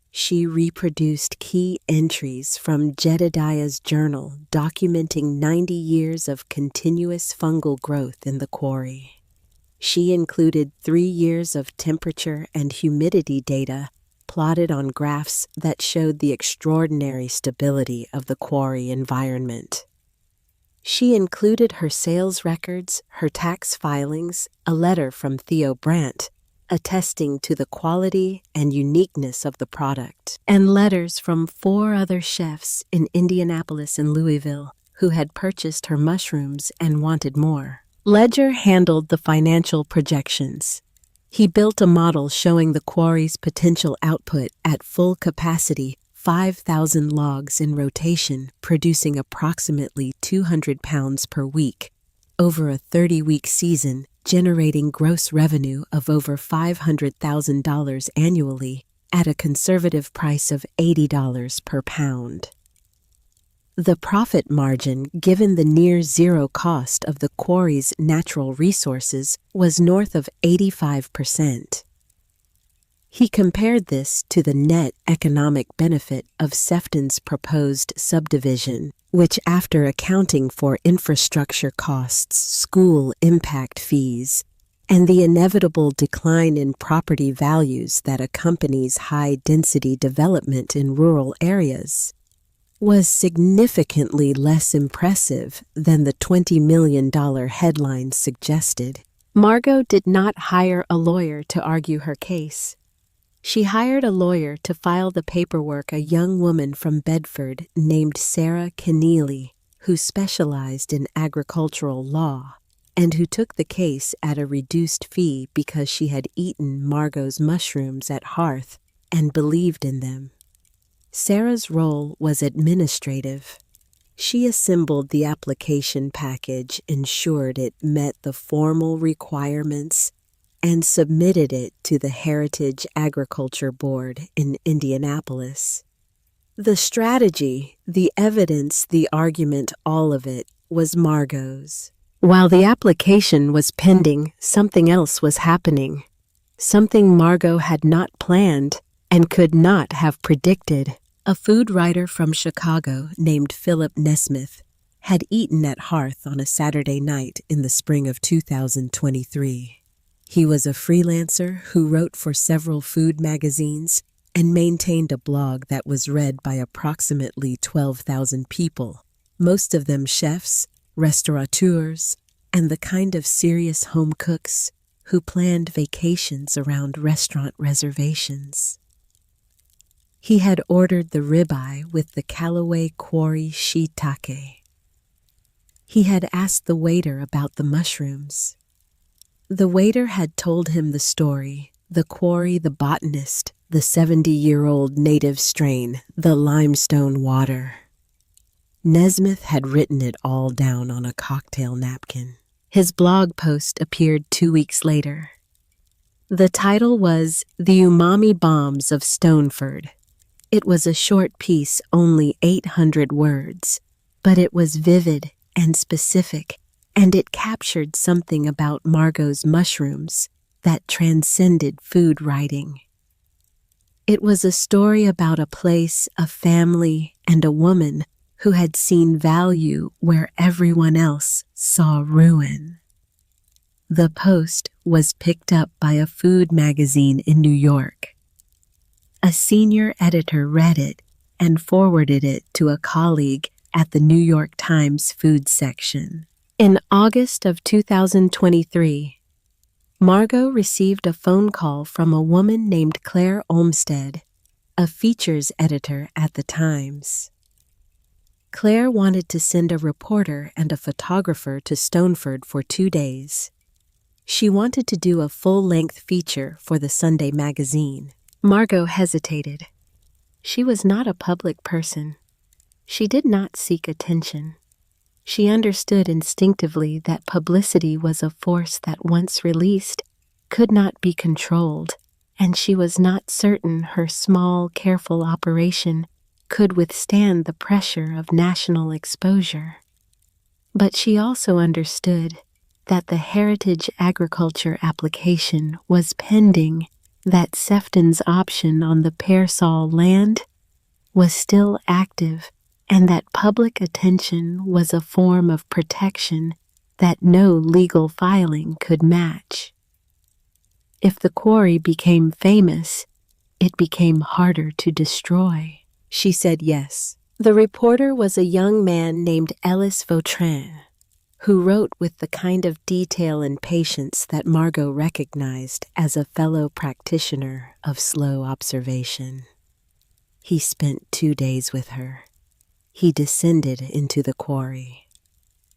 She reproduced key entries from Jedediah's journal documenting 90 years of continuous fungal growth in the quarry. She included 3 years of temperature and humidity data plotted on graphs that showed the extraordinary stability of the quarry environment. She included her sales records, her tax filings, a letter from Theo Brandt attesting to the quality and uniqueness of the product, and letters from 4 other chefs in Indianapolis and Louisville who had purchased her mushrooms and wanted more. Ledger handled the financial projections. He built a model showing the quarry's potential output at full capacity, 5,000 logs in rotation, producing approximately 200 pounds per week, over a 30-week season, generating gross revenue of over $500,000 annually at a conservative price of $80 per pound. The profit margin, given the near-zero cost of the quarry's natural resources, was north of 85%. He compared this to the net economic benefit of Sefton's proposed subdivision, which, after accounting for infrastructure costs, school impact fees, and the inevitable decline in property values that accompanies high-density development in rural areas, was significantly less impressive than the $20 million headline suggested. Margot did not hire a lawyer to argue her case. She hired a lawyer to file the paperwork, a young woman from Bedford named Sarah Keneally, who specialized in agricultural law, and who took the case at a reduced fee because she had eaten Margot's mushrooms at Hearth and believed in them. Sarah's role was administrative. She assembled the application package, ensured it met the formal requirements, and submitted it to the Heritage Agriculture Board in Indianapolis. The strategy, the evidence, the argument, all of it was Margot's. While the application was pending, something else was happening, something Margot had not planned and could not have predicted. A food writer from Chicago named Philip Nesmith had eaten at Hearth on a Saturday night in the spring of 2023. He was a freelancer who wrote for several food magazines and maintained a blog that was read by approximately 12,000 people, most of them chefs, restaurateurs, and the kind of serious home cooks who planned vacations around restaurant reservations. He had ordered the ribeye with the Calloway Quarry shiitake. He had asked the waiter about the mushrooms. The waiter had told him the story, the quarry, the botanist, the 70-year-old native strain, the limestone water. Nesmith had written it all down on a cocktail napkin. His blog post appeared 2 weeks later. The title was The Umami Bombs of Stoneford. It was a short piece, only 800 words, but it was vivid and specific, and it captured something about Margot's mushrooms that transcended food writing. It was a story about a place, a family, and a woman who had seen value where everyone else saw ruin. The post was picked up by a food magazine in New York. A senior editor read it and forwarded it to a colleague at the New York Times food section. In August of 2023, Margot received a phone call from a woman named Claire Olmsted, a features editor at the Times. Claire wanted to send a reporter and a photographer to Stoneford for 2 days. She wanted to do a full-length feature for the Sunday magazine. Margot hesitated. She was not a public person. She did not seek attention. She understood instinctively that publicity was a force that, once released, could not be controlled, and she was not certain her small, careful operation could withstand the pressure of national exposure. But she also understood that the heritage agriculture application was pending, that Sefton's option on the Pearsall land was still active, and that public attention was a form of protection that no legal filing could match. If the quarry became famous, it became harder to destroy. She said yes. The reporter was a young man named Ellis Vautrin, who wrote with the kind of detail and patience that Margot recognized as a fellow practitioner of slow observation. He spent 2 days with her. He descended into the quarry.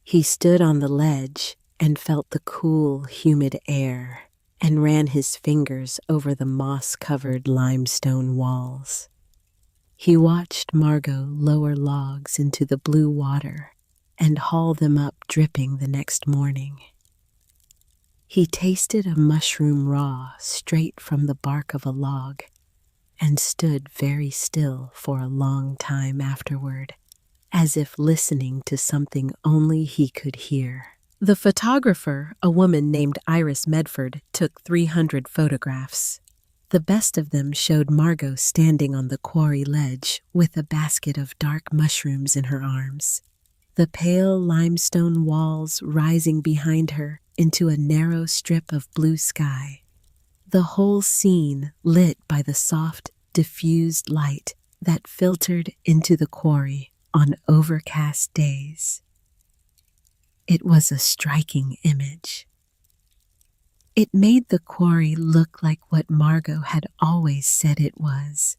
He stood on the ledge and felt the cool, humid air and ran his fingers over the moss-covered limestone walls. He watched Margot lower logs into the blue water and haul them up dripping the next morning. He tasted a mushroom raw straight from the bark of a log and stood very still for a long time afterward, as if listening to something only he could hear. The photographer, a woman named Iris Medford, took 300 photographs. The best of them showed Margot standing on the quarry ledge with a basket of dark mushrooms in her arms, the pale limestone walls rising behind her into a narrow strip of blue sky, the whole scene lit by the soft, diffused light that filtered into the quarry on overcast days. It was a striking image. It made the quarry look like what Margot had always said it was,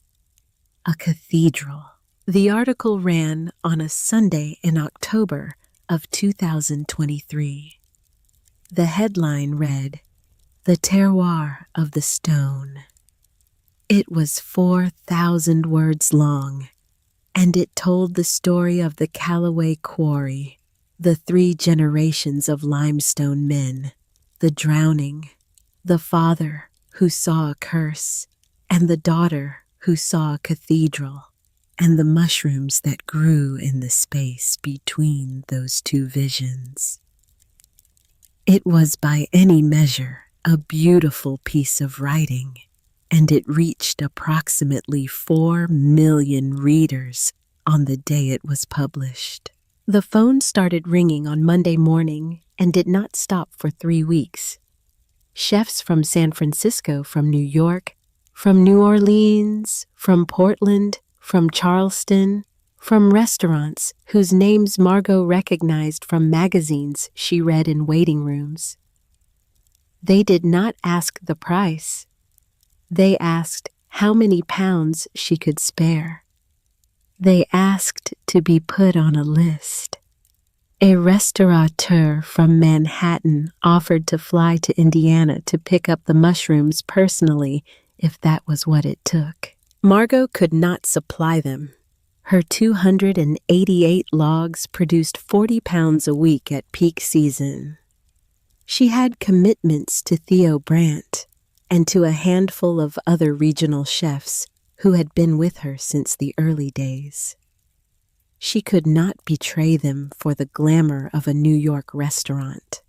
a cathedral. The article ran on a Sunday in October of 2023. The headline read, "The Terroir of the Stone." It was 4,000 words long, and it told the story of the Callaway Quarry, the 3 generations of limestone men, the drowning, the father who saw a curse, and the daughter who saw a cathedral, and the mushrooms that grew in the space between those 2 visions. It was by any measure a beautiful piece of writing, and it reached approximately 4 million readers on the day it was published. The phone started ringing on Monday morning and did not stop for 3 weeks. Chefs from San Francisco, from New York, from New Orleans, from Portland, from Charleston, from restaurants whose names Margot recognized from magazines she read in waiting rooms. They did not ask the price. They asked how many pounds she could spare. They asked to be put on a list. A restaurateur from Manhattan offered to fly to Indiana to pick up the mushrooms personally if that was what it took. Margot could not supply them. Her 288 logs produced 40 pounds a week at peak season. She had commitments to Theo Brandt and to a handful of other regional chefs who had been with her since the early days. She could not betray them for the glamour of a New York restaurant.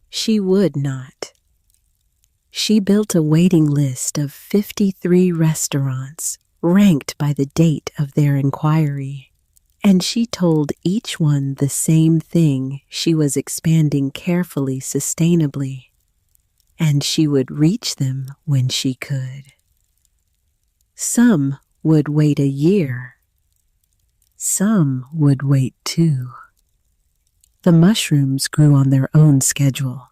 She would not. She built a waiting list of 53 restaurants ranked by the date of their inquiry, and she told each one the same thing: she was expanding carefully, sustainably, and she would reach them when she could. Some would wait a year. Some would wait 2. The mushrooms grew on their own schedule.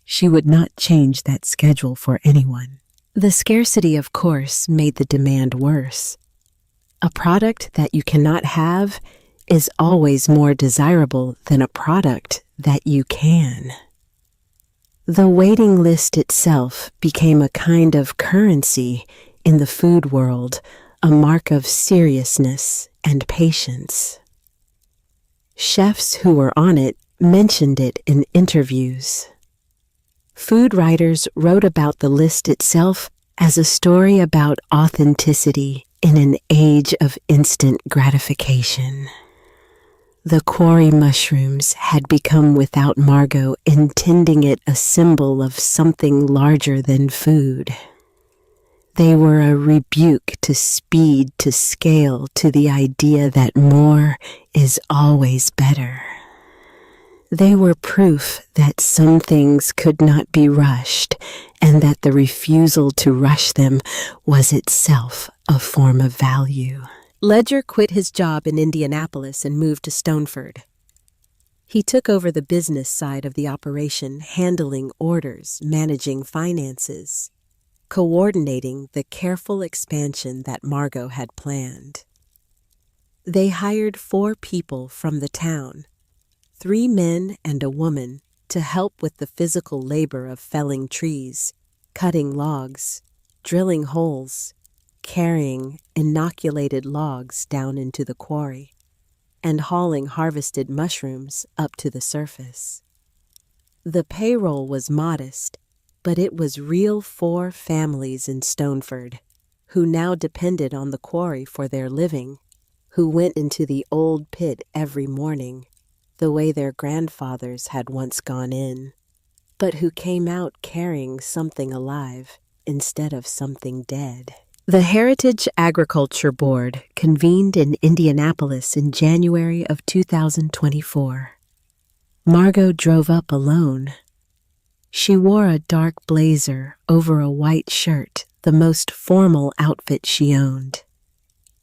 She would not change that schedule for anyone. The scarcity, of course, made the demand worse. A product that you cannot have is always more desirable than a product that you can. The waiting list itself became a kind of currency in the food world, a mark of seriousness and patience. Chefs who were on it mentioned it in interviews. Food writers wrote about the list itself as a story about authenticity in an age of instant gratification. The quarry mushrooms had become, without Margot intending it, a symbol of something larger than food. They were a rebuke to speed, to scale, to the idea that more is always better. They were proof that some things could not be rushed, and that the refusal to rush them was itself a form of value. Ledger quit his job in Indianapolis and moved to Stoneford. He took over the business side of the operation, handling orders, managing finances, coordinating the careful expansion that Margot had planned. They hired 4 people from the town, 3 men and a woman, to help with the physical labor of felling trees, cutting logs, drilling holes, carrying inoculated logs down into the quarry, and hauling harvested mushrooms up to the surface. The payroll was modest, but it was real 4 families in Stoneford, who now depended on the quarry for their living, who went into the old pit every morning, the way their grandfathers had once gone in, but who came out carrying something alive instead of something dead. The Heritage Agriculture Board convened in Indianapolis in January of 2024. Margot drove up alone. She wore a dark blazer over a white shirt, the most formal outfit she owned.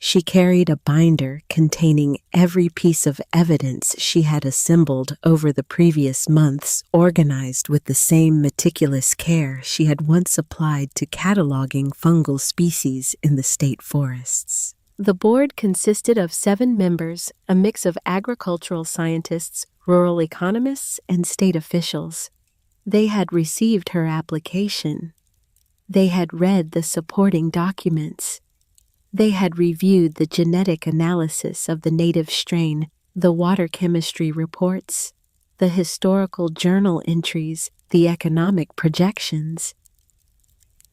She carried a binder containing every piece of evidence she had assembled over the previous months, organized with the same meticulous care she had once applied to cataloging fungal species in the state forests. The board consisted of 7 members, a mix of agricultural scientists, rural economists, and state officials. They had received her application. They had read the supporting documents. They had reviewed the genetic analysis of the native strain, the water chemistry reports, the historical journal entries, the economic projections.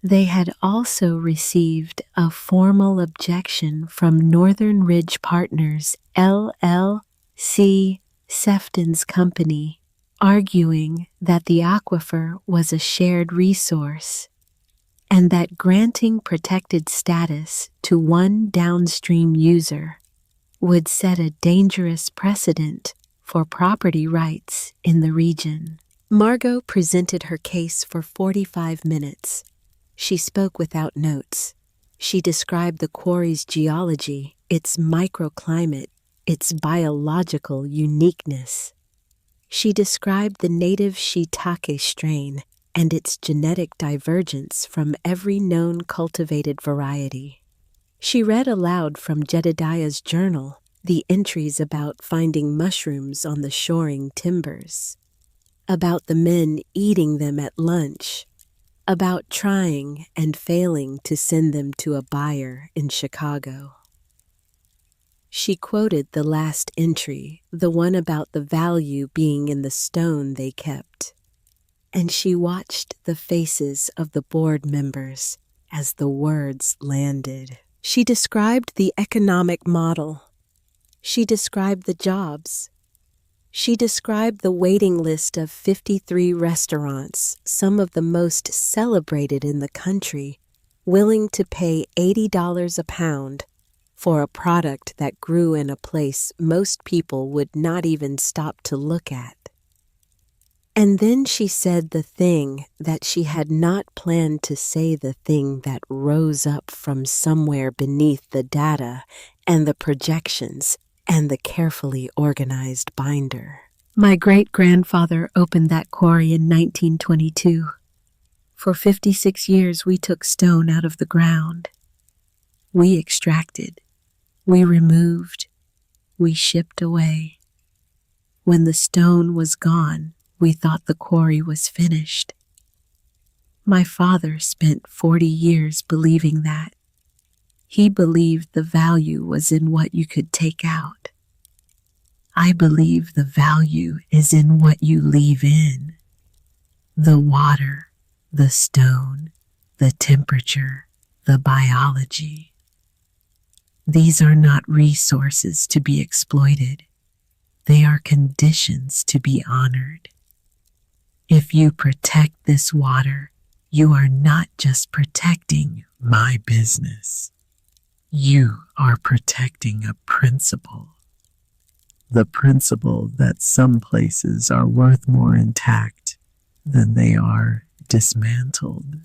They had also received a formal objection from Northern Ridge Partners, LLC, Sefton's company, arguing that the aquifer was a shared resource, and that granting protected status to one downstream user would set a dangerous precedent for property rights in the region. Margot presented her case for 45 minutes. She spoke without notes. She described the quarry's geology, its microclimate, its biological uniqueness. She described the native shiitake strain and its genetic divergence from every known cultivated variety. She read aloud from Jedediah's journal the entries about finding mushrooms on the shoring timbers, about the men eating them at lunch, about trying and failing to send them to a buyer in Chicago. She quoted the last entry, the one about the value being in the stone they kept, and she watched the faces of the board members as the words landed. She described the economic model. She described the jobs. She described the waiting list of 53 restaurants, some of the most celebrated in the country, willing to pay $80 a pound for a product that grew in a place most people would not even stop to look at. And then she said the thing that she had not planned to say, the thing that rose up from somewhere beneath the data and the projections and the carefully organized binder. My great-grandfather opened that quarry in 1922. For 56 years we took stone out of the ground. We extracted. We removed. We shipped away. When the stone was gone, we thought the quarry was finished. My father spent 40 years believing that. He believed the value was in what you could take out. I believe the value is in what you leave in. The water, the stone, the temperature, the biology. These are not resources to be exploited. They are conditions to be honored. If you protect this water, you are not just protecting my business. You are protecting a principle. The principle that some places are worth more intact than they are dismantled.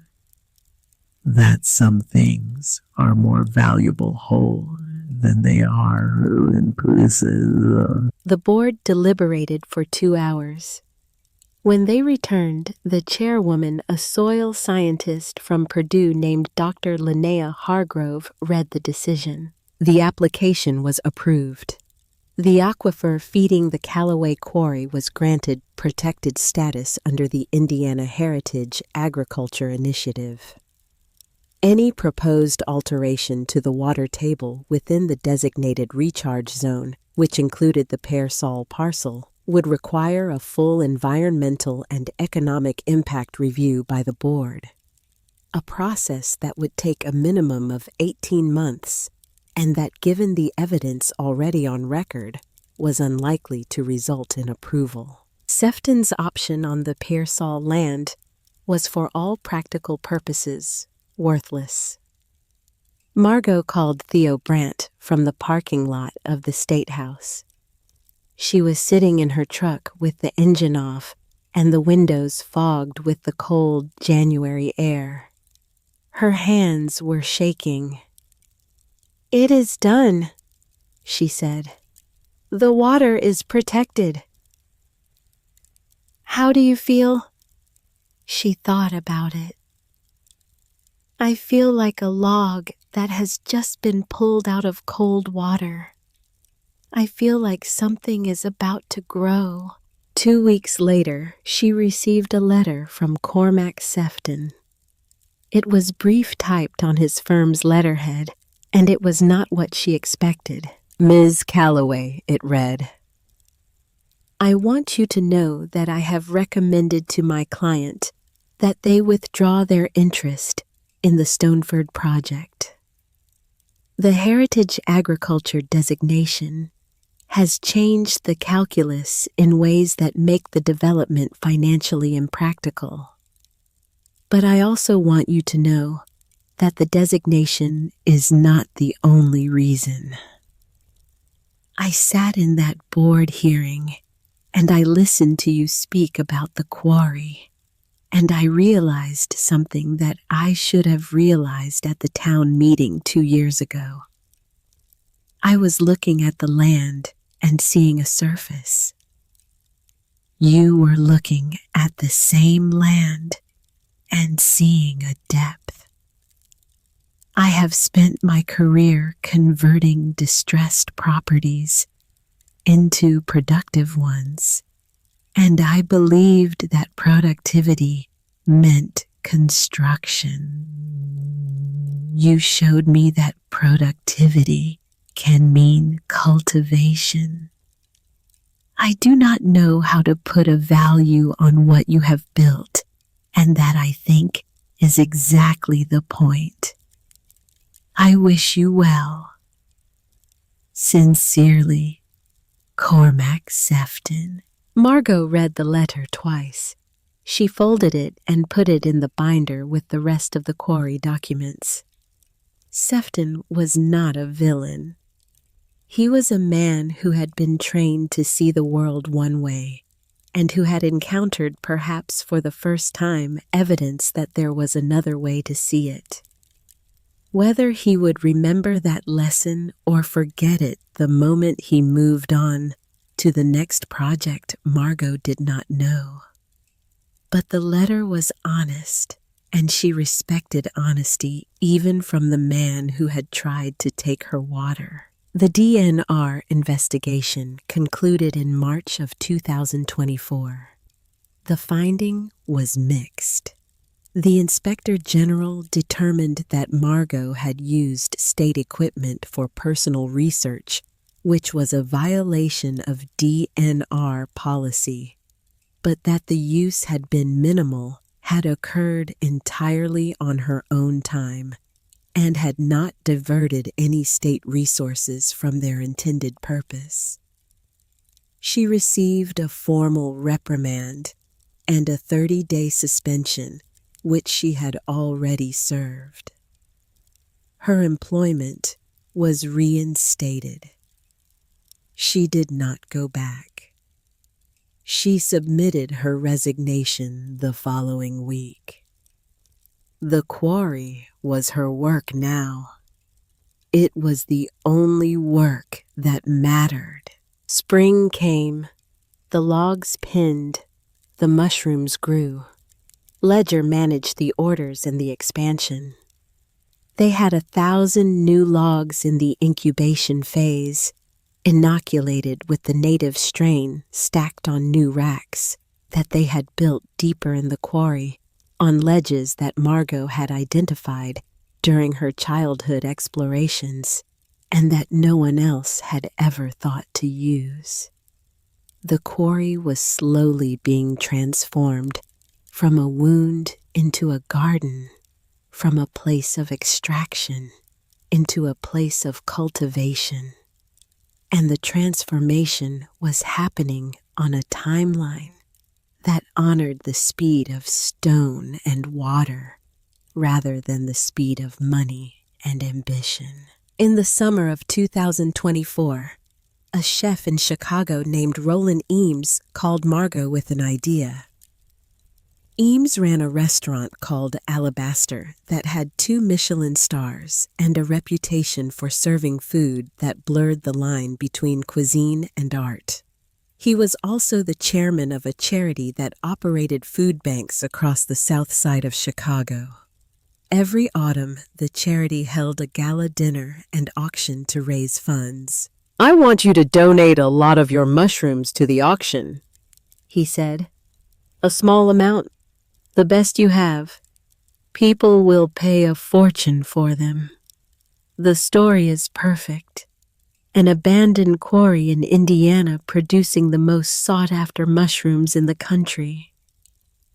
That some things are more valuable whole than they are in places. The board deliberated for 2 hours. When they returned, the chairwoman, a soil scientist from Purdue named Dr. Linnea Hargrove, read the decision. The application was approved. The aquifer feeding the Callaway Quarry was granted protected status under the Indiana Heritage Agriculture Initiative. Any proposed alteration to the water table within the designated recharge zone, which included the Pearsall parcel, would require a full environmental and economic impact review by the board, a process that would take a minimum of 18 months and that, given the evidence already on record, was unlikely to result in approval. Sefton's option on the Pearsall land was for all practical purposes worthless. Margot called Theo Brandt from the parking lot of the State House. She was sitting in her truck with the engine off and the windows fogged with the cold January air. Her hands were shaking. "It is done," she said. "The water is protected." "How do you feel?" She thought about it. "I feel like a log that has just been pulled out of cold water. I feel like something is about to grow." 2 weeks later, she received a letter from Cormac Sefton. It was brief typed on his firm's letterhead, and it was not what she expected. "Ms. Callaway," it read, "I want you to know that I have recommended to my client that they withdraw their interest in the Stoneford project. The Heritage Agriculture designation has changed the calculus in ways that make the development financially impractical. But I also want you to know that the designation is not the only reason. I sat in that board hearing and I listened to you speak about the quarry, and I realized something that I should have realized at the town meeting 2 years ago. I was looking at the land and seeing a surface. You were looking at the same land and seeing a depth. I have spent my career converting distressed properties into productive ones, and I believed that productivity meant construction. You showed me that productivity can mean cultivation. I do not know how to put a value on what you have built, and that, I think, is exactly the point. I wish you well. Sincerely, Cormac Sefton. Margot read the letter twice. She folded it and put it in the binder with the rest of the quarry documents. Sefton was not a villain. He was a man who had been trained to see the world one way, and who had encountered, perhaps for the first time, evidence that there was another way to see it. Whether he would remember that lesson or forget it the moment he moved on to the next project, Margot did not know. But the letter was honest, and she respected honesty even from the man who had tried to take her water. The DNR investigation concluded in March of 2024. The finding was mixed. The Inspector General determined that Margot had used state equipment for personal research, which was a violation of DNR policy, but that the use had been minimal, had occurred entirely on her own time, and had not diverted any state resources from their intended purpose. She received a formal reprimand and a 30-day suspension, which she had already served. Her employment was reinstated. She did not go back. She submitted her resignation the following week. The quarry was her work now. It was the only work that mattered. Spring came. The logs pinned. The mushrooms grew. Ledger managed the orders and the expansion. They had 1,000 new logs in the incubation phase, inoculated with the native strain stacked on new racks that they had built deeper in the quarry, on ledges that Margot had identified during her childhood explorations, and that no one else had ever thought to use. The quarry was slowly being transformed from a wound into a garden, from a place of extraction into a place of cultivation. And the transformation was happening on a timeline that honored the speed of stone and water rather than the speed of money and ambition. In the summer of 2024, a chef in Chicago named Roland Eames called Margot with an idea. Eames ran a restaurant called Alabaster that had 2 Michelin stars and a reputation for serving food that blurred the line between cuisine and art. He was also the chairman of a charity that operated food banks across the south side of Chicago. Every autumn, the charity held a gala dinner and auction to raise funds. "I want you to donate a lot of your mushrooms to the auction," he said. "A small amount, the best you have. People will pay a fortune for them." The story is perfect. An abandoned quarry in Indiana producing the most sought-after mushrooms in the country.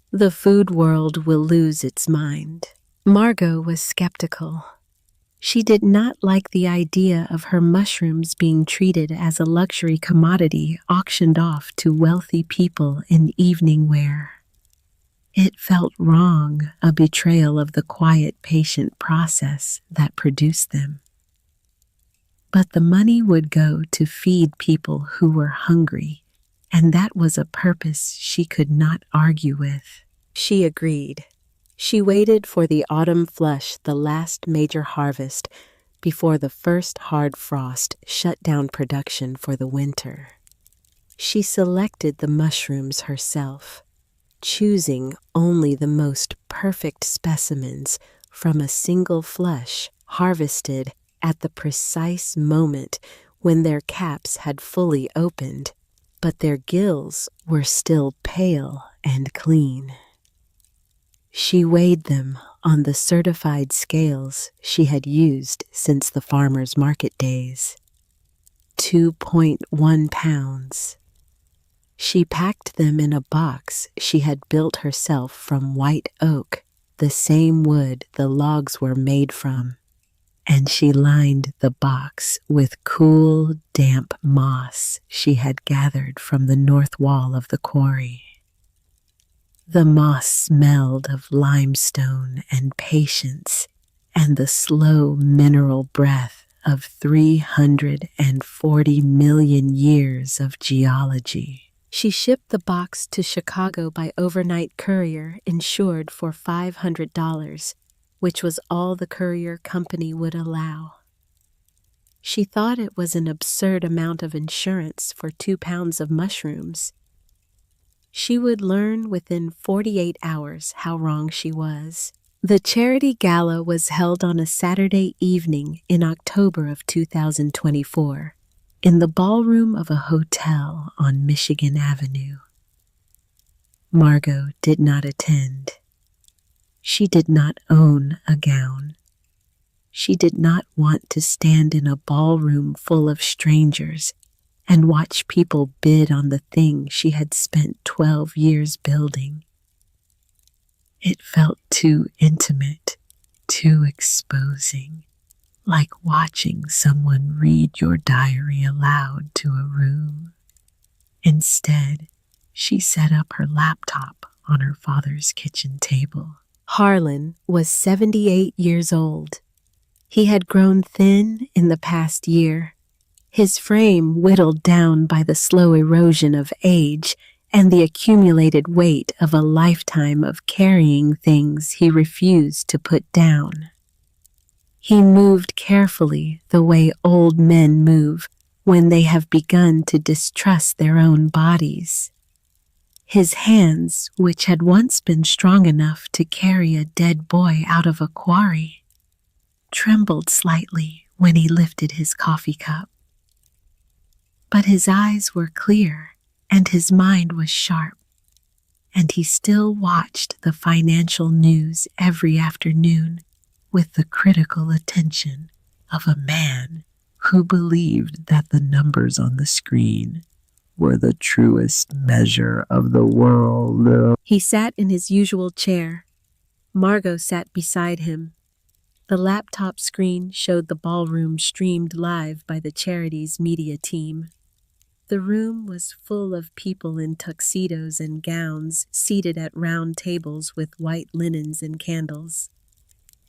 The food world will lose its mind. Margot was skeptical. She did not like the idea of her mushrooms being treated as a luxury commodity auctioned off to wealthy people in evening wear. It felt wrong, a betrayal of the quiet, patient process that produced them. But the money would go to feed people who were hungry, and that was a purpose she could not argue with. She agreed. She waited for the autumn flush, the last major harvest, before the first hard frost shut down production for the winter. She selected the mushrooms herself, choosing only the most perfect specimens from a single flush harvested at the precise moment when their caps had fully opened, but their gills were still pale and clean. She weighed them on the certified scales she had used since the farmer's market days. 2.1 pounds. She packed them in a box she had built herself from white oak, the same wood the logs were made from, and she lined the box with cool, damp moss she had gathered from the north wall of the quarry. The moss smelled of limestone and patience and the slow mineral breath of 340 million years of geology. She shipped the box to Chicago by overnight courier insured for $500, which was all the courier company would allow. She thought it was an absurd amount of insurance for 2 pounds of mushrooms. She would learn within 48 hours how wrong she was. The charity gala was held on a Saturday evening in October of 2024 in the ballroom of a hotel on Michigan Avenue. Margot did not attend. She did not own a gown. She did not want to stand in a ballroom full of strangers and watch people bid on the thing she had spent 12 years building. It felt too intimate, too exposing, like watching someone read your diary aloud to a room. Instead, she set up her laptop on her father's kitchen table. Harlan was 78 years old. He had grown thin in the past year, his frame whittled down by the slow erosion of age and the accumulated weight of a lifetime of carrying things he refused to put down. He moved carefully the way old men move when they have begun to distrust their own bodies. His hands, which had once been strong enough to carry a dead boy out of a quarry, trembled slightly when he lifted his coffee cup. But his eyes were clear and his mind was sharp, and he still watched the financial news every afternoon with the critical attention of a man who believed that the numbers on the screen were the truest measure of the world. He sat in his usual chair. Margot sat beside him. The laptop screen showed the ballroom streamed live by the charity's media team. The room was full of people in tuxedos and gowns seated at round tables with white linens and candles.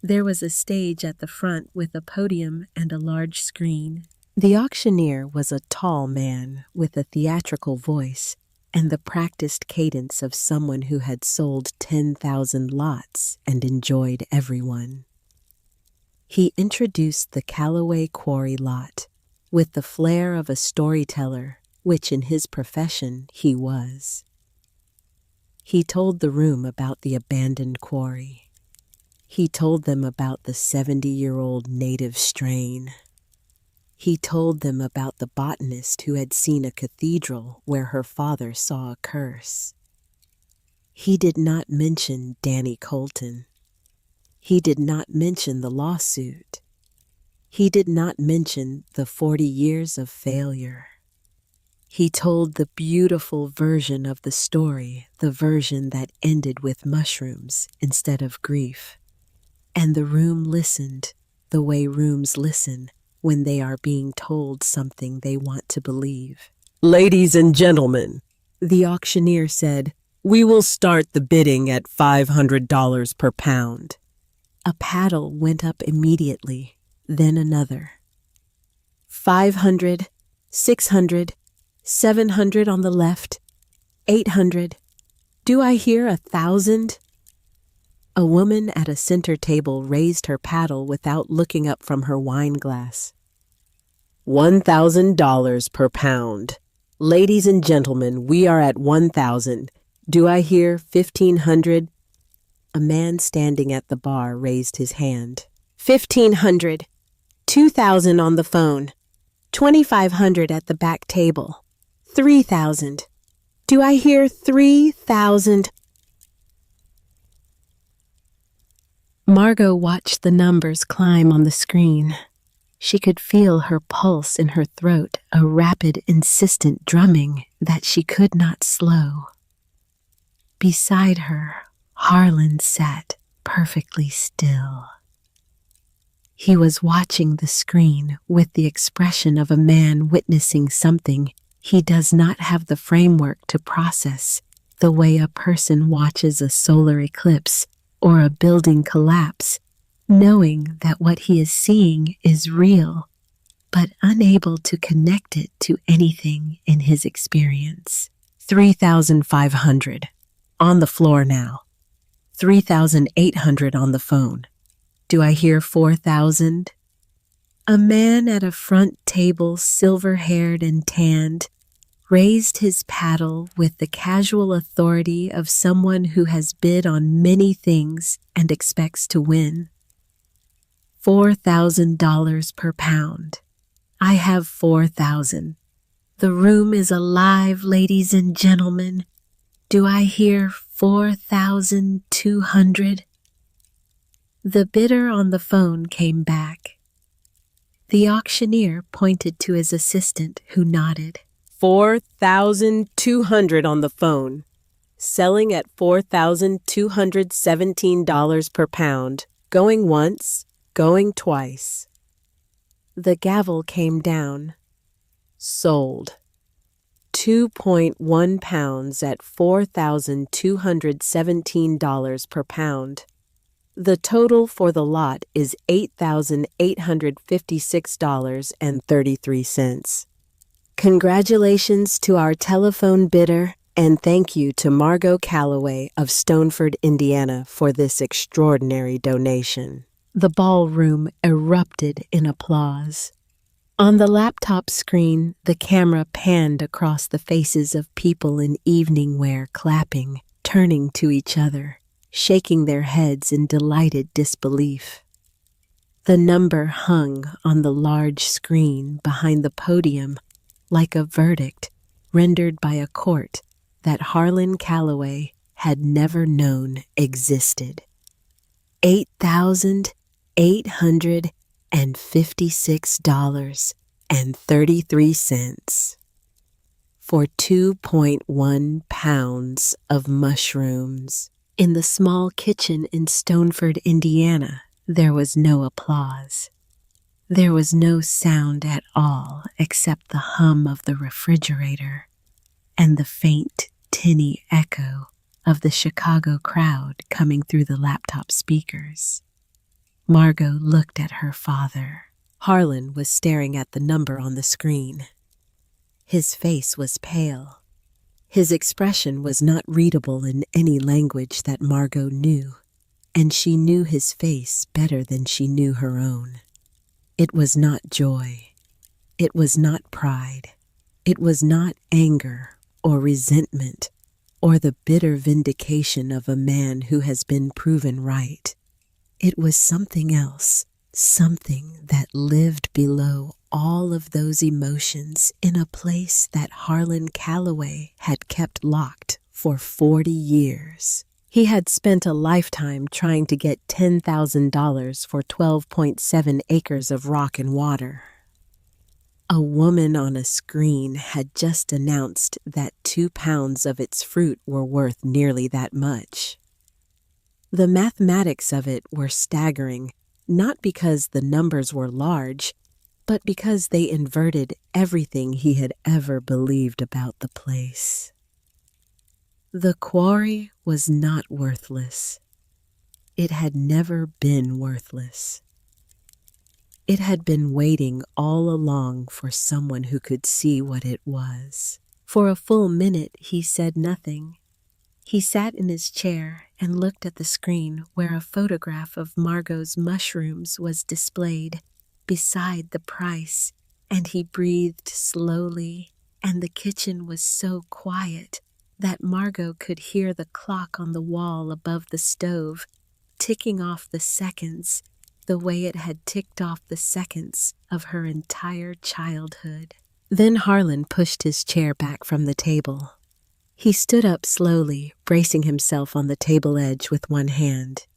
There was a stage at the front with a podium and a large screen. The auctioneer was a tall man with a theatrical voice and the practiced cadence of someone who had sold 10,000 lots and enjoyed every one. He introduced the Callaway Quarry lot with the flair of a storyteller, which in his profession he was. He told the room about the abandoned quarry. He told them about the 70-year-old native strain. He told them about the botanist who had seen a cathedral where her father saw a curse. He did not mention Danny Colton. He did not mention the lawsuit. He did not mention the 40 years of failure. He told the beautiful version of the story, the version that ended with mushrooms instead of grief. And the room listened the way rooms listen when they are being told something they want to believe. Ladies and gentlemen, The auctioneer said, "We will start the bidding at $500 per pound." A paddle went up immediately, then another. 500, 600, 700 on the left, 800. Do I hear 1,000? A woman at a center table raised her paddle without looking up from her wine glass. $1,000 per pound. Ladies and gentlemen, we are at 1,000. Do I hear 1,500? A man standing at the bar raised his hand. 1,500. 2,000 on the phone. 2,500 at the back table. 3,000. Do I hear 3,000? Margot watched the numbers climb on the screen. She could feel her pulse in her throat, a rapid, insistent drumming that she could not slow. Beside her, Harlan sat perfectly still. He was watching the screen with the expression of a man witnessing something he does not have the framework to process, the way a person watches a solar eclipse or a building collapse, knowing that what he is seeing is real, but unable to connect it to anything in his experience. 3,500. On the floor now. 3,800 on the phone. Do I hear 4,000? A man at a front table, silver-haired and tanned, raised his paddle with the casual authority of someone who has bid on many things and expects to win. $4,000 per pound. I have 4,000. The room is alive, ladies and gentlemen. Do I hear 4,200? The bidder on the phone came back. The auctioneer pointed to his assistant, who nodded. 4,200 on the phone. Selling at $4,217 per pound. Going once, going twice. The gavel came down. Sold. 2.1 pounds at $4,217 per pound. The total for the lot is $8,856.33. Congratulations to our telephone bidder, and thank you to Margot Calloway of Stoneford, Indiana, for this extraordinary donation. The ballroom erupted in applause. On the laptop screen, the camera panned across the faces of people in evening wear, clapping, turning to each other, shaking their heads in delighted disbelief. The number hung on the large screen behind the podium like a verdict rendered by a court that Harlan Calloway had never known existed. $8,856.33 for 2.1 pounds of mushrooms. In the small kitchen in Stoneford, Indiana, there was no applause. There was no sound at all except the hum of the refrigerator and the faint, tinny echo of the Chicago crowd coming through the laptop speakers. Margot looked at her father. Harlan was staring at the number on the screen. His face was pale. His expression was not readable in any language that Margot knew, and she knew his face better than she knew her own. It was not joy. It was not pride. It was not anger or resentment or the bitter vindication of a man who has been proven right. It was something else, something that lived below all of those emotions in a place that Harlan Calloway had kept locked for 40 years. He had spent a lifetime trying to get $10,000 for 12.7 acres of rock and water. A woman on a screen had just announced that 2 pounds of its fruit were worth nearly that much. The mathematics of it were staggering, not because the numbers were large, but because they inverted everything he had ever believed about the place. The quarry was not worthless. It had never been worthless. It had been waiting all along for someone who could see what it was. For a full minute, he said nothing. He sat in his chair and looked at the screen where a photograph of Margot's mushrooms was displayed beside the price, and he breathed slowly, and the kitchen was so quiet that Margot could hear the clock on the wall above the stove ticking off the seconds the way it had ticked off the seconds of her entire childhood. Then Harlan pushed his chair back from the table. He stood up slowly, bracing himself on the table edge with one hand.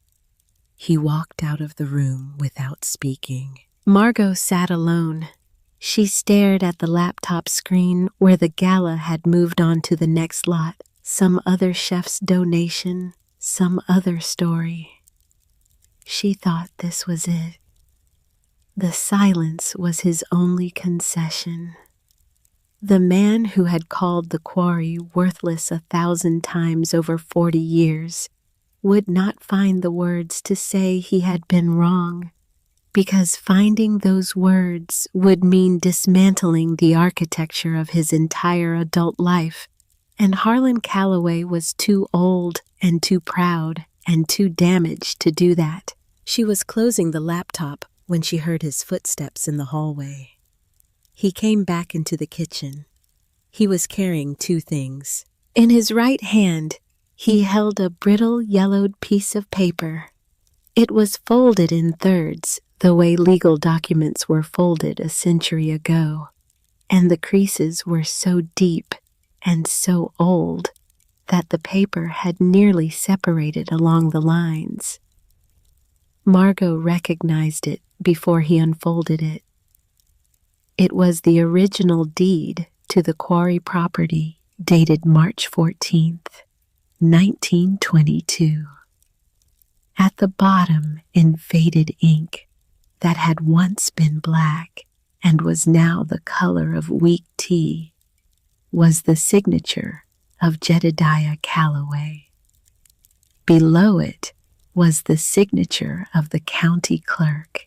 He walked out of the room without speaking. Margot sat alone. She stared at the laptop screen where the gala had moved on to the next lot. Some other chef's donation, some other story. She thought this was it. The silence was his only concession. The man who had called the quarry worthless 1,000 times over 40 years would not find the words to say he had been wrong, because finding those words would mean dismantling the architecture of his entire adult life, and Harlan Calloway was too old and too proud and too damaged to do that. She was closing the laptop when she heard his footsteps in the hallway. He came back into the kitchen. He was carrying 2 things. In his right hand, he held a brittle yellowed piece of paper. It was folded in thirds, the way legal documents were folded a century ago, and the creases were so deep and so old that the paper had nearly separated along the lines. Margot recognized it before he unfolded it. It was the original deed to the quarry property dated March 14th, 1922. At the bottom, in faded ink that had once been black and was now the color of weak tea, was the signature of Jedediah Calloway. Below it was the signature of the county clerk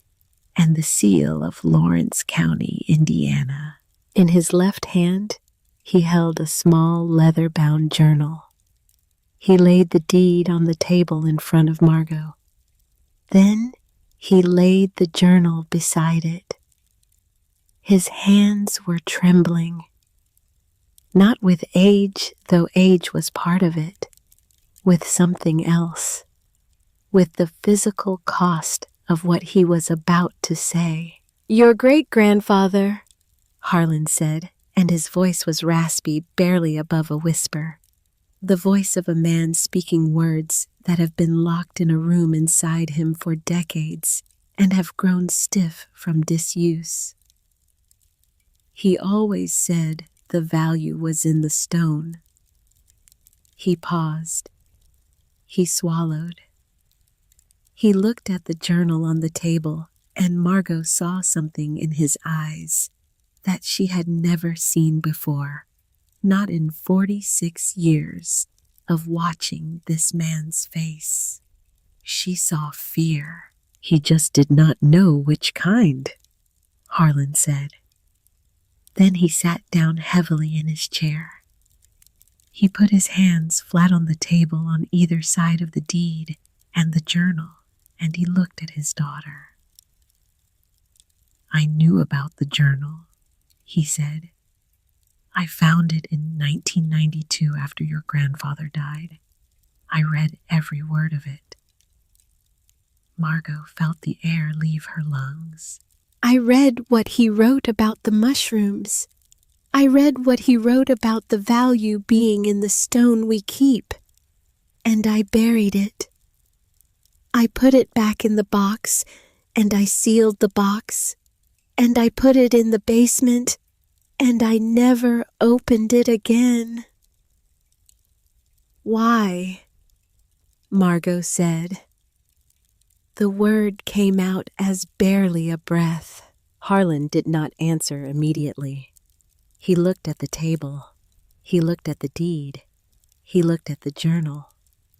and the seal of Lawrence County, Indiana. In his left hand, he held a small leather-bound journal. He laid the deed on the table in front of Margot. Then he laid the journal beside it. His hands were trembling, not with age, though age was part of it, with something else, with the physical cost of what he was about to say. "Your great-grandfather," Harlan said, and his voice was raspy, barely above a whisper. The voice of a man speaking words that have been locked in a room inside him for decades and have grown stiff from disuse. He always said the value was in the stone. He paused. He swallowed. He looked at the journal on the table, and Margot saw something in his eyes that she had never seen before, not in 46 years of watching this man's face. She saw fear. "He just did not know which kind," Harlan said. Then he sat down heavily in his chair. He put his hands flat on the table on either side of the deed and the journal, and he looked at his daughter. "I knew about the journal," he said. "I found it in 1992 after your grandfather died. I read every word of it." Margot felt the air leave her lungs. "I read what he wrote about the mushrooms. I read what he wrote about the value being in the stone we keep, and I buried it. I put it back in the box, and I sealed the box, and I put it in the basement, and I never opened it again." "Why?" Margot said. The word came out as barely a breath. Harlan did not answer immediately. He looked at the table. He looked at the deed. He looked at the journal.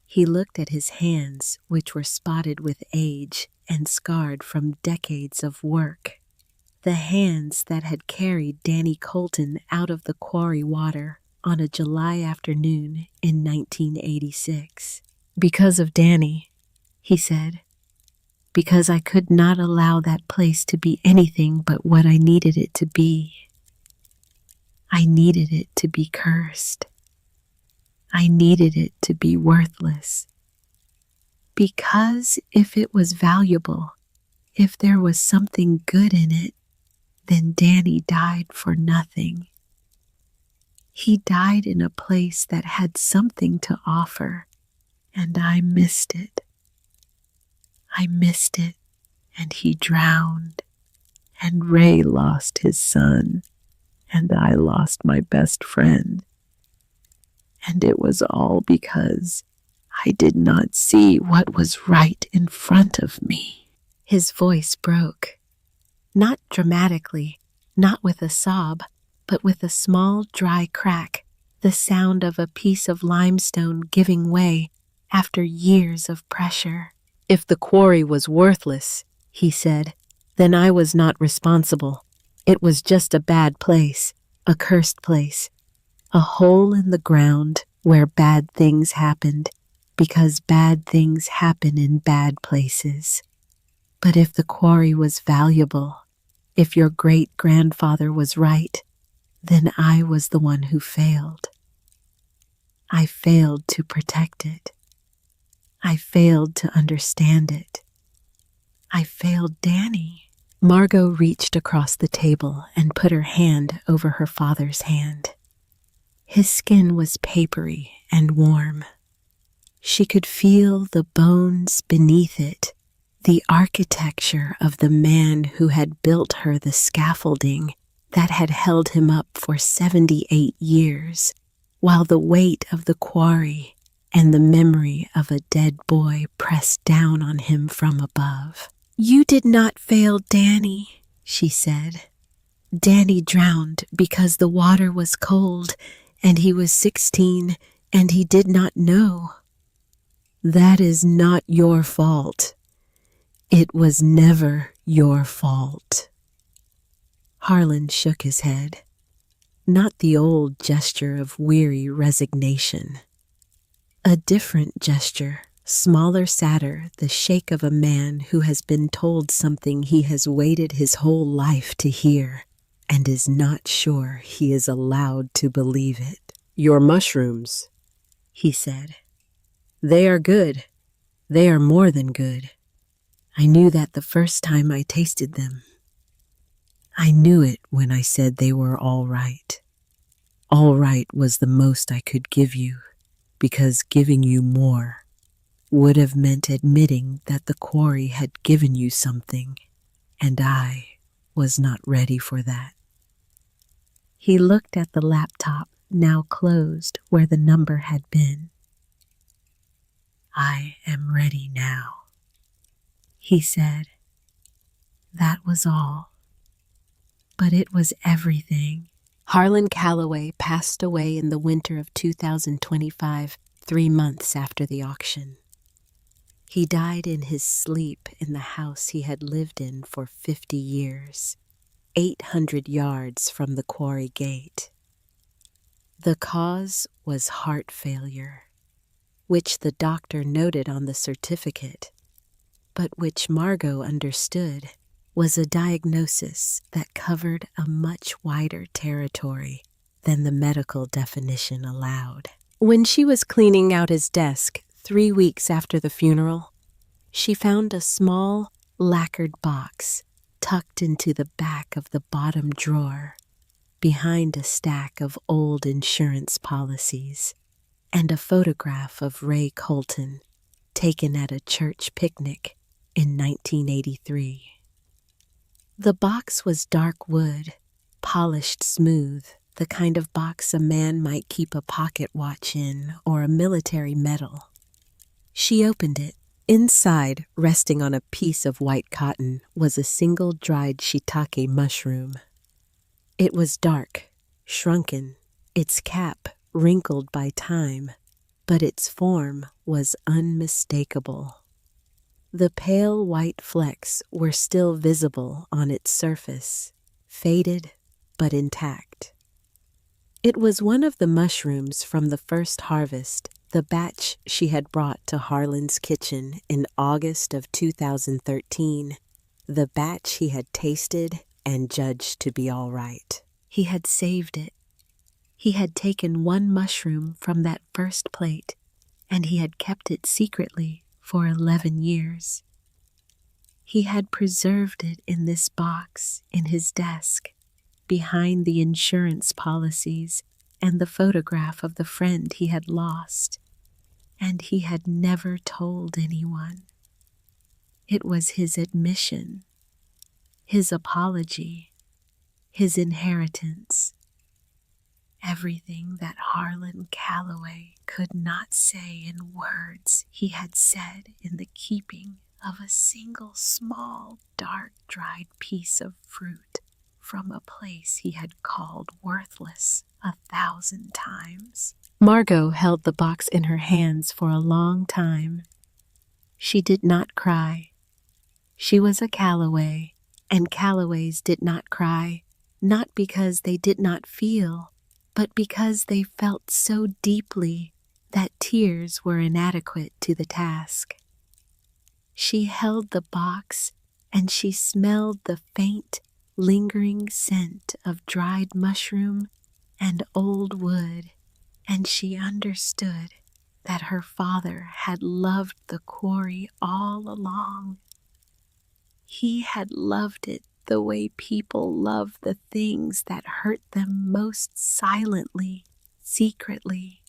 He looked at his hands, which were spotted with age and scarred from decades of work. The hands that had carried Danny Colton out of the quarry water on a July afternoon in 1986. "Because of Danny," he said. "Because I could not allow that place to be anything but what I needed it to be. I needed it to be cursed. I needed it to be worthless. Because if it was valuable, if there was something good in it, then Danny died for nothing. He died in a place that had something to offer, and I missed it. I missed it, and he drowned, and Ray lost his son, and I lost my best friend. And it was all because I did not see what was right in front of me." His voice broke, not dramatically, not with a sob, but with a small dry crack, the sound of a piece of limestone giving way after years of pressure. "If the quarry was worthless," he said, "then I was not responsible. It was just a bad place, a cursed place, a hole in the ground where bad things happened, because bad things happen in bad places. But if the quarry was valuable, if your great-grandfather was right, then I was the one who failed. I failed to protect it. I failed to understand it. I failed Danny." Margot reached across the table and put her hand over her father's hand. His skin was papery and warm. She could feel the bones beneath it, the architecture of the man who had built her the scaffolding that had held him up for 78 years, while the weight of the quarry and the memory of a dead boy pressed down on him from above. "You did not fail Danny," she said. "Danny drowned because the water was cold and he was 16 and he did not know." "That is not your fault. It was never your fault." Harlan shook his head, not the old gesture of weary resignation. A different gesture, smaller, sadder, the shake of a man who has been told something he has waited his whole life to hear and is not sure he is allowed to believe it. "Your mushrooms," he said. "They are good. They are more than good. I knew that the first time I tasted them. I knew it when I said they were all right. All right was the most I could give you, because giving you more would have meant admitting that the quarry had given you something, and I was not ready for that." He looked at the laptop, now closed where the number had been. "I am ready now," he said. That was all. But it was everything. Harlan Calloway passed away in the winter of 2025, 3 months after the auction. He died in his sleep in the house he had lived in for 50 years, 800 yards from the quarry gate. The cause was heart failure, which the doctor noted on the certificate, but which Margot understood was a diagnosis that covered a much wider territory than the medical definition allowed. When she was cleaning out his desk 3 weeks after the funeral, she found a small, lacquered box tucked into the back of the bottom drawer, behind a stack of old insurance policies, and a photograph of Ray Colton taken at a church picnic in 1983. The box was dark wood, polished smooth, the kind of box a man might keep a pocket watch in or a military medal. She opened it. Inside, resting on a piece of white cotton, was a single dried shiitake mushroom. It was dark, shrunken, its cap wrinkled by time, but its form was unmistakable. The pale white flecks were still visible on its surface, faded but intact. It was one of the mushrooms from the first harvest, the batch she had brought to Harlan's kitchen in August of 2013, the batch he had tasted and judged to be all right. He had saved it. He had taken one mushroom from that first plate, and he had kept it secretly for 11 years. He had preserved it in this box in his desk, behind the insurance policies and the photograph of the friend he had lost, and he had never told anyone. It was his admission, his apology, his inheritance. Everything that Harlan Calloway could not say in words he had said in the keeping of a single small, dark, dried piece of fruit from a place he had called worthless 1,000 times. Margot held the box in her hands for a long time. She did not cry. She was a Calloway, and Callaways did not cry, not because they did not feel, but because they felt so deeply that tears were inadequate to the task. She held the box, and she smelled the faint, lingering scent of dried mushroom and old wood, and she understood that her father had loved the quarry all along. He had loved it the way people love the things that hurt them most silently, secretly,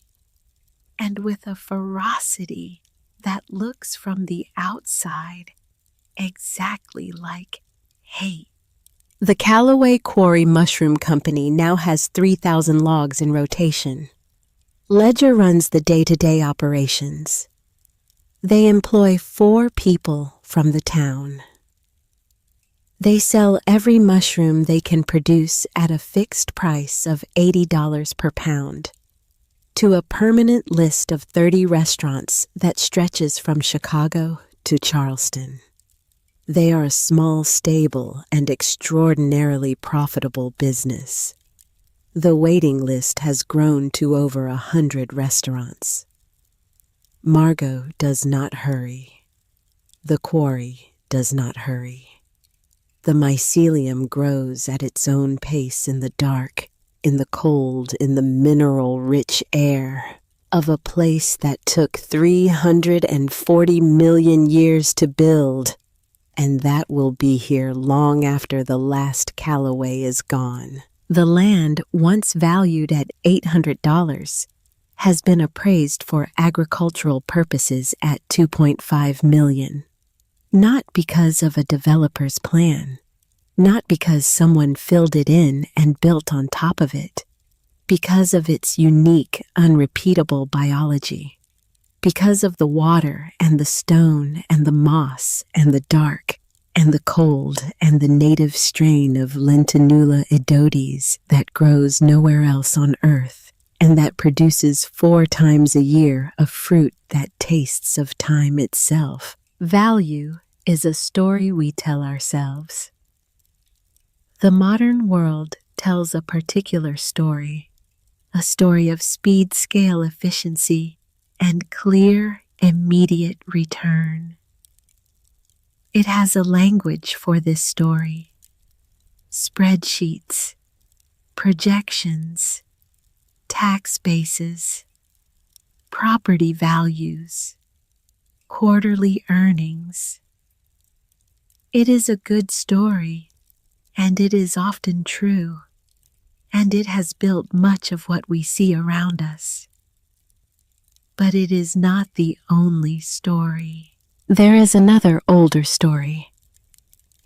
and with a ferocity that looks from the outside exactly like hate. The Callaway Quarry Mushroom Company now has 3,000 logs in rotation. Ledger runs the day-to-day operations. They employ 4 people from the town. They sell every mushroom they can produce at a fixed price of $80 per pound to a permanent list of 30 restaurants that stretches from Chicago to Charleston. They are a small, stable, and extraordinarily profitable business. The waiting list has grown to over 100 restaurants. Margot does not hurry. The quarry does not hurry. The mycelium grows at its own pace in the dark, in the cold, in the mineral-rich air of a place that took 340 million years to build, and that will be here long after the last Callaway is gone. The land, once valued at $800, has been appraised for agricultural purposes at $2.5 million. Not because of a developer's plan, not because someone filled it in and built on top of it, because of its unique, unrepeatable biology, because of the water and the stone and the moss and the dark and the cold and the native strain of Lentinula edodes that grows nowhere else on earth and that produces 4 times a year a fruit that tastes of time itself. Value is a story we tell ourselves. The modern world tells a particular story, a story of speed, scale, efficiency, and clear, immediate return. It has a language for this story: spreadsheets, projections, tax bases, property values, quarterly earnings. It is a good story, and it is often true, and it has built much of what we see around us. But it is not the only story. There is another older story.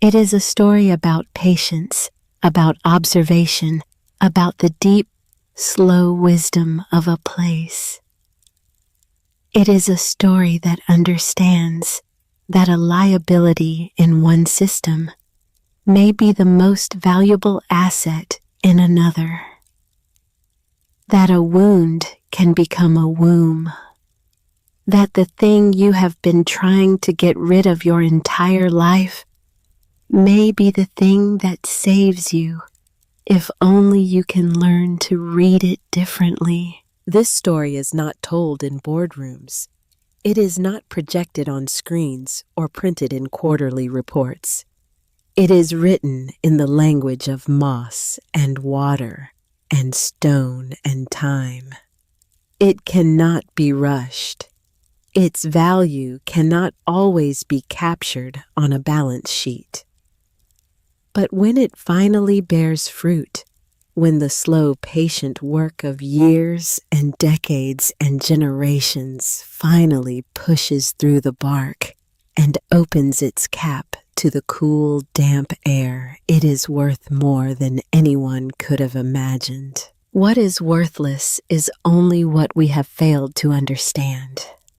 It is a story about patience, about observation, about the deep, slow wisdom of a place. It is a story that understands that a liability in one system may be the most valuable asset in another. That a wound can become a womb. That the thing you have been trying to get rid of your entire life may be the thing that saves you, if only you can learn to read it differently. This story is not told in boardrooms. It is not projected on screens or printed in quarterly reports. It is written in the language of moss and water and stone and time. It cannot be rushed. Its value cannot always be captured on a balance sheet. But when it finally bears fruit, when the slow, patient work of years and decades and generations finally pushes through the bark, and opens its cap to the cool, damp air, it is worth more than anyone could have imagined. What is worthless is only what we have failed to understand.